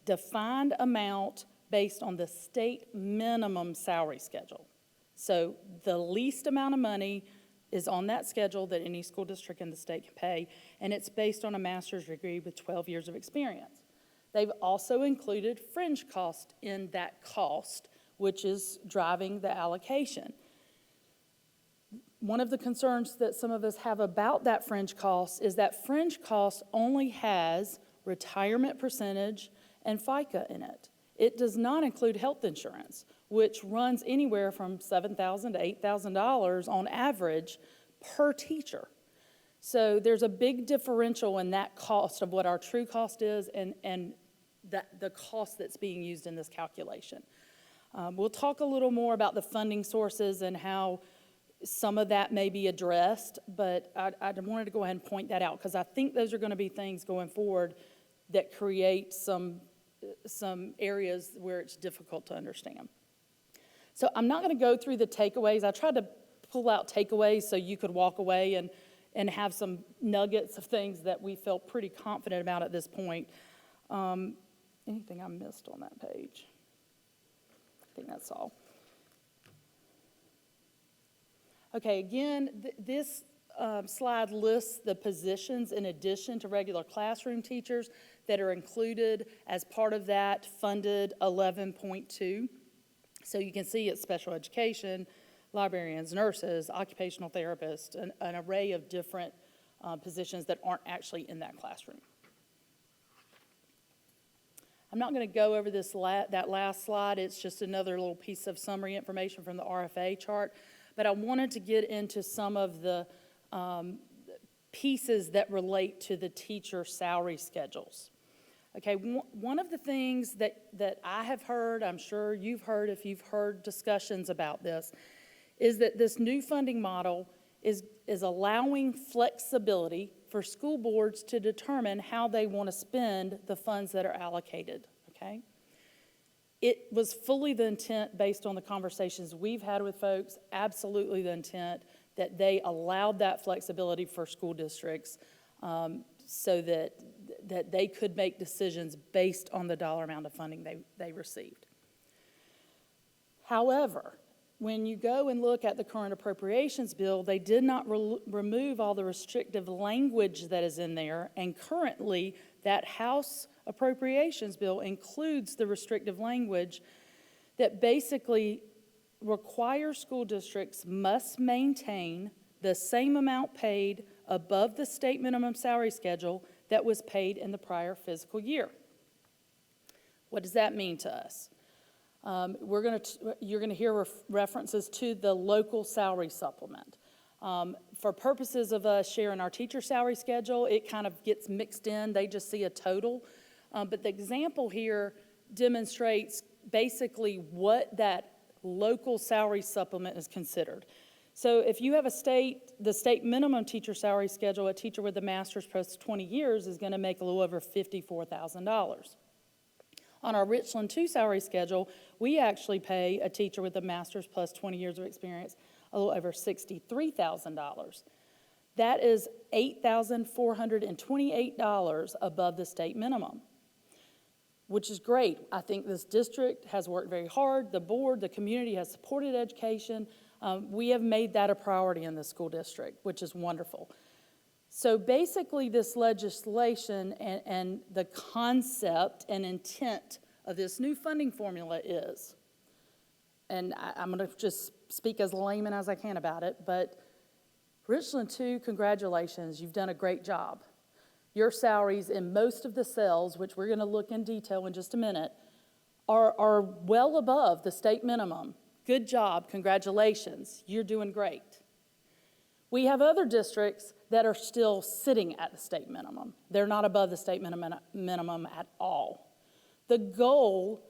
defined amount based on the state minimum salary schedule. So the least amount of money is on that schedule that any school district in the state can pay, and it's based on a master's degree with 12 years of experience. They've also included fringe cost in that cost, which is driving the allocation. One of the concerns that some of us have about that fringe cost is that fringe cost only has retirement percentage and FICA in it. It does not include health insurance, which runs anywhere from $7,000 to $8,000 on average per teacher. So there's a big differential in that cost of what our true cost is and the cost that's being used in this calculation. We'll talk a little more about the funding sources and how some of that may be addressed, but I wanted to go ahead and point that out because I think those are going to be things going forward that create some areas where it's difficult to understand. So I'm not going to go through the takeaways. I tried to pull out takeaways so you could walk away and have some nuggets of things that we felt pretty confident about at this point. Anything I missed on that page? I think that's all. Okay, again, this slide lists the positions in addition to regular classroom teachers that are included as part of that funded 11.2. So you can see it's special education, librarians, nurses, occupational therapists, an array of different positions that aren't actually in that classroom. I'm not going to go over that last slide. It's just another little piece of summary information from the RFA chart. But I wanted to get into some of the pieces that relate to the teacher salary schedules. Okay, one of the things that I have heard, I'm sure you've heard if you've heard discussions about this, is that this new funding model is allowing flexibility for school boards to determine how they want to spend the funds that are allocated, okay? It was fully the intent based on the conversations we've had with folks, absolutely the intent that they allowed that flexibility for school districts so that they could make decisions based on the dollar amount of funding they received. However, when you go and look at the current appropriations bill, they did not remove all the restrictive language that is in there, and currently that House appropriations bill includes the restrictive language that basically requires school districts must maintain the same amount paid above the state minimum salary schedule that was paid in the prior fiscal year. What does that mean to us? You're going to hear references to the local salary supplement. For purposes of us sharing our teacher salary schedule, it kind of gets mixed in. They just see a total. But the example here demonstrates basically what that local salary supplement is considered. So if you have the state minimum teacher salary schedule, a teacher with a master's post 20 years is going to make a little over $54,000. On our Richland 2 salary schedule, we actually pay a teacher with a master's plus 20 years of experience a little over $63,000. That is $8,428 above the state minimum, which is great. I think this district has worked very hard. The board, the community has supported education. We have made that a priority in the school district, which is wonderful. So basically this legislation and the concept and intent of this new funding formula is, and I'm going to just speak as layman as I can about it, but Richland 2, congratulations, you've done a great job. Your salaries in most of the cells, which we're going to look in detail in just a minute, are well above the state minimum. Good job, congratulations, you're doing great. We have other districts that are still sitting at the state minimum. They're not above the state minimum at all. The goal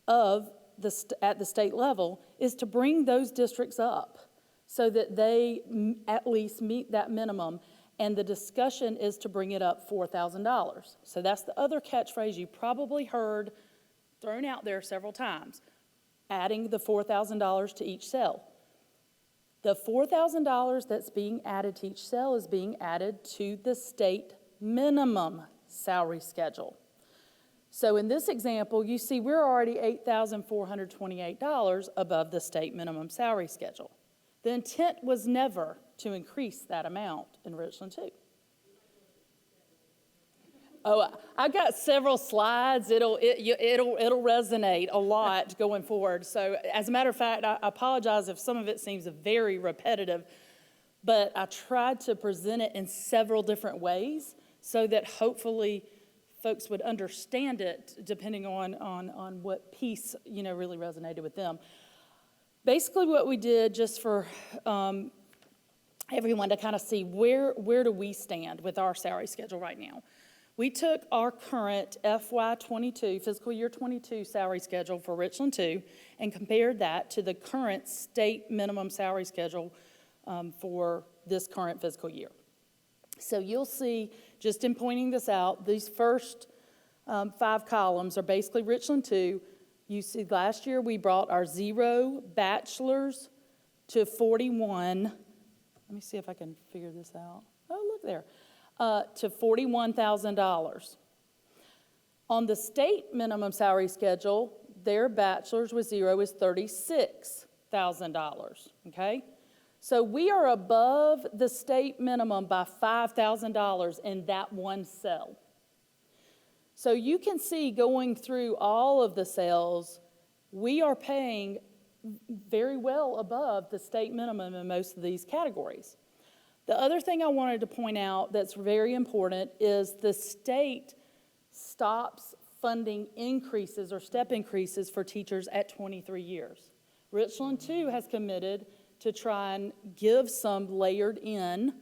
at the state level is to bring those districts up so that they at least meet that minimum, and the discussion is to bring it up $4,000. So that's the other catchphrase you probably heard thrown out there several times, adding the $4,000 to each cell. The $4,000 that's being added to each cell is being added to the state minimum salary schedule. So in this example, you see we're already $8,428 above the state minimum salary schedule. The intent was never to increase that amount in Richland 2. Oh, I've got several slides. It'll resonate a lot going forward. So as a matter of fact, I apologize if some of it seems very repetitive, but I tried to present it in several different ways so that hopefully folks would understand it depending on what piece, really resonated with them. Basically what we did, just for everyone to kind of see where do we stand with our salary schedule right now. We took our current FY22, fiscal year 22 salary schedule for Richland 2 and compared that to the current state minimum salary schedule for this current fiscal year. So you'll see, just in pointing this out, these first 5 columns are basically Richland 2. You see last year we brought our 0 bachelors to 41. Let me see if I can figure this out. Oh, look there. To $41,000. On the state minimum salary schedule, their bachelor's with 0 is $36,000, okay? So we are above the state minimum by $5,000 in that one cell. So you can see going through all of the cells, we are paying very well above the state minimum in most of these categories. The other thing I wanted to point out that's very important is the state stops funding increases or step increases for teachers at 23 years. Richland 2 has committed to try and give some layered in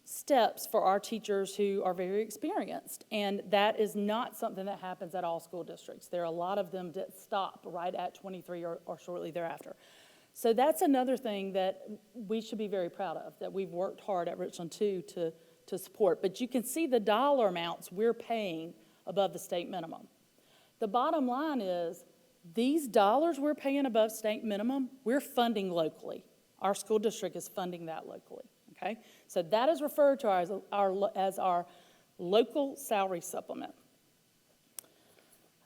steps for our teachers who are very experienced. And that is not something that happens at all school districts. There are a lot of them that stop right at 23 or shortly thereafter. So that's another thing that we should be very proud of, that we've worked hard at Richland 2 to support. But you can see the dollar amounts we're paying above the state minimum. The bottom line is these dollars we're paying above state minimum, we're funding locally. Our school district is funding that locally, okay? So that is referred to as our local salary supplement.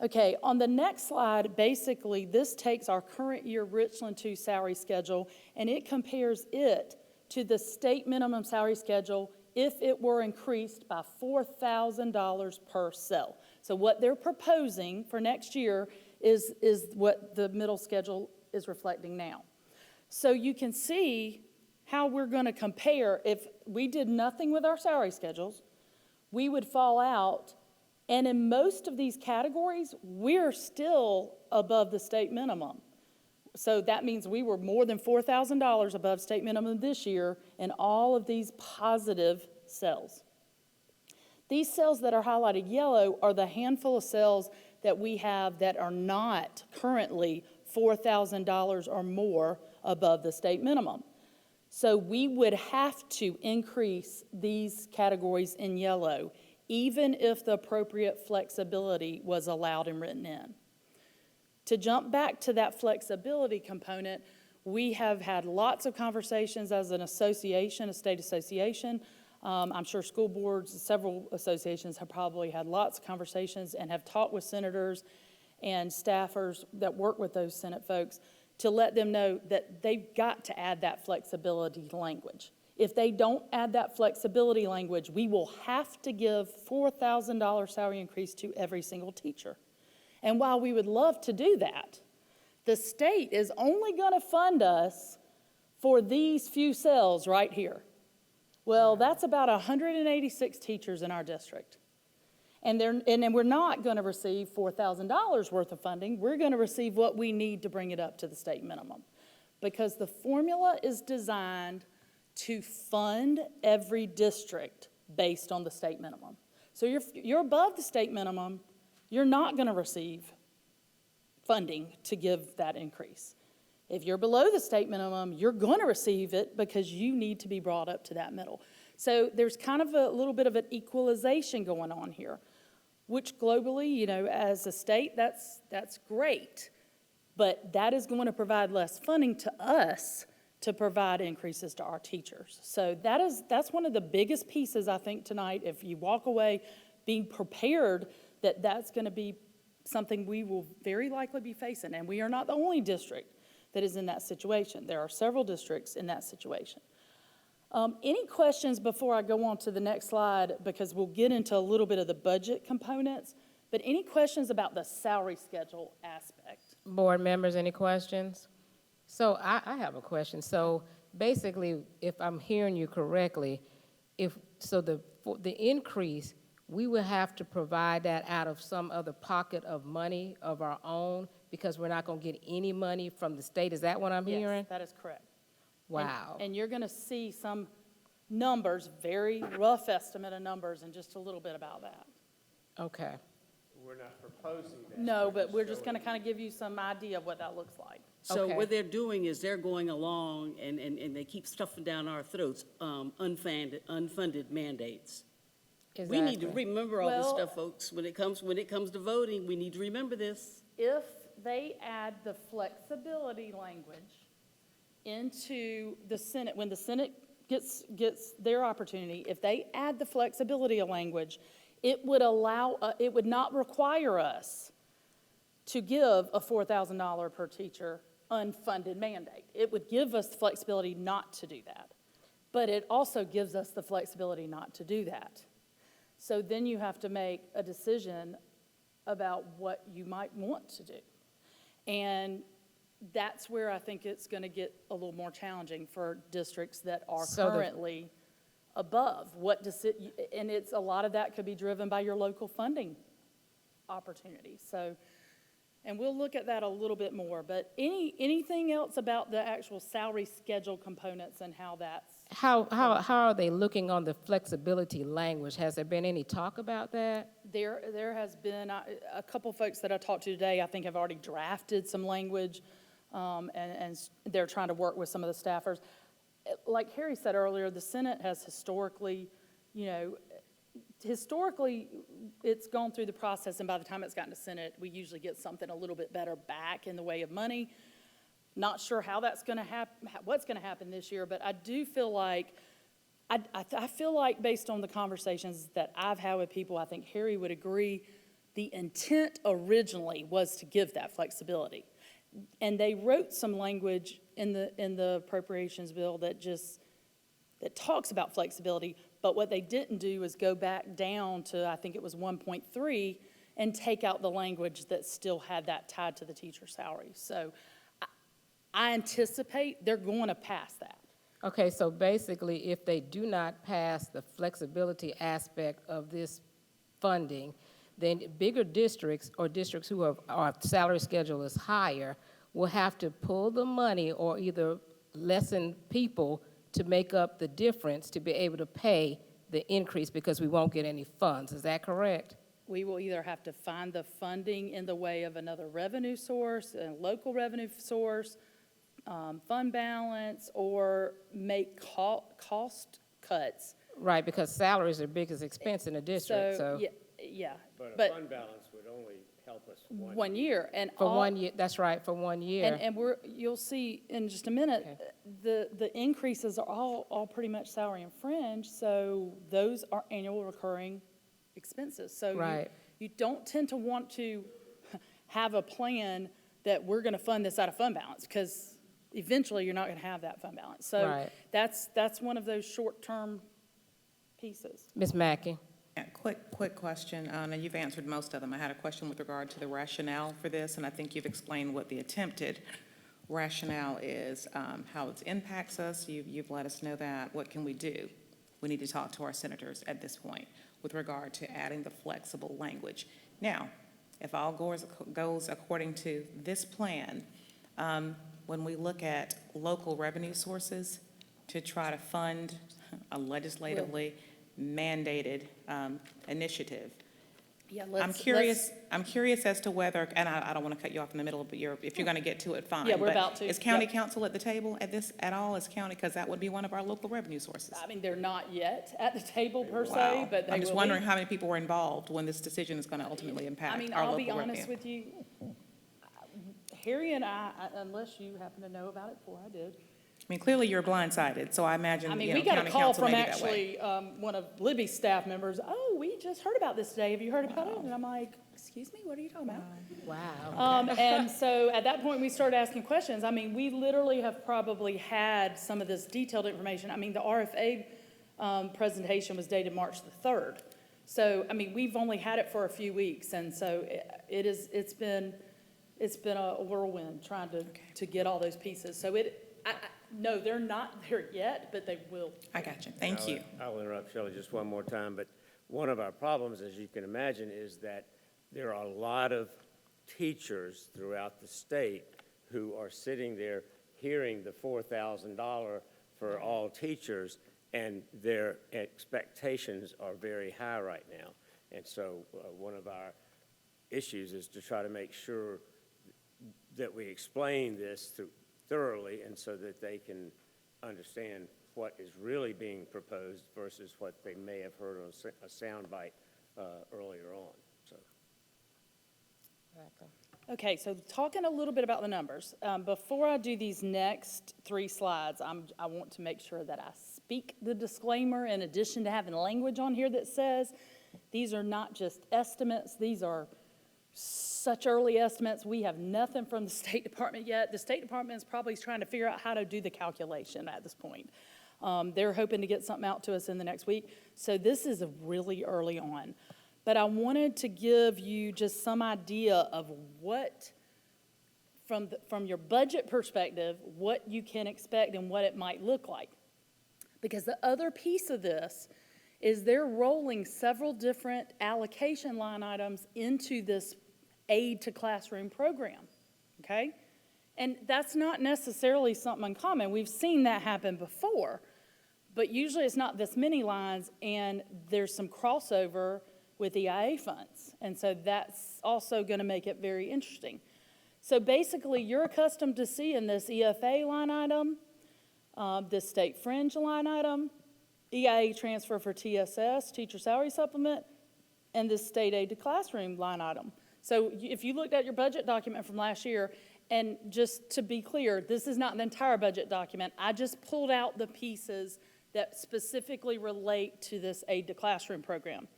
Okay, on the next slide, basically, this takes our current year Richland 2 salary schedule, and it compares it to the state minimum salary schedule if it were increased by $4,000 per cell. So what they're proposing for next year is what the middle schedule is reflecting now. So you can see how we're going to compare. If we did nothing with our salary schedules, we would fall out. And in most of these categories, we're still above the state minimum. So that means we were more than $4,000 above state minimum this year in all of these positive cells. These cells that are highlighted yellow are the handful of cells that we have that are not currently $4,000 or more above the state minimum. So we would have to increase these categories in yellow, even if the appropriate flexibility was allowed and written in. To jump back to that flexibility component, we have had lots of conversations as an association, a state association. I'm sure school boards, several associations have probably had lots of conversations and have talked with senators and staffers that work with those Senate folks to let them know that they've got to add that flexibility language. If they don't add that flexibility language, we will have to give $4,000 salary increase to every single teacher. And while we would love to do that, the state is only going to fund us for these few cells right here. Well, that's about 186 teachers in our district. And we're not going to receive $4,000 worth of funding. We're going to receive what we need to bring it up to the state minimum. Because the formula is designed to fund every district based on the state minimum. So you're above the state minimum, you're not going to receive funding to give that increase. If you're below the state minimum, you're going to receive it because you need to be brought up to that middle. So there's kind of a little bit of an equalization going on here, which globally, you know, as a state, that's great. But that is going to provide less funding to us to provide increases to our teachers. So that's one of the biggest pieces, I think, tonight. If you walk away being prepared that that's going to be something we will very likely be facing. And we are not the only district that is in that situation. There are several districts in that situation. Any questions before I go on to the next slide, because we'll get into a little bit of the budget components, but any questions about the salary schedule aspect? Board members, any questions? So I have a question. So basically, if I'm hearing you correctly, for the increase, we will have to provide that out of some other pocket of money of our own because we're not going to get any money from the state. Is that what I'm hearing? Yes, that is correct. Wow. And you're going to see some numbers, very rough estimate of numbers, and just a little bit about that. Okay. We're not proposing that. No, but we're just going to kind of give you some idea of what that looks like. So Okay. what they're doing is they're going along and they keep stuffing down our throats, unfunded mandates. Exactly. We need to remember all this Well- stuff, folks. When it comes to voting, we need to remember this. If they add the flexibility language into the Senate, when the Senate gets their opportunity, if they add the flexibility language, it would it would not require us to give a $4,000 per teacher unfunded mandate. It would give us the flexibility not to do that. But it also gives us the flexibility not to do that. So then you have to make a decision about what you might want to do. And that's where I think it's going to get a little more challenging for districts that are currently above. And it's a lot of that could be driven by your local funding opportunities. So, and we'll look at that a little bit more. But anything else about the actual salary schedule components and how that's? How are they looking on the flexibility language? Has there been any talk about that? There has been a couple folks that I talked to today, I think have already drafted some language, and they're trying to work with some of the staffers. Like Harry said earlier, the Senate has historically it's gone through the process, and by the time it's gotten to Senate, we usually get something a little bit better back in the way of money. Not sure how that's going to happen, what's going to happen this year, but I do feel like, I feel like based on the conversations that I've had with people, I think Harry would agree, The intent originally was to give that flexibility. And they wrote some language in the appropriations bill that talks about flexibility, but what they didn't do is go back down to, I think it was 1.3, and take out the language that still had that tied to the teacher's salary. So I anticipate they're going to pass that. Okay, so basically, if they do not pass the flexibility aspect of this funding, then bigger districts or districts who have, our salary schedule is higher will have to pull the money or either lessen people to make up the difference to be able to pay the increase because we won't get any funds. Is that correct? We will either have to find the funding in the way of another revenue source, a local revenue source, fund balance, or make cost cuts. Right, because salaries are the biggest expense in a district, so. Yeah. But a fund balance would only help us 1 year. And for 1 year, that's right, for 1 year. And you'll see in just a minute, the increases are all pretty much salary and fringe, so those are annual recurring expenses. So right. you don't tend to want to have a plan that we're going to fund this out of fund balance, because eventually you're not going to have that fund balance. So right. that's one of those short-term pieces. Ms. Mackey. Yeah, quick question. Now, you've answered most of them. I had a question with regard to the rationale for this, and I think you've explained what the attempted rationale is, how it impacts us. You've let us know that. What can we do? We need to talk to our senators at this point with regard to adding the flexible language. Now, if all goes according to this plan, when we look at local revenue sources to try to fund a legislatively mandated initiative. Yeah, I'm curious as to whether, and I don't want to cut you off in the middle, but if you're going to get to it, fine. Yeah, we're but about to. Is county council at the table at all? Is county, because that would be one of our local revenue sources. I mean, they're not yet at the table per Wow. se, but they I'm just will wondering be. how many people were involved when this decision is going to ultimately impact I mean, our I'll local be honest revenue. with you, Harry and I, unless you happen to know about it before I did. I mean, clearly you're blindsided, so I imagine, I mean, you we know, got a county call council from may be that way. actually, one of Libby's staff members, oh, we just heard about this today, have you heard about it? And I'm like, excuse me, what are you talking about? Wow. And so at that point, we started asking questions. I mean, we literally have probably had some of this detailed information. I mean, the RFA presentation was dated March the 3rd. So, I mean, we've only had it for a few weeks, and so it's been a whirlwind trying to get all those pieces. So no, they're not there yet, but they will. I got you. Thank you. I'll interrupt Shelley just one more time, but one of our problems, as you can imagine, is that there are a lot of teachers throughout the state who are sitting there hearing the $4,000 for all teachers, and their expectations are very high right now. And so one of our issues is to try to make sure that we explain this thoroughly, and so that they can understand what is really being proposed versus what they may have heard on a soundbite earlier on. So. Okay, so talking a little bit about the numbers. Before I do these next 3 slides, I want to make sure that I speak the disclaimer in addition to having language on here that says these are not just estimates, these are such early estimates. We have nothing from the State Department yet. The State Department is probably trying to figure out how to do the calculation at this point. They're hoping to get something out to us in the next week. So this is really early on. But I wanted to give you just some idea of what, from your budget perspective, what you can expect and what it might look like. Because the other piece of this is they're rolling several different allocation line items into this aid to classroom program, okay? And that's not necessarily something uncommon. We've seen that happen before, but usually it's not this many lines, and there's some crossover with EIA funds. And so that's also going to make it very interesting. So basically, you're accustomed to seeing this EFA line item, this state fringe line item, EIA transfer for TSS, teacher salary supplement, and this state aid to classroom line item. So if you looked at your budget document from last year, and just to be clear, this is not the entire budget document. I just pulled out the pieces that specifically relate to this aid to classroom program.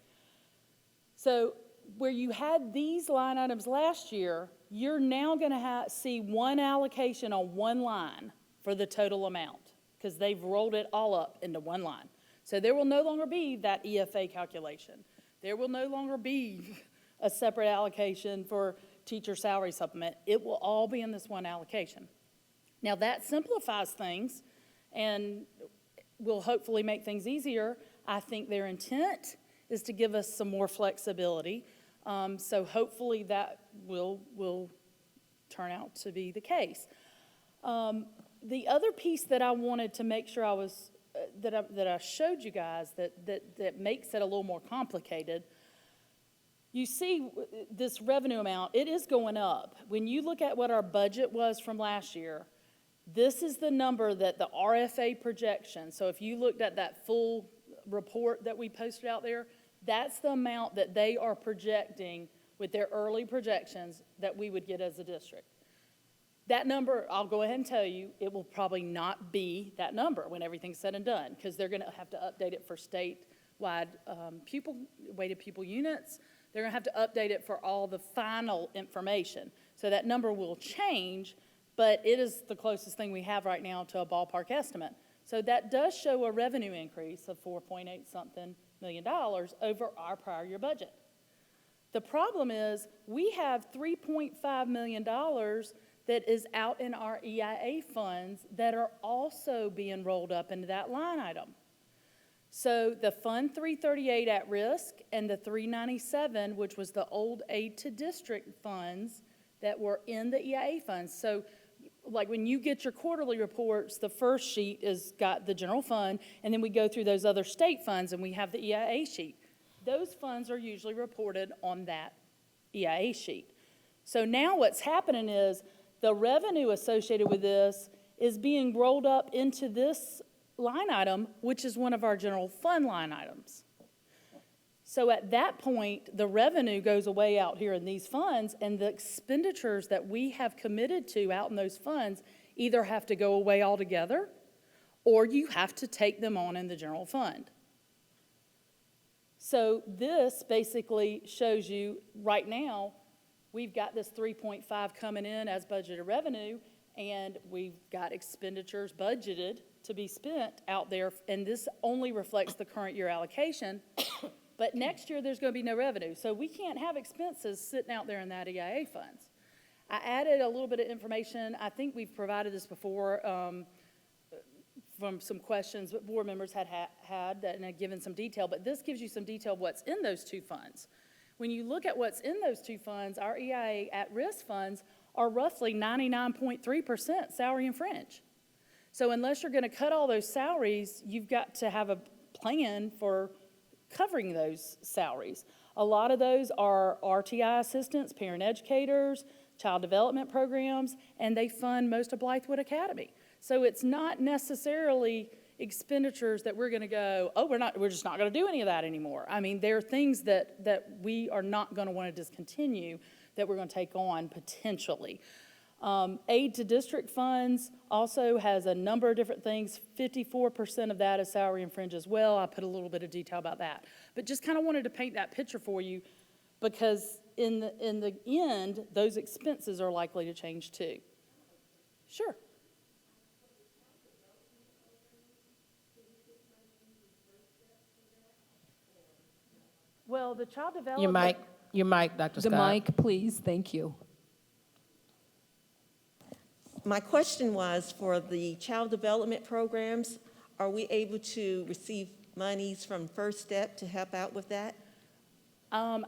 So where you had these line items last year, you're now going to see one allocation on one line for the total amount, because they've rolled it all up into one line. So there will no longer be that EFA calculation. There will no longer be a separate allocation for teacher salary supplement. It will all be in this one allocation. Now, that simplifies things and will hopefully make things easier. I think their intent is to give us some more flexibility. So hopefully that will turn out to be the case. The other piece that I wanted to make sure I was that I showed you guys that makes it a little more complicated. You see this revenue amount, it is going up. When you look at what our budget was from last year, this is the number that the RFA projection, so if you looked at that full report that we posted out there, that's the amount that they are projecting with their early projections that we would get as a district. That number, I'll go ahead and tell you, it will probably not be that number when everything's said and done, because they're going to have to update it for statewide weighted pupil units. They're going to have to update it for all the final information. So that number will change, but it is the closest thing we have right now to a ballpark estimate. So that does show a revenue increase of $4.8-something million over our prior year budget. The problem is we have $3.5 million that is out in our EIA funds that are also being rolled up into that line item. So the Fund 338 at risk and the 397, which was the old aid to district funds that were in the EIA funds. So like when you get your quarterly reports, the first sheet is got the general fund, and then we go through those other state funds and we have the EIA sheet. Those funds are usually reported on that EIA sheet. So now what's happening is the revenue associated with this is being rolled up into this line item, which is one of our general fund line items. So at that point, the revenue goes away out here in these funds, and the expenditures that we have committed to out in those funds either have to go away altogether, or you have to take them on in the general fund. So this basically shows you right now, we've got this 3.5 coming in as budgeted revenue, and we've got expenditures budgeted to be spent out there, and this only reflects the current year allocation. But next year, there's going to be no revenue. So we can't have expenses sitting out there in that EIA funds. I added a little bit of information. I think we've provided this before from some questions that board members had and had given some detail. But this gives you some detail of what's in those two funds. When you look at what's in those two funds, our EIA at-risk funds are roughly 99.3% salary and fringe. So unless you're going to cut all those salaries, you've got to have a plan for covering those salaries. A lot of those are R2i assistants, parent educators, child development programs, and they fund most of Blythewood Academy. So it's not necessarily expenditures that we're going to go, oh, we're just not going to do any of that anymore. I mean, there are things that we are not going to want to discontinue that we're going to take on potentially. Aid to district funds also has a number of different things. 54% of that is salary and fringe as well. I put a little bit of detail about that. But just kind of wanted to paint that picture for you, because in the end, those expenses are likely to change too. Sure. Well, the child development... Your mic, Dr. Scott. The mic, please. Thank you. My question was, for the child development programs, are we able to receive monies from First Step to help out with that? I'm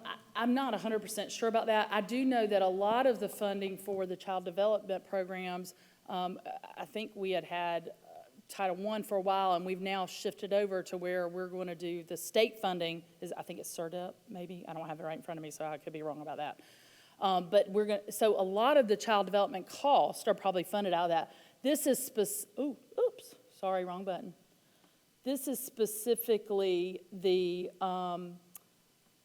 not 100% sure about that. I do know that a lot of the funding for the child development programs, I think we had Title I for a while, and we've now shifted over to where we're going to do the state funding. I think it's CERDEP, maybe. I don't have it right in front of me, so I could be wrong about that. But so a lot of the child development costs are probably funded out of that. This is oops, sorry, wrong button. This is specifically the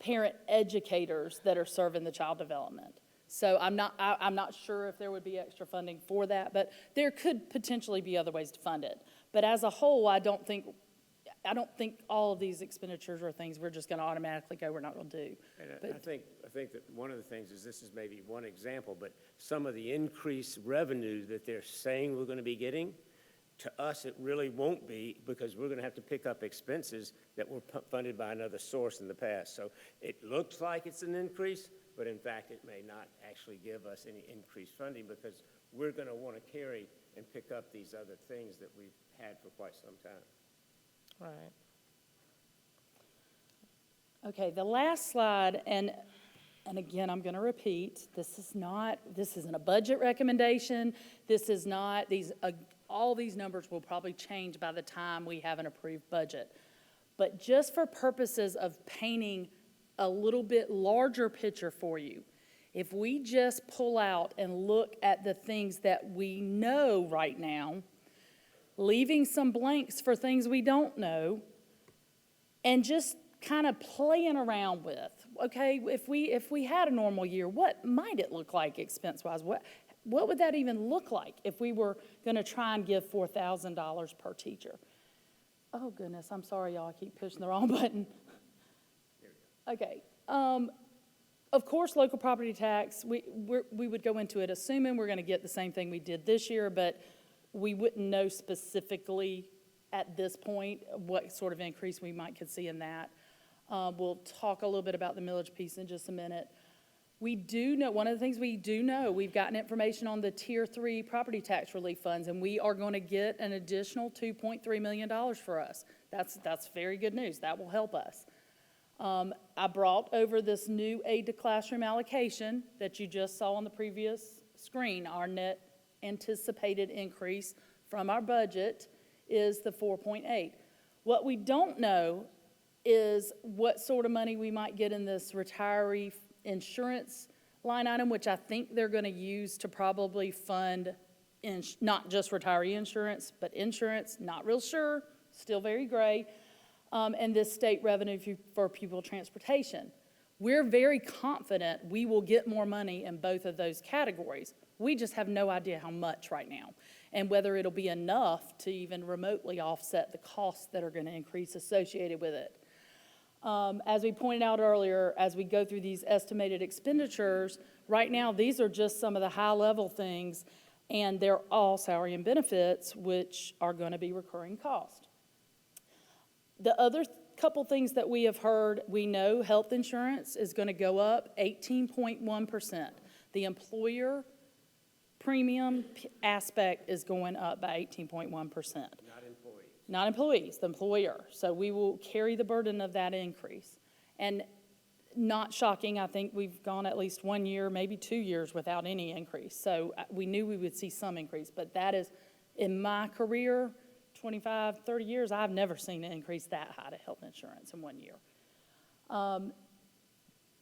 parent educators that are serving the child development. So I'm not sure if there would be extra funding for that, but there could potentially be other ways to fund it. But as a whole, I don't think, I don't think all of these expenditures are things we're just going to automatically go, we're not going to do. And But- I think that one of the things is, this is maybe one example, but some of the increased revenue that they're saying we're going to be getting, to us, it really won't be, because we're going to have to pick up expenses that were funded by another source in the past. So it looks like it's an increase, but in fact, it may not actually give us any increased funding, because we're going to want to carry and pick up these other things that we've had for quite some time. Right. Okay, the last slide, and again, I'm going to repeat, this isn't a budget recommendation. This is not, all these numbers will probably change by the time we have an approved budget. But just for purposes of painting a little bit larger picture for you, if we just pull out and look at the things that we know right now, leaving some blanks for things we don't know, and just kind of playing around with, okay, if we had a normal year, what might it look like expense-wise? What would that even look like if we were going to try and give $4,000 per teacher? Oh, goodness, I'm sorry, y'all, I keep pushing the wrong button. Okay. Of course, local property tax, we would go into it assuming we're going to get the same thing we did this year, but we wouldn't know specifically at this point what sort of increase we could see in that. We'll talk a little bit about the millage piece in just a minute. We do know, one of the things we do know, we've gotten information on the Tier 3 property tax relief funds, and we are going to get an additional $2.3 million for us. That's very good news. That will help us. I brought over this new aid to classroom allocation that you just saw on the previous screen. Our net anticipated increase from our budget is the 4.8. What we don't know is what sort of money we might get in this retiree insurance line item, which I think they're going to use to probably fund not just retiree insurance, but insurance, not real sure, still very gray, and this state revenue for pupil transportation. We're very confident we will get more money in both of those categories. We just have no idea how much right now, and whether it'll be enough to even remotely offset the costs that are going to increase associated with it. As we pointed out earlier, as we go through these estimated expenditures, right now these are just some of the high-level things, and they're all salary and benefits, which are going to be recurring cost. The other couple things that we have heard, we know health insurance is going to go up 18.1%. The employer premium aspect is going up by 18.1%. Not employees, the employer. So we will carry the burden of that increase. And not shocking, I think we've gone at least 1 year, maybe 2 years without any increase. So we knew we would see some increase, but that is, in my career, 25, 30 years, I've never seen an increase that high to health insurance in 1 year.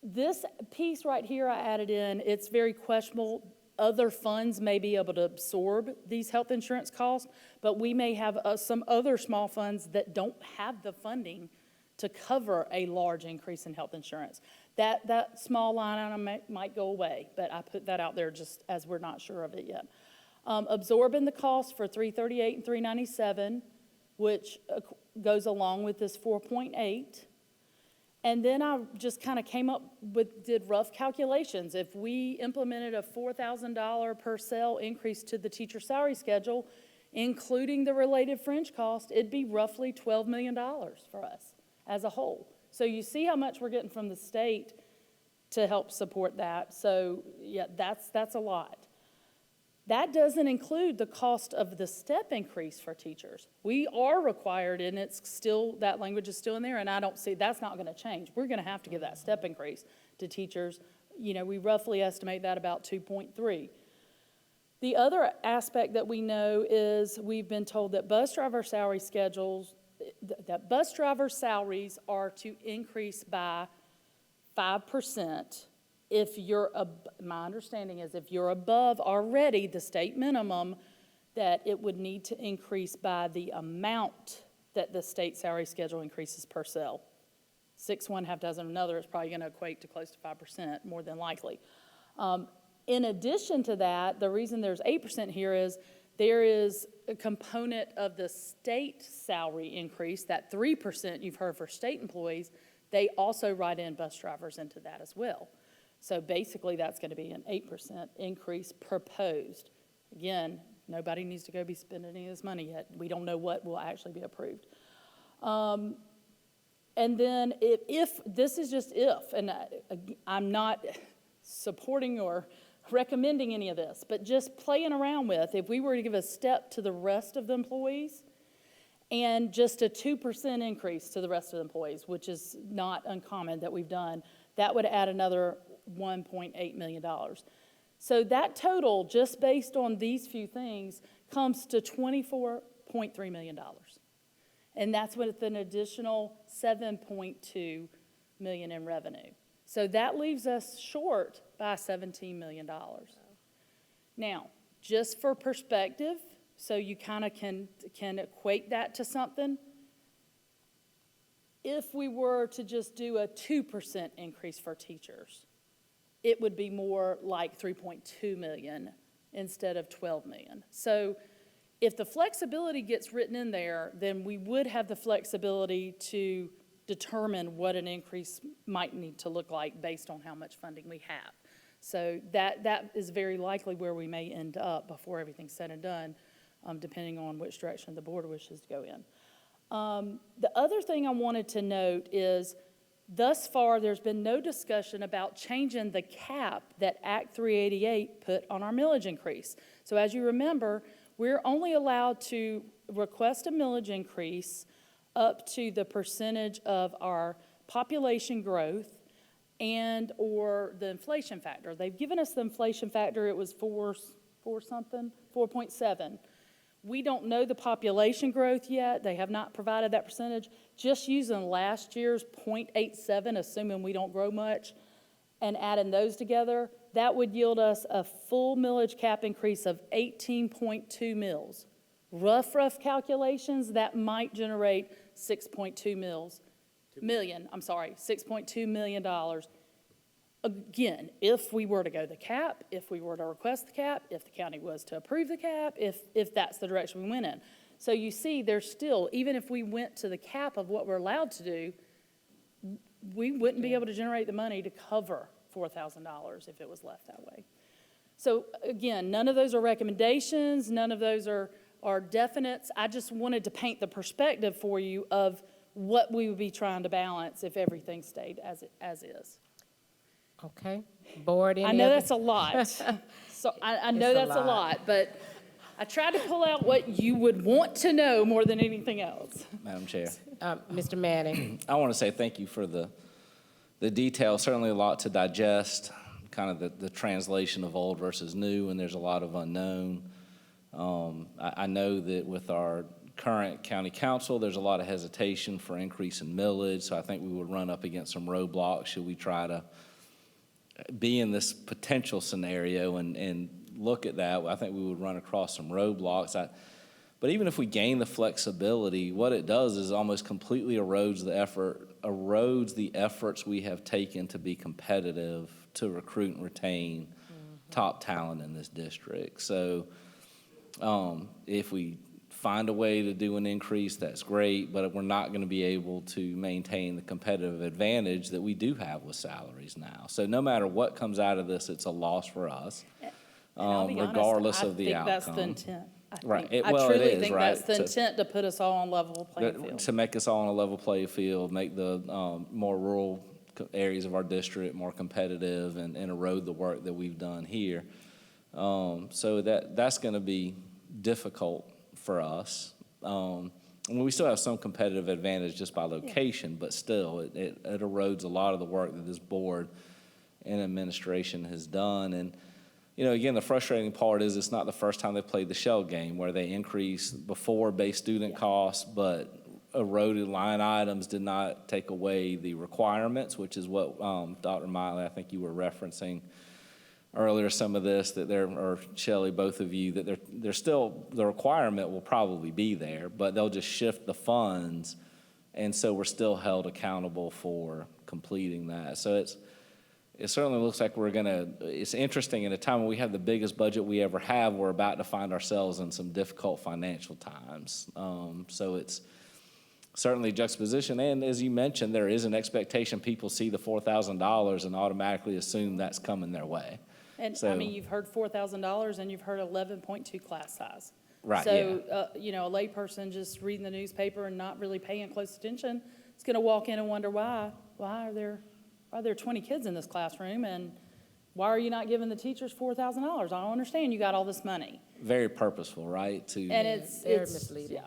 This piece right here I added in, it's very questionable. Other funds may be able to absorb these health insurance costs, but we may have some other small funds that don't have the funding to cover a large increase in health insurance. That small line item might go away, but I put that out there just as we're not sure of it yet. Absorbing the cost for 338 and 397, which goes along with this 4.8. And then I just kind of did rough calculations. If we implemented a $4,000 per cell increase to the teacher salary schedule, including the related fringe cost, it'd be roughly $12 million for us as a whole. So you see how much we're getting from the state to help support that. So yeah, that's a lot. That doesn't include the cost of the step increase for teachers. We are required, and it's still, that language is still in there, and I don't see, that's not going to change. We're going to have to give that step increase to teachers. You know, we roughly estimate that about 2.3. The other aspect that we know is we've been told that bus driver salary schedules, that bus driver salaries are to increase by 5%. If you're, my understanding is if you're above already the state minimum, that it would need to increase by the amount that the state salary schedule increases per cell. 6 one, half dozen another is probably going to equate to close to 5%, more than likely. In addition to that, the reason there's 8% here is there is a component of the state salary increase, that 3% you've heard for state employees, they also write in bus drivers into that as well. So basically, that's going to be an 8% increase proposed. Again, nobody needs to go be spending any of this money yet. We don't know what will actually be approved. And then if this is just if, and I'm not supporting or recommending any of this, but just playing around with, if we were to give a step to the rest of the employees and just a 2% increase to the rest of the employees, which is not uncommon that we've done, that would add another $1.8 million. So that total, just based on these few things, comes to $24.3 million. And that's with an additional $7.2 million in revenue. So that leaves us short by $17 million. Now, just for perspective, so you kind of can equate that to something, if we were to just do a 2% increase for teachers, it would be more like 3.2 million instead of 12 million. So if the flexibility gets written in there, then we would have the flexibility to determine what an increase might need to look like based on how much funding we have. So that is very likely where we may end up before everything's said and done, depending on which direction the board wishes to go in. The other thing I wanted to note is, thus far, there's been no discussion about changing the cap that Act 388 put on our millage increase. So as you remember, we're only allowed to request a millage increase up to the percentage of our population growth and or the inflation factor. They've given us the inflation factor, it was 4.7. We don't know the population growth yet. They have not provided that percentage. Just using last year's 0.87, assuming we don't grow much, and adding those together, that would yield us a full millage cap increase of 18.2 mils. Rough calculations, that might generate $6.2 million. Again, if we were to go the cap, if we were to request the cap, if the county was to approve the cap, if that's the direction we went in. So you see, there's still, even if we went to the cap of what we're allowed to do, we wouldn't be able to generate the money to cover $4,000 if it was left that way. So again, none of those are recommendations, none of those are definites. I just wanted to paint the perspective for you of what we would be trying to balance if everything stayed as is. Okay, board, any I know other- that's a lot. So I know that's a lot, but I tried to pull out what you would want to know more than anything else. Madam Chair. Mr. Manning. I want to say thank you for the details. Certainly a lot to digest, kind of the translation of old versus new, and there's a lot of unknown. I know that with our current county council, there's a lot of hesitation for increase in millage, so I think we would run up against some roadblocks should we try to be in this potential scenario and look at that. I think we would run across some roadblocks. But even if we gain the flexibility, what it does is almost completely erodes the efforts we have taken to be competitive, to recruit and retain top talent in this district. So if we find a way to do an increase, that's great, but we're not going to be able to maintain the competitive advantage that we do have with salaries now. So no matter what comes out of this, it's a loss for us, regardless of the outcome. I think that's the intent. Right. I truly think that's the intent, to put us all on level playing field. To make us all on a level playing field, make the more rural areas of our district more competitive and erode the work that we've done here. So that's going to be difficult for us. We still have some competitive advantage just by location, but still, it erodes a lot of the work that this board and administration has done. And, you know, again, the frustrating part is it's not the first time they've played the shell game where they increased before base student costs, but eroded line items, did not take away the requirements, which is what Dr. Miley, I think you were referencing earlier, some of this, that there, or Shelley, both of you, that they're still, the requirement will probably be there, but they'll just shift the funds, and so we're still held accountable for completing that. So it certainly looks like it's interesting, in a time when we have the biggest budget we ever have, we're about to find ourselves in some difficult financial times. So it's certainly juxtaposition, and as you mentioned, there is an expectation people see the $4,000 and automatically assume that's coming their way. And, So- I mean, you've heard $4,000 and you've heard 11.2 class size. Right, So, you know, a layperson just reading the newspaper and not really paying close attention is going to walk in and wonder why are there 20 kids in this classroom, and why are you not giving the teachers $4,000? I don't understand, you got all this money. Very purposeful, right? And it's misleading. Yeah.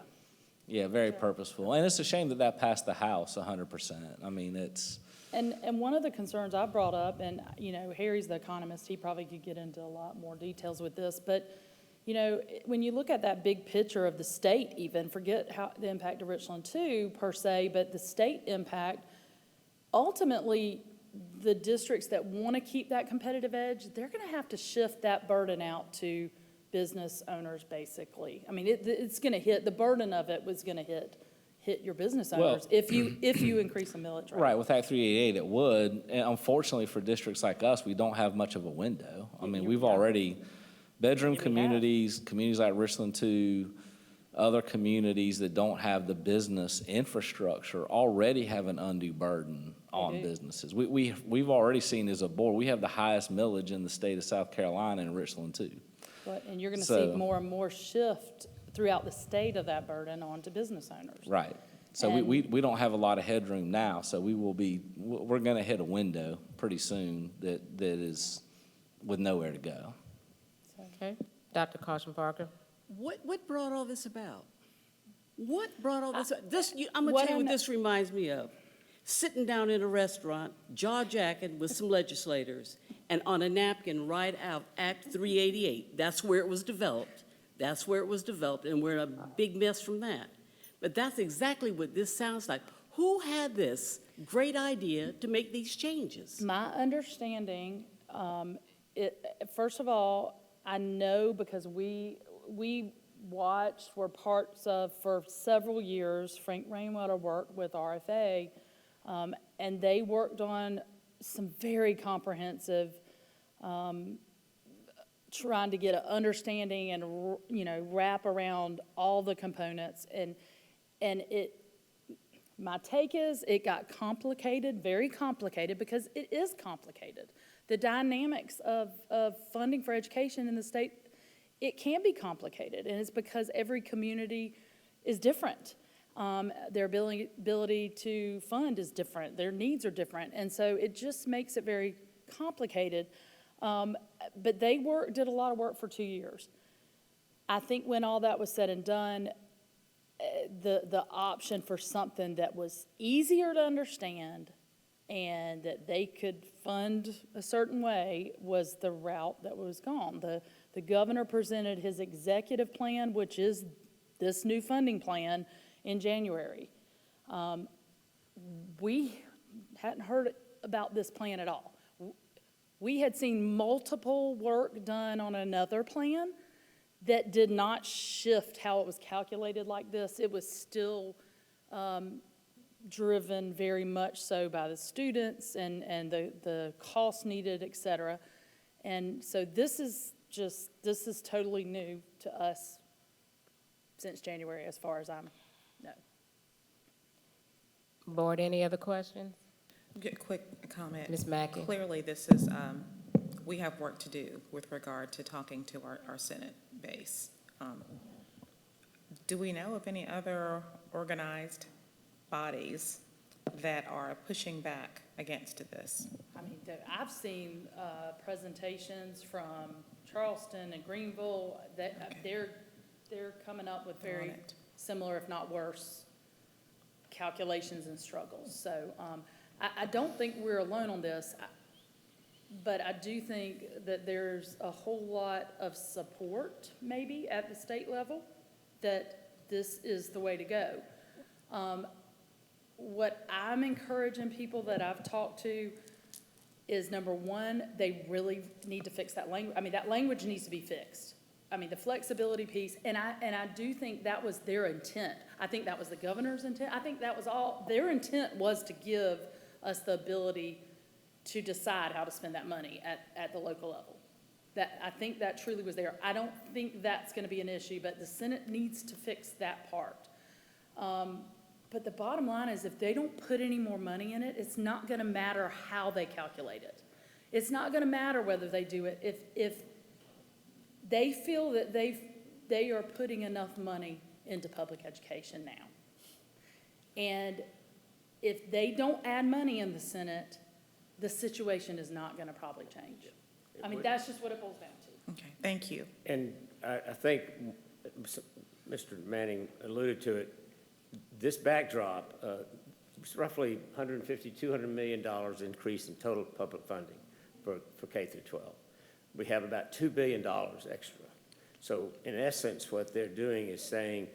Yeah, very purposeful. And it's a shame that passed the House 100%. I mean, it's, And one of the concerns I brought up, and, you know, Harry's the economist, he probably could get into a lot more details with this, but, you know, when you look at that big picture of the state even, forget how the impact of Richland 2 per se, but the state impact, ultimately, the districts that want to keep that competitive edge, they're going to have to shift that burden out to business owners, basically. I mean, it's going to hit, the burden of it was going to hit your business owners if you increase the millage rate. right, with Act 388, it would. And unfortunately for districts like us, we don't have much of a window. I mean, we've already, bedroom communities, communities like Richland 2, other communities that don't have the business infrastructure already have an undue burden on businesses. We've already seen as a board, we have the highest millage in the state of South Carolina in Richland 2. And you're going to see more and more shift throughout the state of that burden onto business owners. Right. So we don't have a lot of headroom now, so we're going to hit a window pretty soon that is with nowhere to go. Okay. Dr. Caution Parker? What brought all this about? What brought all this about? I'm going to tell you what this reminds me of. Sitting down in a restaurant, jaw-jacking with some legislators, and on a napkin write out Act 388. That's where it was developed. That's where it was developed, and we're in a big mess from that. But that's exactly what this sounds like. Who had this great idea to make these changes? My understanding, first of all, I know because we watched, were parts of, for several years, Frank Rainwater worked with RFA, and they worked on some very comprehensive, trying to get an understanding and, you know, wrap around all the components. And my take is it got complicated, very complicated, because it is complicated. The dynamics of funding for education in the state, it can be complicated, and it's because every community is different. Their ability to fund is different. Their needs are different, and so it just makes it very complicated. But they did a lot of work for 2 years. I think when all that was said and done, the option for something that was easier to understand and that they could fund a certain way was the route that was gone. The governor presented his executive plan, which is this new funding plan, in January. We hadn't heard about this plan at all. We had seen multiple work done on another plan that did not shift how it was calculated like this. It was still driven very much so by the students and the cost needed, et cetera. And so this is totally new to us since January, as far as I know. Board, any other questions? Quick comment. Ms. Mackey. Clearly, this is, we have work to do with regard to talking to our Senate base. Do we know of any other organized bodies that are pushing back against this? I mean, I've seen presentations from Charleston and Greenville that they're coming up with very similar, if not worse, calculations and struggles. So I don't think we're alone on this, but I do think that there's a whole lot of support maybe at the state level that this is the way to go. What I'm encouraging people that I've talked to is, number one, they really need to fix that language. I mean, that language needs to be fixed. I mean, the flexibility piece, and I do think that was their intent. I think that was the governor's intent. I think that was all, their intent was to give us the ability to decide how to spend that money at the local level. That, I think that truly was there. I don't think that's going to be an issue, but the Senate needs to fix that part. But the bottom line is if they don't put any more money in it, it's not going to matter how they calculate it. It's not going to matter whether they do it. If they feel that they are putting enough money into public education now. And if they don't add money in the Senate, the situation is not going to probably change. I mean, that's just what it boils down to. Okay, thank you. And I think Mr. Manning alluded to it. This backdrop, it's roughly $150, $200 million increase in total public funding for K through 12. We have about $2 billion extra. So in essence, what they're doing is saying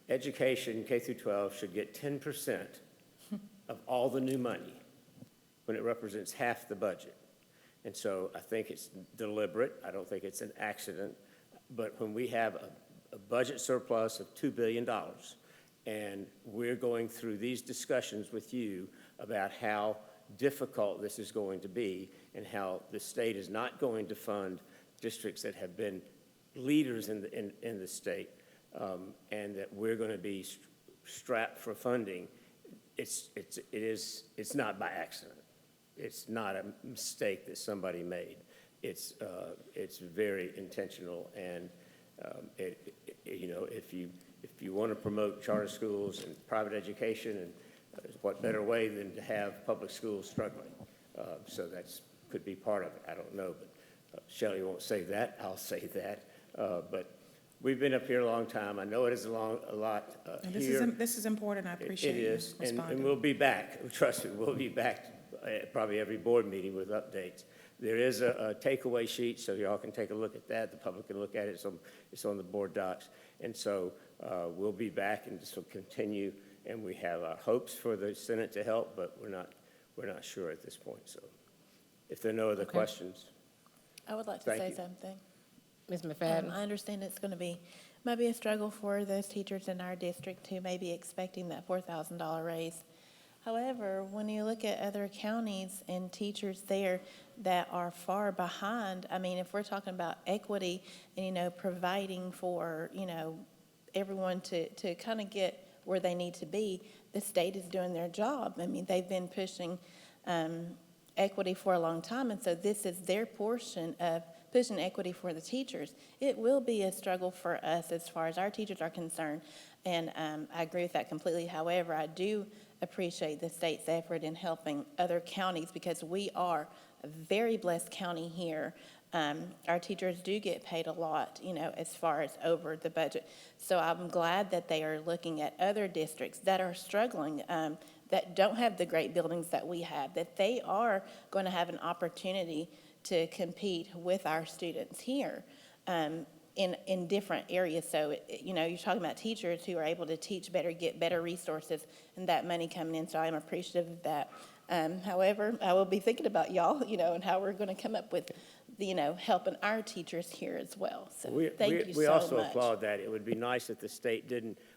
education, K through 12, should get 10% of all the new money when it represents half the budget. And so I think it's deliberate. I don't think it's an accident. But when we have a budget surplus of $2 billion, and we're going through these discussions with you about how difficult this is going to be and how the state is not going to fund districts that have been leaders in the state, and that we're going to be strapped for funding, it's not by accident. It's not a mistake that somebody made. It's very intentional, and you know, if you want to promote charter schools and private education, and what better way than to have public schools struggling? So that's could be part of it. I don't know, but Shelley won't say that. I'll say that. But we've been up here a long time. I know it is a lot here. This is important. I appreciate it you is, responding. and we'll be back. Trust me, we'll be back at probably every board meeting with updates. There is a takeaway sheet, so y'all can take a look at that. The public can look at it. It's on the board docs. And so we'll be back, and this will continue. And we have our hopes for the Senate to help, but we're not sure at this point. So if there are no other questions. I would like to Thank say you. something. Ms. McFadden? I understand it's going to be maybe a struggle for those teachers in our district who may be expecting that $4,000 raise. However, when you look at other counties and teachers there that are far behind, I mean, if we're talking about equity and, you know, providing for, you know, everyone to kind of get where they need to be, the state is doing their job. I mean, they've been pushing equity for a long time, and so this is their portion of pushing equity for the teachers. It will be a struggle for us as far as our teachers are concerned, and I agree with that completely. However, I do appreciate the state's effort in helping other counties because we are a very blessed county here. Our teachers do get paid a lot, you know, as far as over the budget. So I'm glad that they are looking at other districts that are struggling, that don't have the great buildings that we have, that they are going to have an opportunity to compete with our students here in different areas. So, you know, you're talking about teachers who are able to teach better, get better resources, and that money coming in, so I'm appreciative of that. However, I will be thinking about y'all, you know, and how we're going to come up with, you know, helping our teachers here as well. So thank you so much. We also applaud that. It would be nice if the state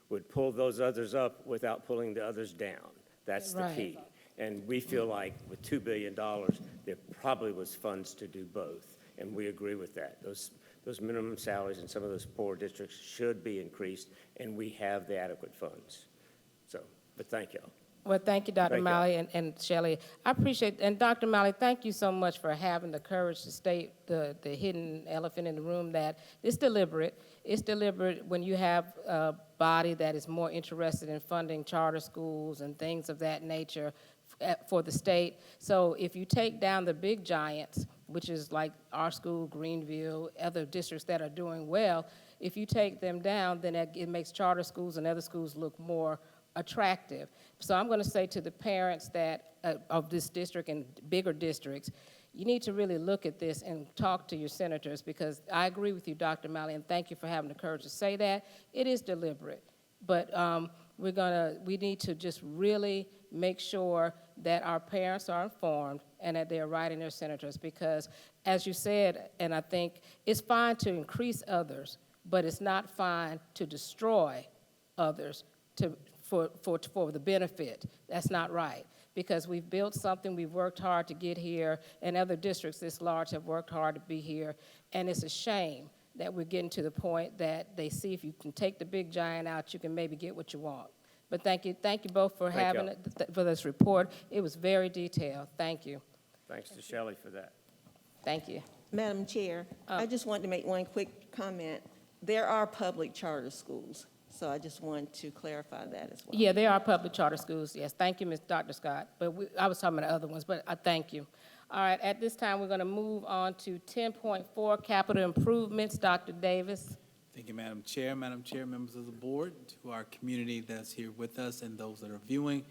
would pull those others up without pulling the others down. That's the key. And we feel like with $2 billion, there probably was funds to do both, and we agree with that. Those minimum salaries in some of those poor districts should be increased, and we have the adequate funds. So, but thank y'all. Well, thank you, Dr. Malley and Shelley. I appreciate, and Dr. Malley, thank you so much for having the courage to state the hidden elephant in the room, that it's deliberate. It's deliberate when you have a body that is more interested in funding charter schools and things of that nature for the state. So if you take down the big giants, which is like our school, Greenville, other districts that are doing well, if you take them down, then it makes charter schools and other schools look more attractive. So I'm going to say to the parents that of this district and bigger districts, you need to really look at this and talk to your senators, because I agree with you, Dr. Malley, and thank you for having the courage to say that. It is deliberate, but we need to just really make sure that our parents are informed and that they're writing their senators, because as you said, and I think it's fine to increase others, but it's not fine to destroy others for the benefit. That's not right. because we've built something, we've worked hard to get here, and other districts this large have worked hard to be here. And it's a shame that we're getting to the point that they see if you can take the big giant out, you can maybe get what you want. But thank you both for having for this report. It was very detailed. Thank you. Thanks to Shelley for that. Thank you. Madam Chair, I just wanted to make one quick comment. There are public charter schools, so I just want to clarify that as well. Yeah, there are public charter schools, yes. Thank you, Dr. Scott. But I was talking about the other ones, but I thank you. All right, at this time, we're going to move on to 10.4, capital improvements. Dr. Davis. Thank you, Madam Chair. Madam Chair, members of the board, to our community that's here with us and those that are viewing,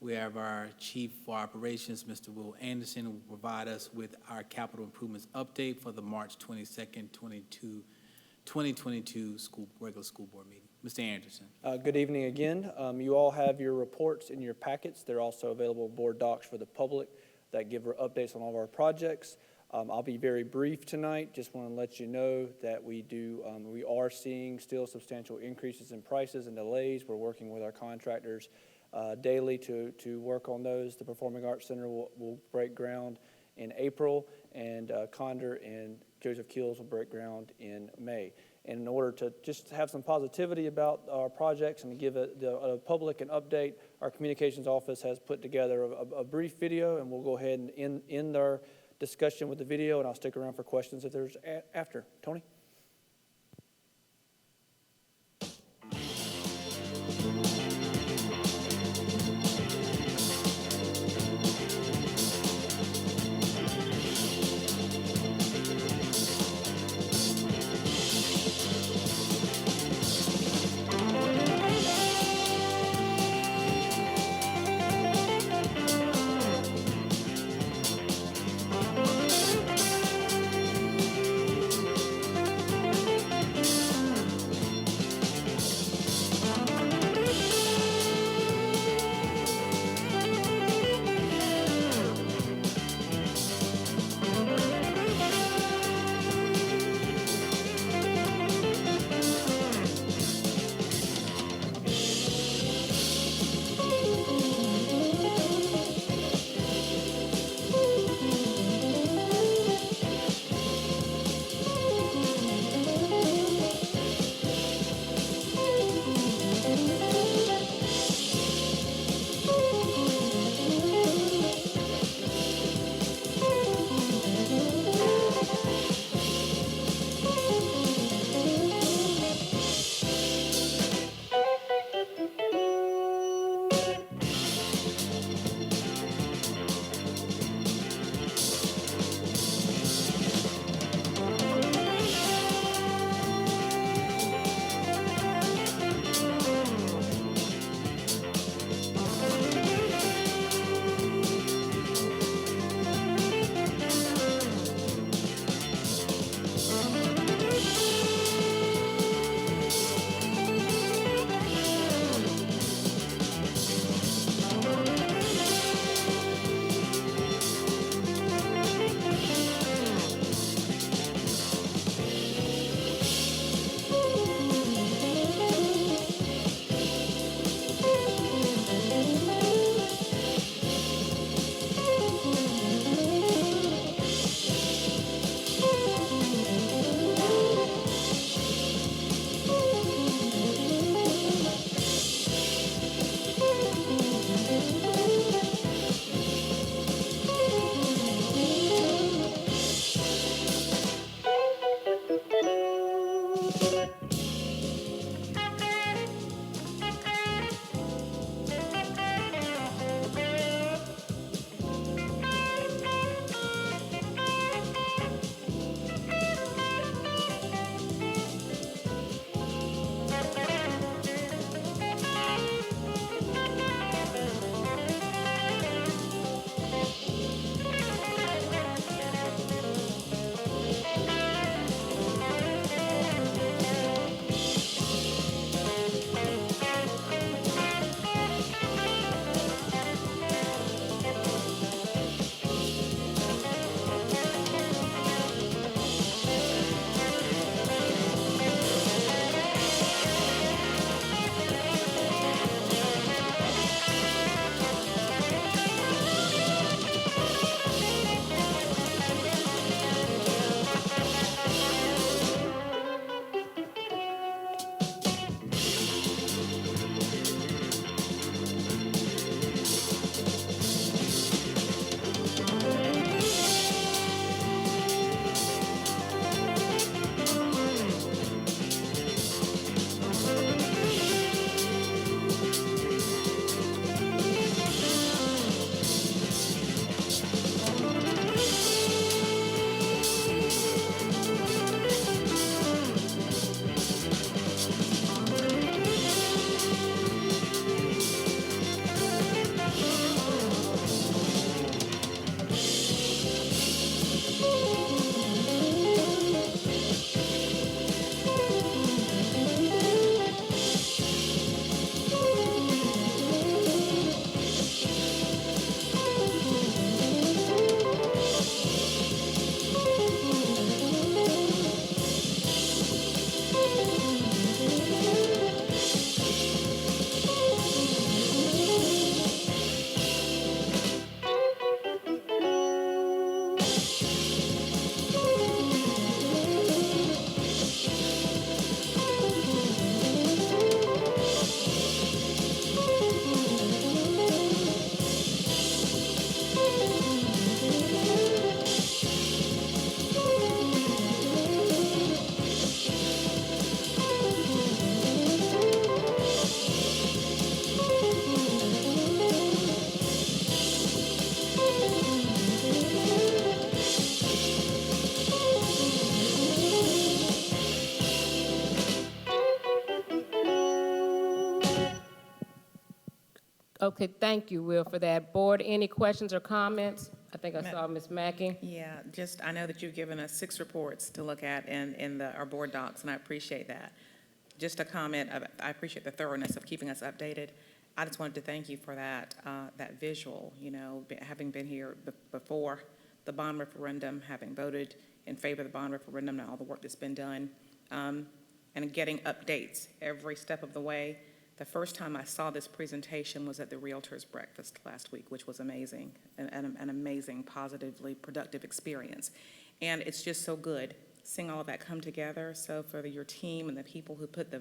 we have our Chief for Operations, Mr. Will Anderson, who will provide us with our capital improvements update for the March 22nd, 2022 regular school board meeting. Mr. Anderson. Good evening again. You all have your reports in your packets. They're also available board docs for the public that give updates on all of our projects. I'll be very brief tonight. Just want to let you know that we are seeing still substantial increases in prices and delays. We're working with our contractors daily to work on those. The Performing Arts Center will break ground in April, and Condor and Joseph Keels will break ground in May. And in order to just have some positivity about our projects and to give the public an update, our communications office has put together a brief video, and we'll go ahead and end our discussion with the video, and I'll stick around for questions if there's after. Tony? Okay, thank you, Will, for that. Board, any questions or comments? I think I saw Ms. Mackey. Yeah, I know that you've given us 6 reports to look at in our board docs, and I appreciate that. Just a comment, I appreciate the thoroughness of keeping us updated. I just wanted to thank you for that, that visual, having been here before the bond referendum, having voted in favor of the bond referendum and all the work that's been done, and getting updates every step of the way. The first time I saw this presentation was at the Realtors Breakfast last week, which was amazing, an amazing, positively productive experience. And it's just so good seeing all of that come together. So for your team and the people who put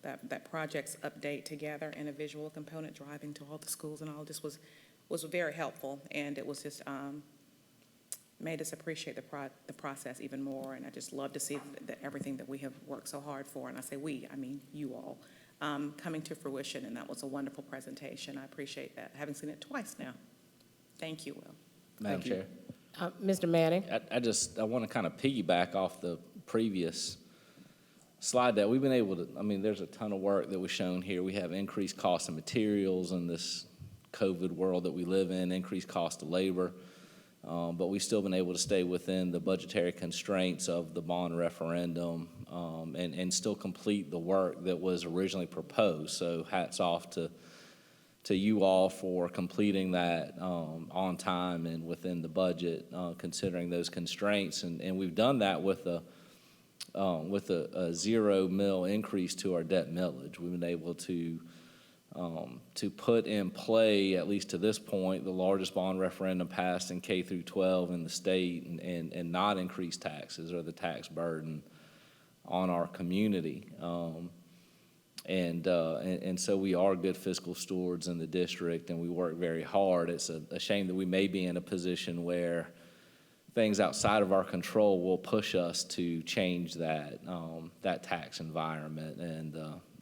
that project's update together and a visual component driving to all the schools and all, this was very helpful, and it was just made us appreciate the process even more. And I just love to see that everything that we have worked so hard for, and I say we, I mean you all, coming to fruition, and that was a wonderful presentation. I appreciate that, having seen it twice now. Thank you, Will. Madam Chair. Mr. Manning? I want to kind of piggyback off the previous slide that we've been able to, there's a ton of work that was shown here. We have increased cost of materials in this COVID world that we live in, increased cost of labor, but we've still been able to stay within the budgetary constraints of the bond referendum and still complete the work that was originally proposed. So hats off to you all for completing that on time and within the budget, considering those constraints. And we've done that with a $0 mil increase to our debt millage. We've been able to put in play, at least to this point, the largest bond referendum passed in K through 12 in the state, and not increase taxes or the tax burden on our community. And so we are good fiscal stewards in the district, and we work very hard. It's a shame that we may be in a position where things outside of our control will push us to change that tax environment and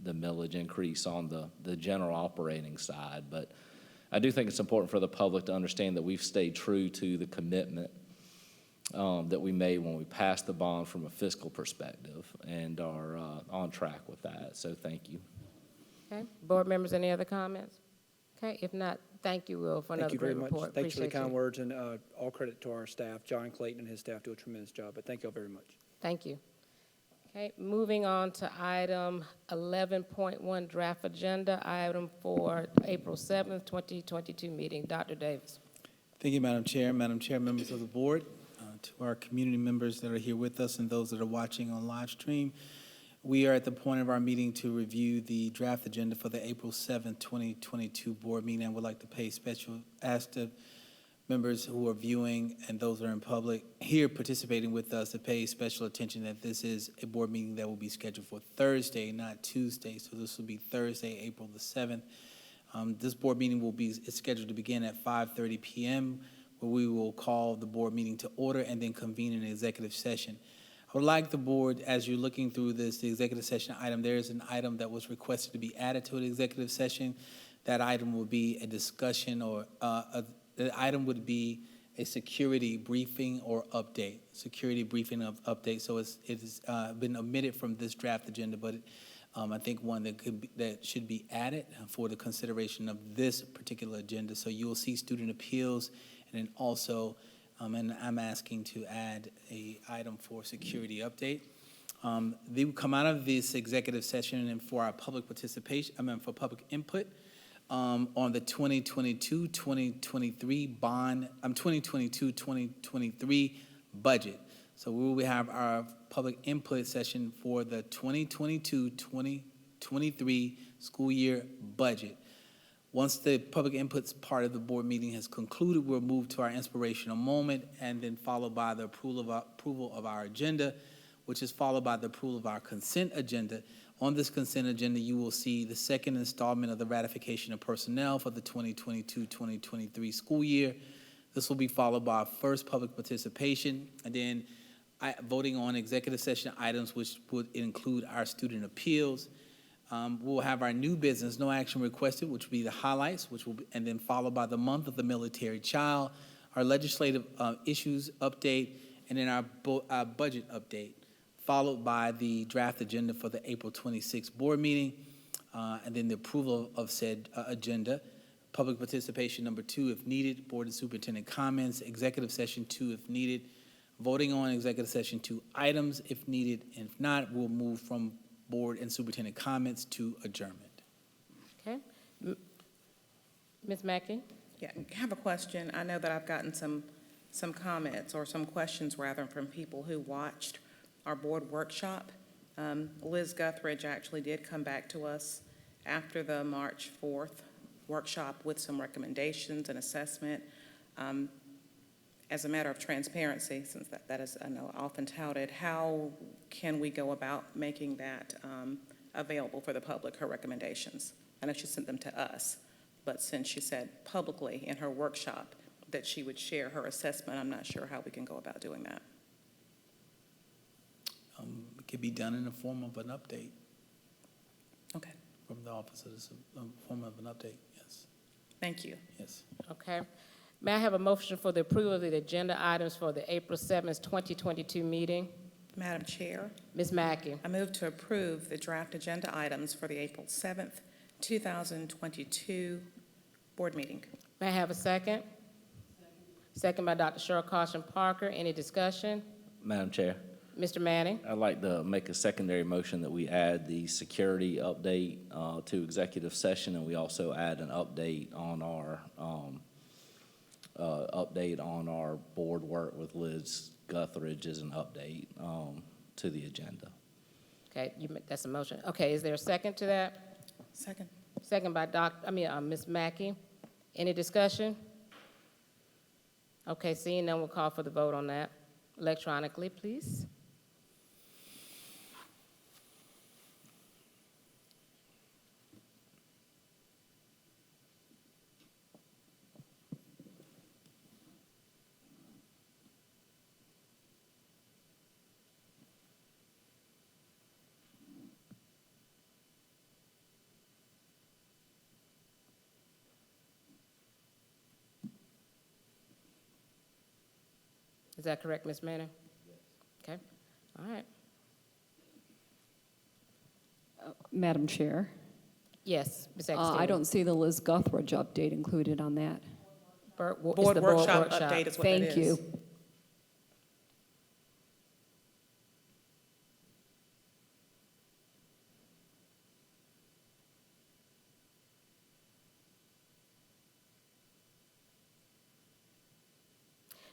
the millage increase on the general operating side. But I do think it's important for the public to understand that we've stayed true to the commitment that we made when we passed the bond from a fiscal perspective, and are on track with that. So thank you. Okay, board members, any other comments? Okay, if not, thank you, Will, for another great report. Thanks for the Appreciate kind you. words, and all credit to our staff. John Clayton and his staff do a tremendous job, but thank you all very much. Thank you. Okay, moving on to item 11.1, draft agenda item for April 7th, 2022 meeting. Dr. Davis. Thank you, Madam Chair. Madam Chair, members of the board, to our community members that are here with us and those that are watching on live stream, we are at the point of our meeting to review the draft agenda for the April 7th, 2022 board meeting. I would like to pay special ask to members who are viewing and those that are in public here participating with us to pay special attention that this is a board meeting that will be scheduled for Thursday, not Tuesday. So this will be Thursday, April the 7th. This board meeting is scheduled to begin at 5:30 p.m., where we will call the board meeting to order and then convene an executive session. I would like the board, as you're looking through the executive session item, there is an item that was requested to be added to an executive session. That item will be a discussion, or the item would be a security briefing or update. Security briefing of update. So it has been omitted from this draft agenda, but I think one that should be added for the consideration of this particular agenda. So you will see student appeals, and then also, and I'm asking to add a item for security update. They will come out of this executive session and for our public participation, for public input on the 2022-2023 bond, 2022-2023 budget. So we will have our public input session for the 2022-2023 school year budget. Once the public inputs part of the board meeting has concluded, we'll move to our inspirational moment, and then followed by the approval of our agenda, which is followed by the approval of our consent agenda. On this consent agenda, you will see the second installment of the ratification of personnel for the 2022-2023 school year. This will be followed by our first public participation, and then voting on executive session items, which would include our student appeals. We'll have our new business, no action requested, which will be the highlights, and then followed by the month of the military child, our legislative issues update, and then our budget update, followed by the draft agenda for the April 26th board meeting, and then the approval of said agenda, public participation number 2 if needed, board and superintendent comments, executive session 2 if needed, voting on executive session 2 items if needed, and if not, we'll move from board and superintendent comments to adjournment. Okay. Ms. Mackey? Yeah, I have a question. I know that I've gotten some comments or some questions rather from people who watched our board workshop. Liz Guthridge actually did come back to us after the March 4th workshop with some recommendations and assessment. As a matter of transparency, since that is, I know, often touted, how can we go about making that available for the public, her recommendations? I know she sent them to us, but since she said publicly in her workshop that she would share her assessment, I'm not sure how we can go about doing that. It could be done in the form of an update. Okay. From the office of the form of an update, yes. Thank you. Yes. Okay. May I have a motion for the approval of the agenda items for the April 7th, 2022 meeting? Madam Chair, Ms. Mackey? I move to approve the draft agenda items for the April 7th, 2022 board meeting. May I have a second? Second by Dr. Cheryl Caution Parker. Any discussion? Madam Chair, Mr. Manning? I'd like to make a secondary motion that we add the security update to executive session, and we also add an update on our board work with Liz Guthridge as an update to the agenda. Okay, that's a motion. Okay, is there a second to that? Second. Second by Ms. Mackey. Any discussion? Okay, seeing none, we'll call for the vote on that. Electronically, please. Is that correct, Ms. Manning? Yes. Okay, all right. Madam Chair, Yes, Ms. Agostini. I don't see the Liz Guthridge update included on that. Board workshop update is what that is. Thank you.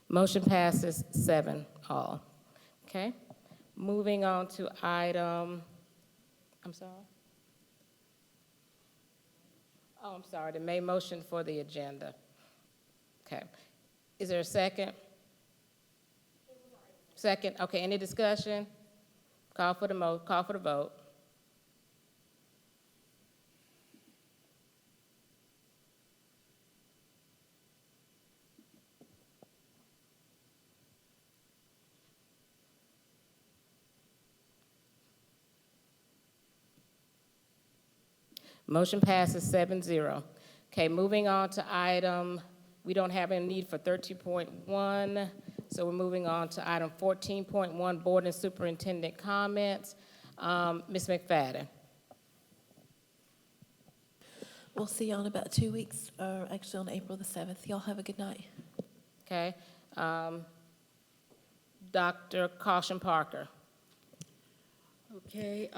Motion passes 7-all. Okay, moving on to item, I'm sorry? Oh, I'm sorry, the main motion for the agenda. Okay, is there a second? Second, okay, any discussion? Call for the vote. Motion passes 7-0. Okay, moving on to item, we don't have any need for 13.1, so we're moving on to item 14.1, Board and Superintendent comments. Ms. McFadden. We'll see you in about 2 weeks, or actually on April the 7th. Y'all have a good night. Okay. Dr. Caution Parker. Okay,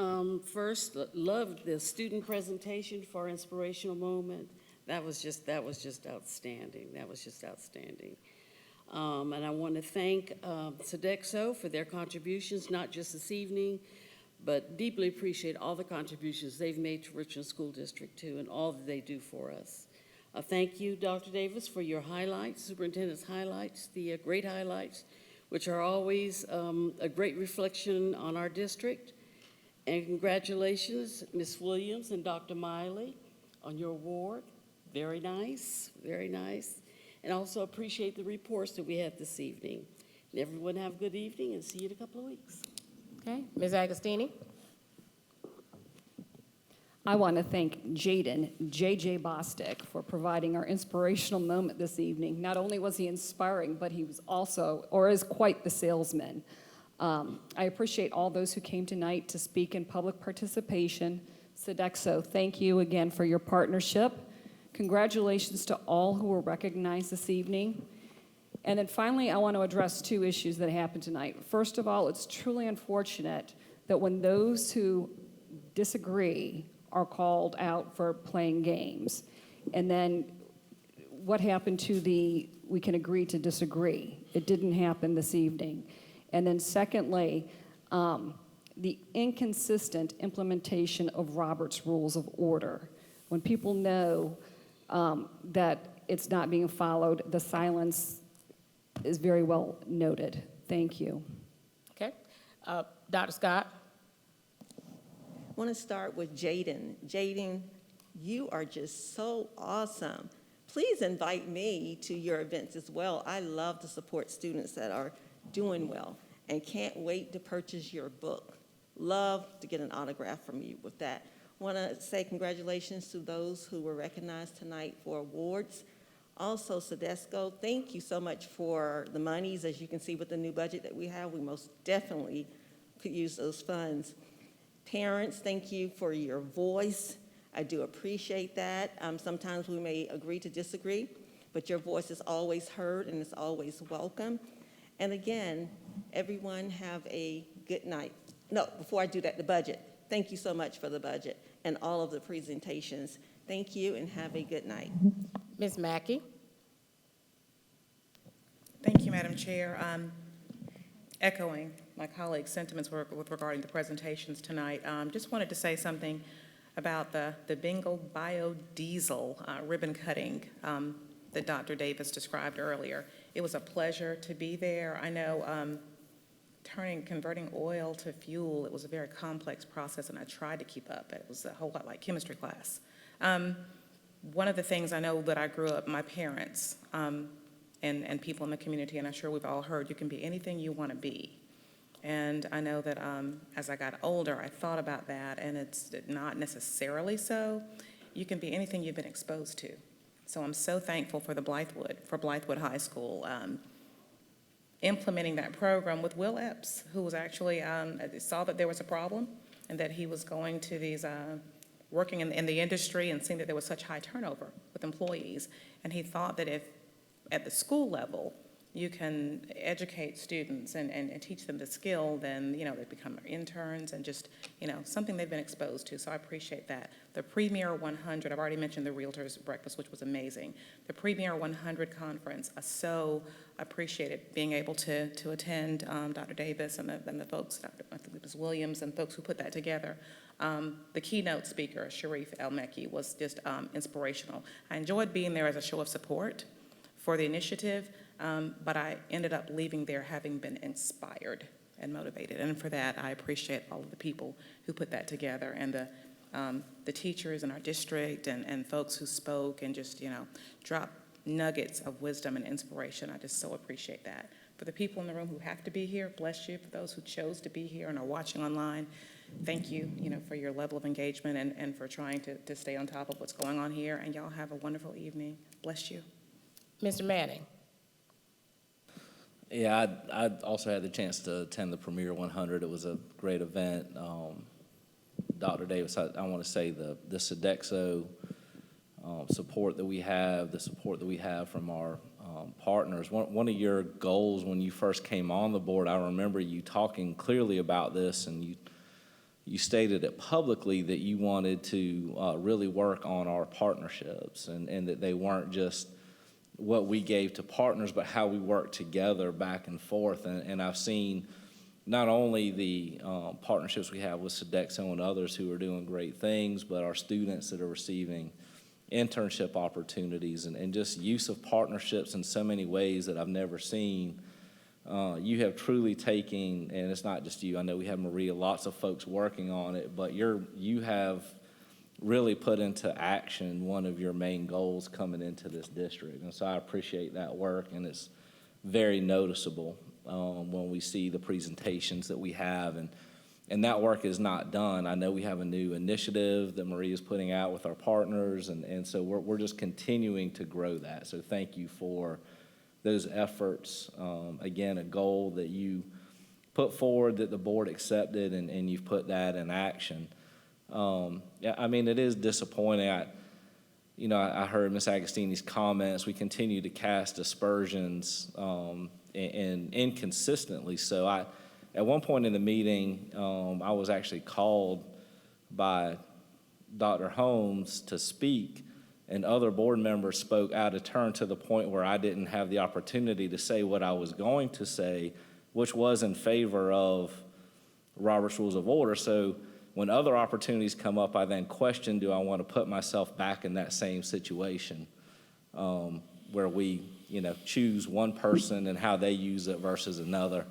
first, loved the student presentation for Inspirational Moment. That was just outstanding. That was just outstanding. And I want to thank Sodexo for their contributions, not just this evening, but deeply appreciate all the contributions they've made to Richland School District 2 and all that they do for us. Thank you, Dr. Davis, for your highlights, superintendent's highlights, the great highlights, which are always a great reflection on our district. And congratulations, Ms. Williams and Dr. Miley, on your award. Very nice, very nice. And also appreciate the reports that we had this evening. And everyone have a good evening and see you in a couple of weeks. Okay, Ms. Agostini. I want to thank Jaden, J.J. Bostic, for providing our inspirational moment this evening. Not only was he inspiring, but he was also, or is quite the salesman. I appreciate all those who came tonight to speak in public participation. Sodexo, thank you again for your partnership. Congratulations to all who were recognized this evening. And then finally, I want to address two issues that happened tonight. First of all, it's truly unfortunate that when those who disagree are called out for playing games, and then what happened to we can agree to disagree? It didn't happen this evening. And then secondly, the inconsistent implementation of Robert's Rules of Order. When people know that it's not being followed, the silence is very well noted. Thank you. Okay. Dr. Scott? I want to start with Jaden. Jaden, you are just so awesome. Please invite me to your events as well. I love to support students that are doing well and can't wait to purchase your book. Love to get an autograph from you with that. Want to say congratulations to those who were recognized tonight for awards. Also, Sedesco, thank you so much for the monies. As you can see with the new budget that we have, we most definitely could use those funds. Parents, thank you for your voice. I do appreciate that. Sometimes we may agree to disagree, but your voice is always heard and is always welcome. And again, everyone have a good night. No, before I do that, the budget. Thank you so much for the budget and all of the presentations. Thank you and have a good night. Ms. Mackey? Thank you, Madam Chair. Echoing my colleagues' sentiments with regarding the presentations tonight, just wanted to say something about the Bingo biodiesel ribbon cutting that Dr. Davis described earlier. It was a pleasure to be there. I know converting oil to fuel, it was a very complex process, and I tried to keep up. It was a whole lot like chemistry class. One of the things I know that I grew up, my parents and people in the community, and I'm sure we've all heard, you can be anything you want to be. And I know that as I got older, I thought about that, and it's not necessarily so. You can be anything you've been exposed to. So I'm so thankful for Blythewood High School, implementing that program with Will Epps, who was actually, saw that there was a problem and that he was going to these, working in the industry and seeing that there was such high turnover with employees. And he thought that if at the school level, you can educate students and teach them the skill, then, they become interns and just, something they've been exposed to. So I appreciate that. The Premier 100, I've already mentioned the Realtors Breakfast, which was amazing. The Premier 100 Conference, I so appreciated being able to attend, Dr. Davis and the folks, I think it was Williams and folks who put that together. The keynote speaker, Sharif El-Mekki, was just inspirational. I enjoyed being there as a show of support for the initiative, but I ended up leaving there having been inspired and motivated. And for that, I appreciate all of the people who put that together and the teachers in our district and folks who spoke and just, dropped nuggets of wisdom and inspiration. I just so appreciate that. For the people in the room who have to be here, bless you. For those who chose to be here and are watching online, thank you, for your level of engagement and for trying to stay on top of what's going on here. And y'all have a wonderful evening. Bless you. Mr. Manning? Yeah, I also had the chance to attend the Premier 100. It was a great event. Dr. Davis, I want to say the Sodexo support that we have, the support that we have from our partners. One of your goals when you first came on the board, I remember you talking clearly about this, and you stated it publicly that you wanted to really work on our partnerships and that they weren't just what we gave to partners, but how we work together back and forth. And I've seen not only the partnerships we have with Sodexo and others who are doing great things, but our students that are receiving internship opportunities and just use of partnerships in so many ways that I've never seen. You have truly taken, and it's not just you, I know we have Maria, lots of folks working on it, but you have really put into action one of your main goals coming into this district. And so I appreciate that work, and it's very noticeable when we see the presentations that we have. And that work is not done. I know we have a new initiative that Maria's putting out with our partners, and so we're just continuing to grow that. So thank you for those efforts. Again, a goal that you put forward that the board accepted, and you've put that in action. Yeah, I mean, it is disappointing. I heard Ms. Agostini's comments. We continue to cast aspersions and inconsistently. So at one point in the meeting, I was actually called by Dr. Holmes to speak, and other board members spoke out of turn to the point where I didn't have the opportunity to say what I was going to say, which was in favor of Robert's Rules of Order. So when other opportunities come up, I then question, do I want to put myself back in that same situation where we, choose one person and how they use it versus another.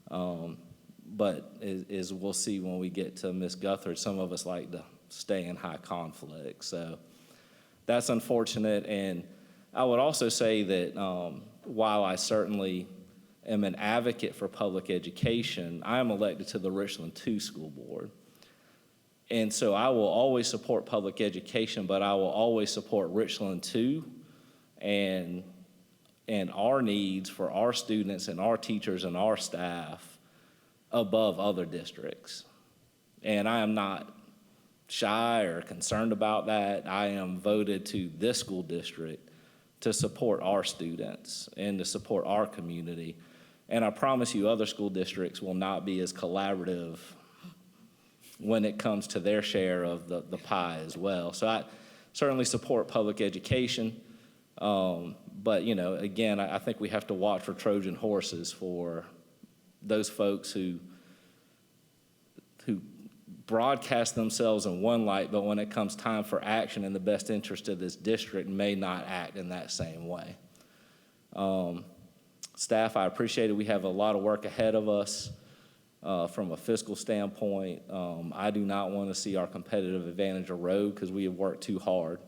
But as we'll see when we get to Ms. Guthrie, some of us like to stay in high conflict. So that's unfortunate. And I would also say that while I certainly am an advocate for public education, I am elected to the Richland 2 school board. And so I will always support public education, but I will always support Richland 2 and our needs for our students and our teachers and our staff above other districts. And I am not shy or concerned about that. I am voted to this school district to support our students and to support our community. And I promise you other school districts will not be as collaborative when it comes to their share of the pie as well. So I certainly support public education. But, again, I think we have to watch for Trojan horses for those folks who broadcast themselves in one light, but when it comes time for action in the best interest of this district, may not act in that same way. Staff, I appreciate it. We have a lot of work ahead of us from a fiscal standpoint. I do not want to see our competitive advantage erode because we have worked too hard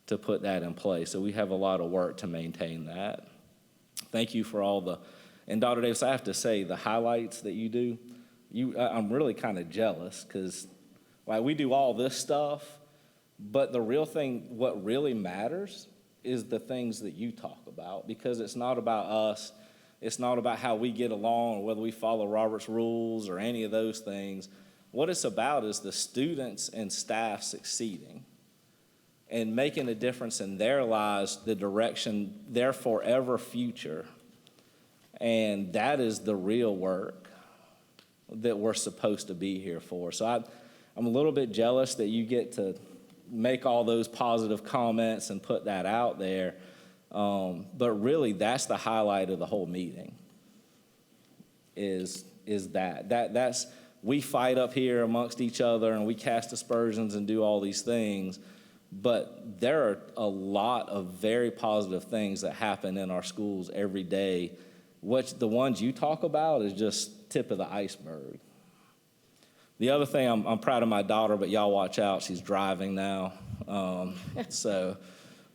to put that in place. So we have a lot of work to maintain that. Thank you for all and Dr. Davis, I have to say, the highlights that you do, I'm really kind of jealous because we do all this stuff, but the real thing, what really matters is the things that you talk about, because it's not about us. It's not about how we get along or whether we follow Robert's rules or any of those things. What it's about is the students and staff succeeding and making a difference in their lives, the direction, their forever future. And that is the real work that we're supposed to be here for. So I'm a little bit jealous that you get to make all those positive comments and put that out there. But really, that's the highlight of the whole meeting, is that's we fight up here amongst each other and we cast aspersions and do all these things, but there are a lot of very positive things that happen in our schools every day, which the ones you talk about is just tip of the iceberg. The other thing, I'm proud of my daughter, but y'all watch out, she's driving now. So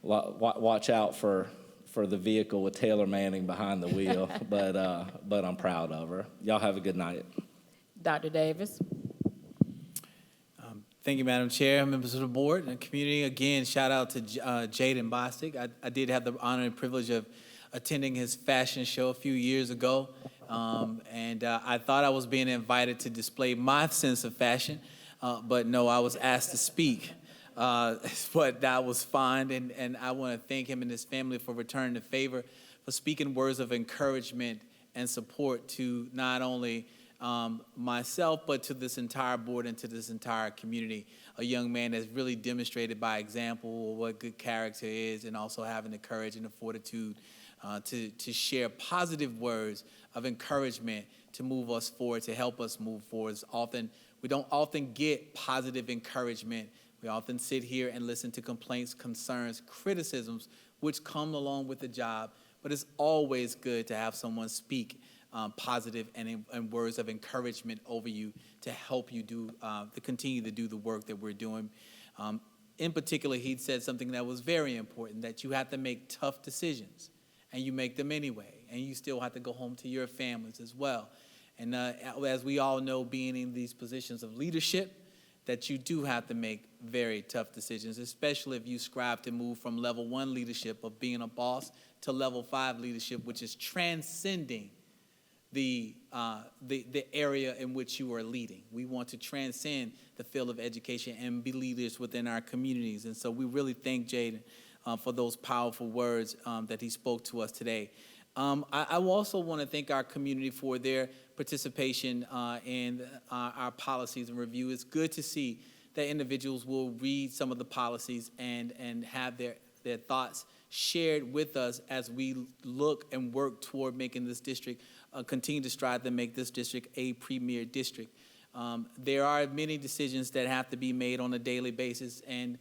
watch out for the vehicle with Taylor Manning behind the wheel, but I'm proud of her. Y'all have a good night. Dr. Davis. Thank you, Madam Chair, members of the board and community. Again, shout out to Jaden Bostic. I did have the honor and privilege of attending his fashion show a few years ago. And I thought I was being invited to display my sense of fashion, but no, I was asked to speak. But that was fine, and I want to thank him and his family for returning the favor, for speaking words of encouragement and support to not only myself, but to this entire board and to this entire community. A young man that's really demonstrated by example what good character is, and also having the courage and the fortitude to share positive words of encouragement to move us forward, to help us move forward. We don't often get positive encouragement. We often sit here and listen to complaints, concerns, criticisms, which come along with the job, but it's always good to have someone speak positive and words of encouragement over you to help you to continue to do the work that we're doing. In particular, he said something that was very important, that you have to make tough decisions, and you make them anyway, and you still have to go home to your families as well. And as we all know, being in these positions of leadership, that you do have to make very tough decisions, especially if you strive to move from level 1 leadership of being a boss to level 5 leadership, which is transcending the area in which you are leading. We want to transcend the field of education and be leaders within our communities. And so we really thank Jaden for those powerful words that he spoke to us today. I also want to thank our community for their participation in our policies and review. It's good to see that individuals will read some of the policies and have their thoughts shared with us as we look and work toward making this district, continue to strive to make this district a premier district. There are many decisions that have to be made on a daily basis, and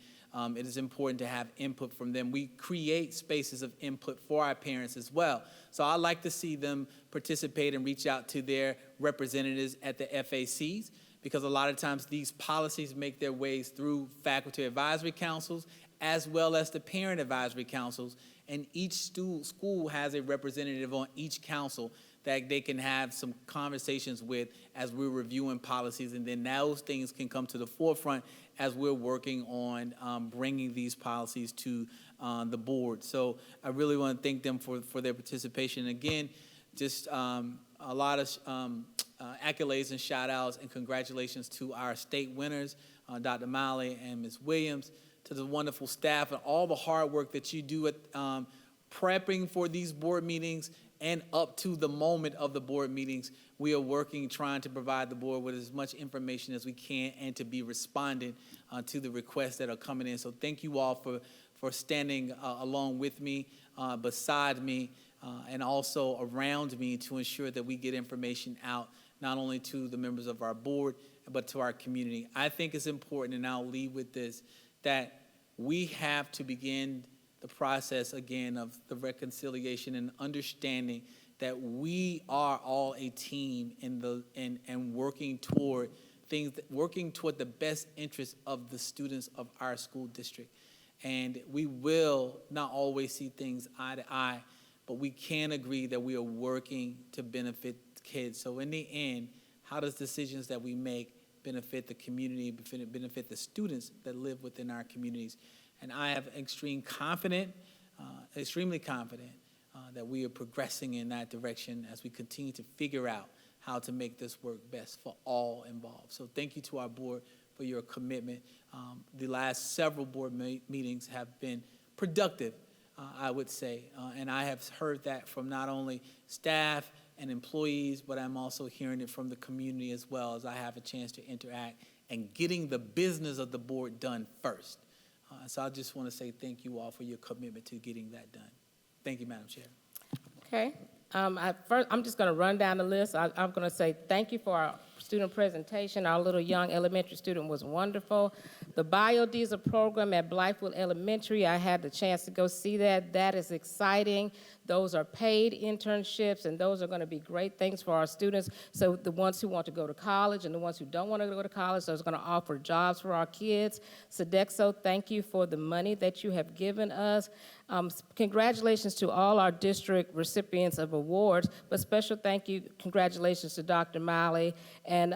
it is important to have input from them. We create spaces of input for our parents as well. So I like to see them participate and reach out to their representatives at the FACs, because a lot of times these policies make their ways through faculty advisory councils as well as the parent advisory councils, and each school has a representative on each council that they can have some conversations with as we're reviewing policies, and then those things can come to the forefront as we're working on bringing these policies to the board. So I really want to thank them for their participation. Again, just a lot of accolades and shout outs and congratulations to our state winners, Dr. Miley and Ms. Williams, to the wonderful staff and all the hard work that you do at prepping for these board meetings and up to the moment of the board meetings. We are working, trying to provide the board with as much information as we can and to be responding to the requests that are coming in. So thank you all for standing along with me, beside me, and also around me to ensure that we get information out not only to the members of our board, but to our community. I think it's important, and I'll leave with this, that we have to begin the process again of the reconciliation and understanding that we are all a team and working toward the best interest of the students of our school district. And we will not always see things eye to eye, but we can agree that we are working to benefit kids. So in the end, how does decisions that we make benefit the community, benefit the students that live within our communities? And I have extremely confident that we are progressing in that direction as we continue to figure out how to make this work best for all involved. So thank you to our board for your commitment. The last several board meetings have been productive, I would say, and I have heard that from not only staff and employees, but I'm also hearing it from the community as well, as I have a chance to interact and getting the business of the board done first. So I just want to say thank you all for your commitment to getting that done. Thank you, Madam Chair. Okay. I'm just going to run down the list. I'm going to say thank you for our student presentation. Our little young elementary student was wonderful. The biodiesel program at Blythewood Elementary, I had the chance to go see that. That is exciting. Those are paid internships, and those are going to be great things for our students. So the ones who want to go to college and the ones who don't want to go to college, those are going to offer jobs for our kids. Sodexo, thank you for the money that you have given us. Congratulations to all our district recipients of awards, but special thank you, congratulations to Dr. Miley and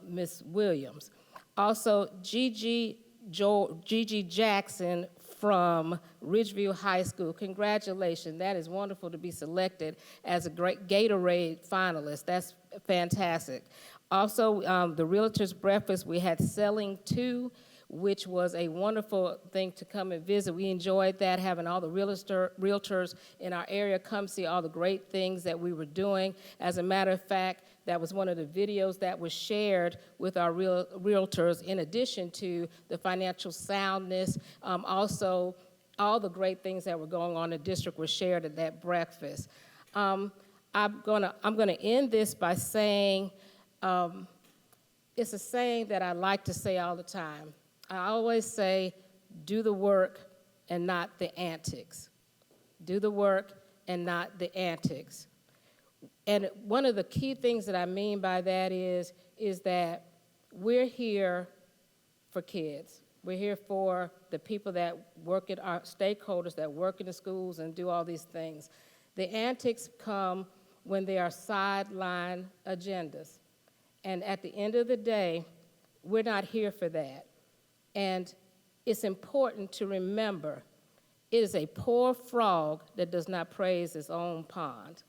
Ms. Williams. Also, Gigi Jackson from Ridgeview High School. Congratulations. That is wonderful to be selected as a great Gatorade finalist. That's fantastic. Also, the Realtors Breakfast, we had Selling 2, which was a wonderful thing to come and visit. We enjoyed that, having all the realtors in our area come see all the great things that we were doing. As a matter of fact, that was one of the videos that was shared with our realtors, in addition to the financial soundness. Also, all the great things that were going on in the district were shared at that breakfast. I'm gonna end this by saying, it's a saying that I like to say all the time. I always say, do the work and not the antics. Do the work and not the antics. And one of the key things that I mean by that is that we're here for kids. We're here for the people that work at our stakeholders that work in the schools and do all these things. The antics come when there are sideline agendas. And at the end of the day, we're not here for that. And it's important to remember, it is a poor frog that does not praise its own pond.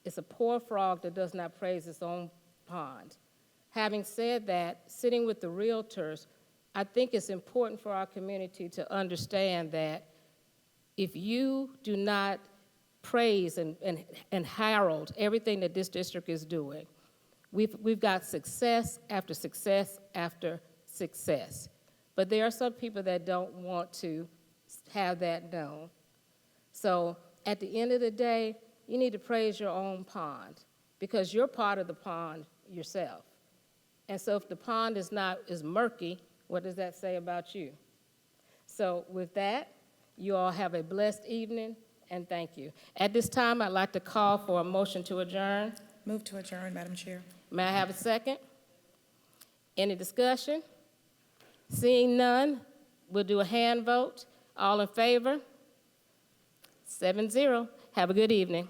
it's a poor frog that does not praise its own pond. Having said that, sitting with the realtors, I think it's important for our community to understand that if you do not praise and herald everything that this district is doing, we've got success after success after success. But there are some people that don't want to have that known. So at the end of the day, you need to praise your own pond because you're part of the pond yourself. And so if the pond is murky, what does that say about you? So with that, you all have a blessed evening, and thank you. At this time, I'd like to call for a motion to adjourn. Move to adjourn, Madam Chair. May I have a second? Any discussion? Seeing none, we'll do a hand vote. All in favor? 7-0. Have a good evening.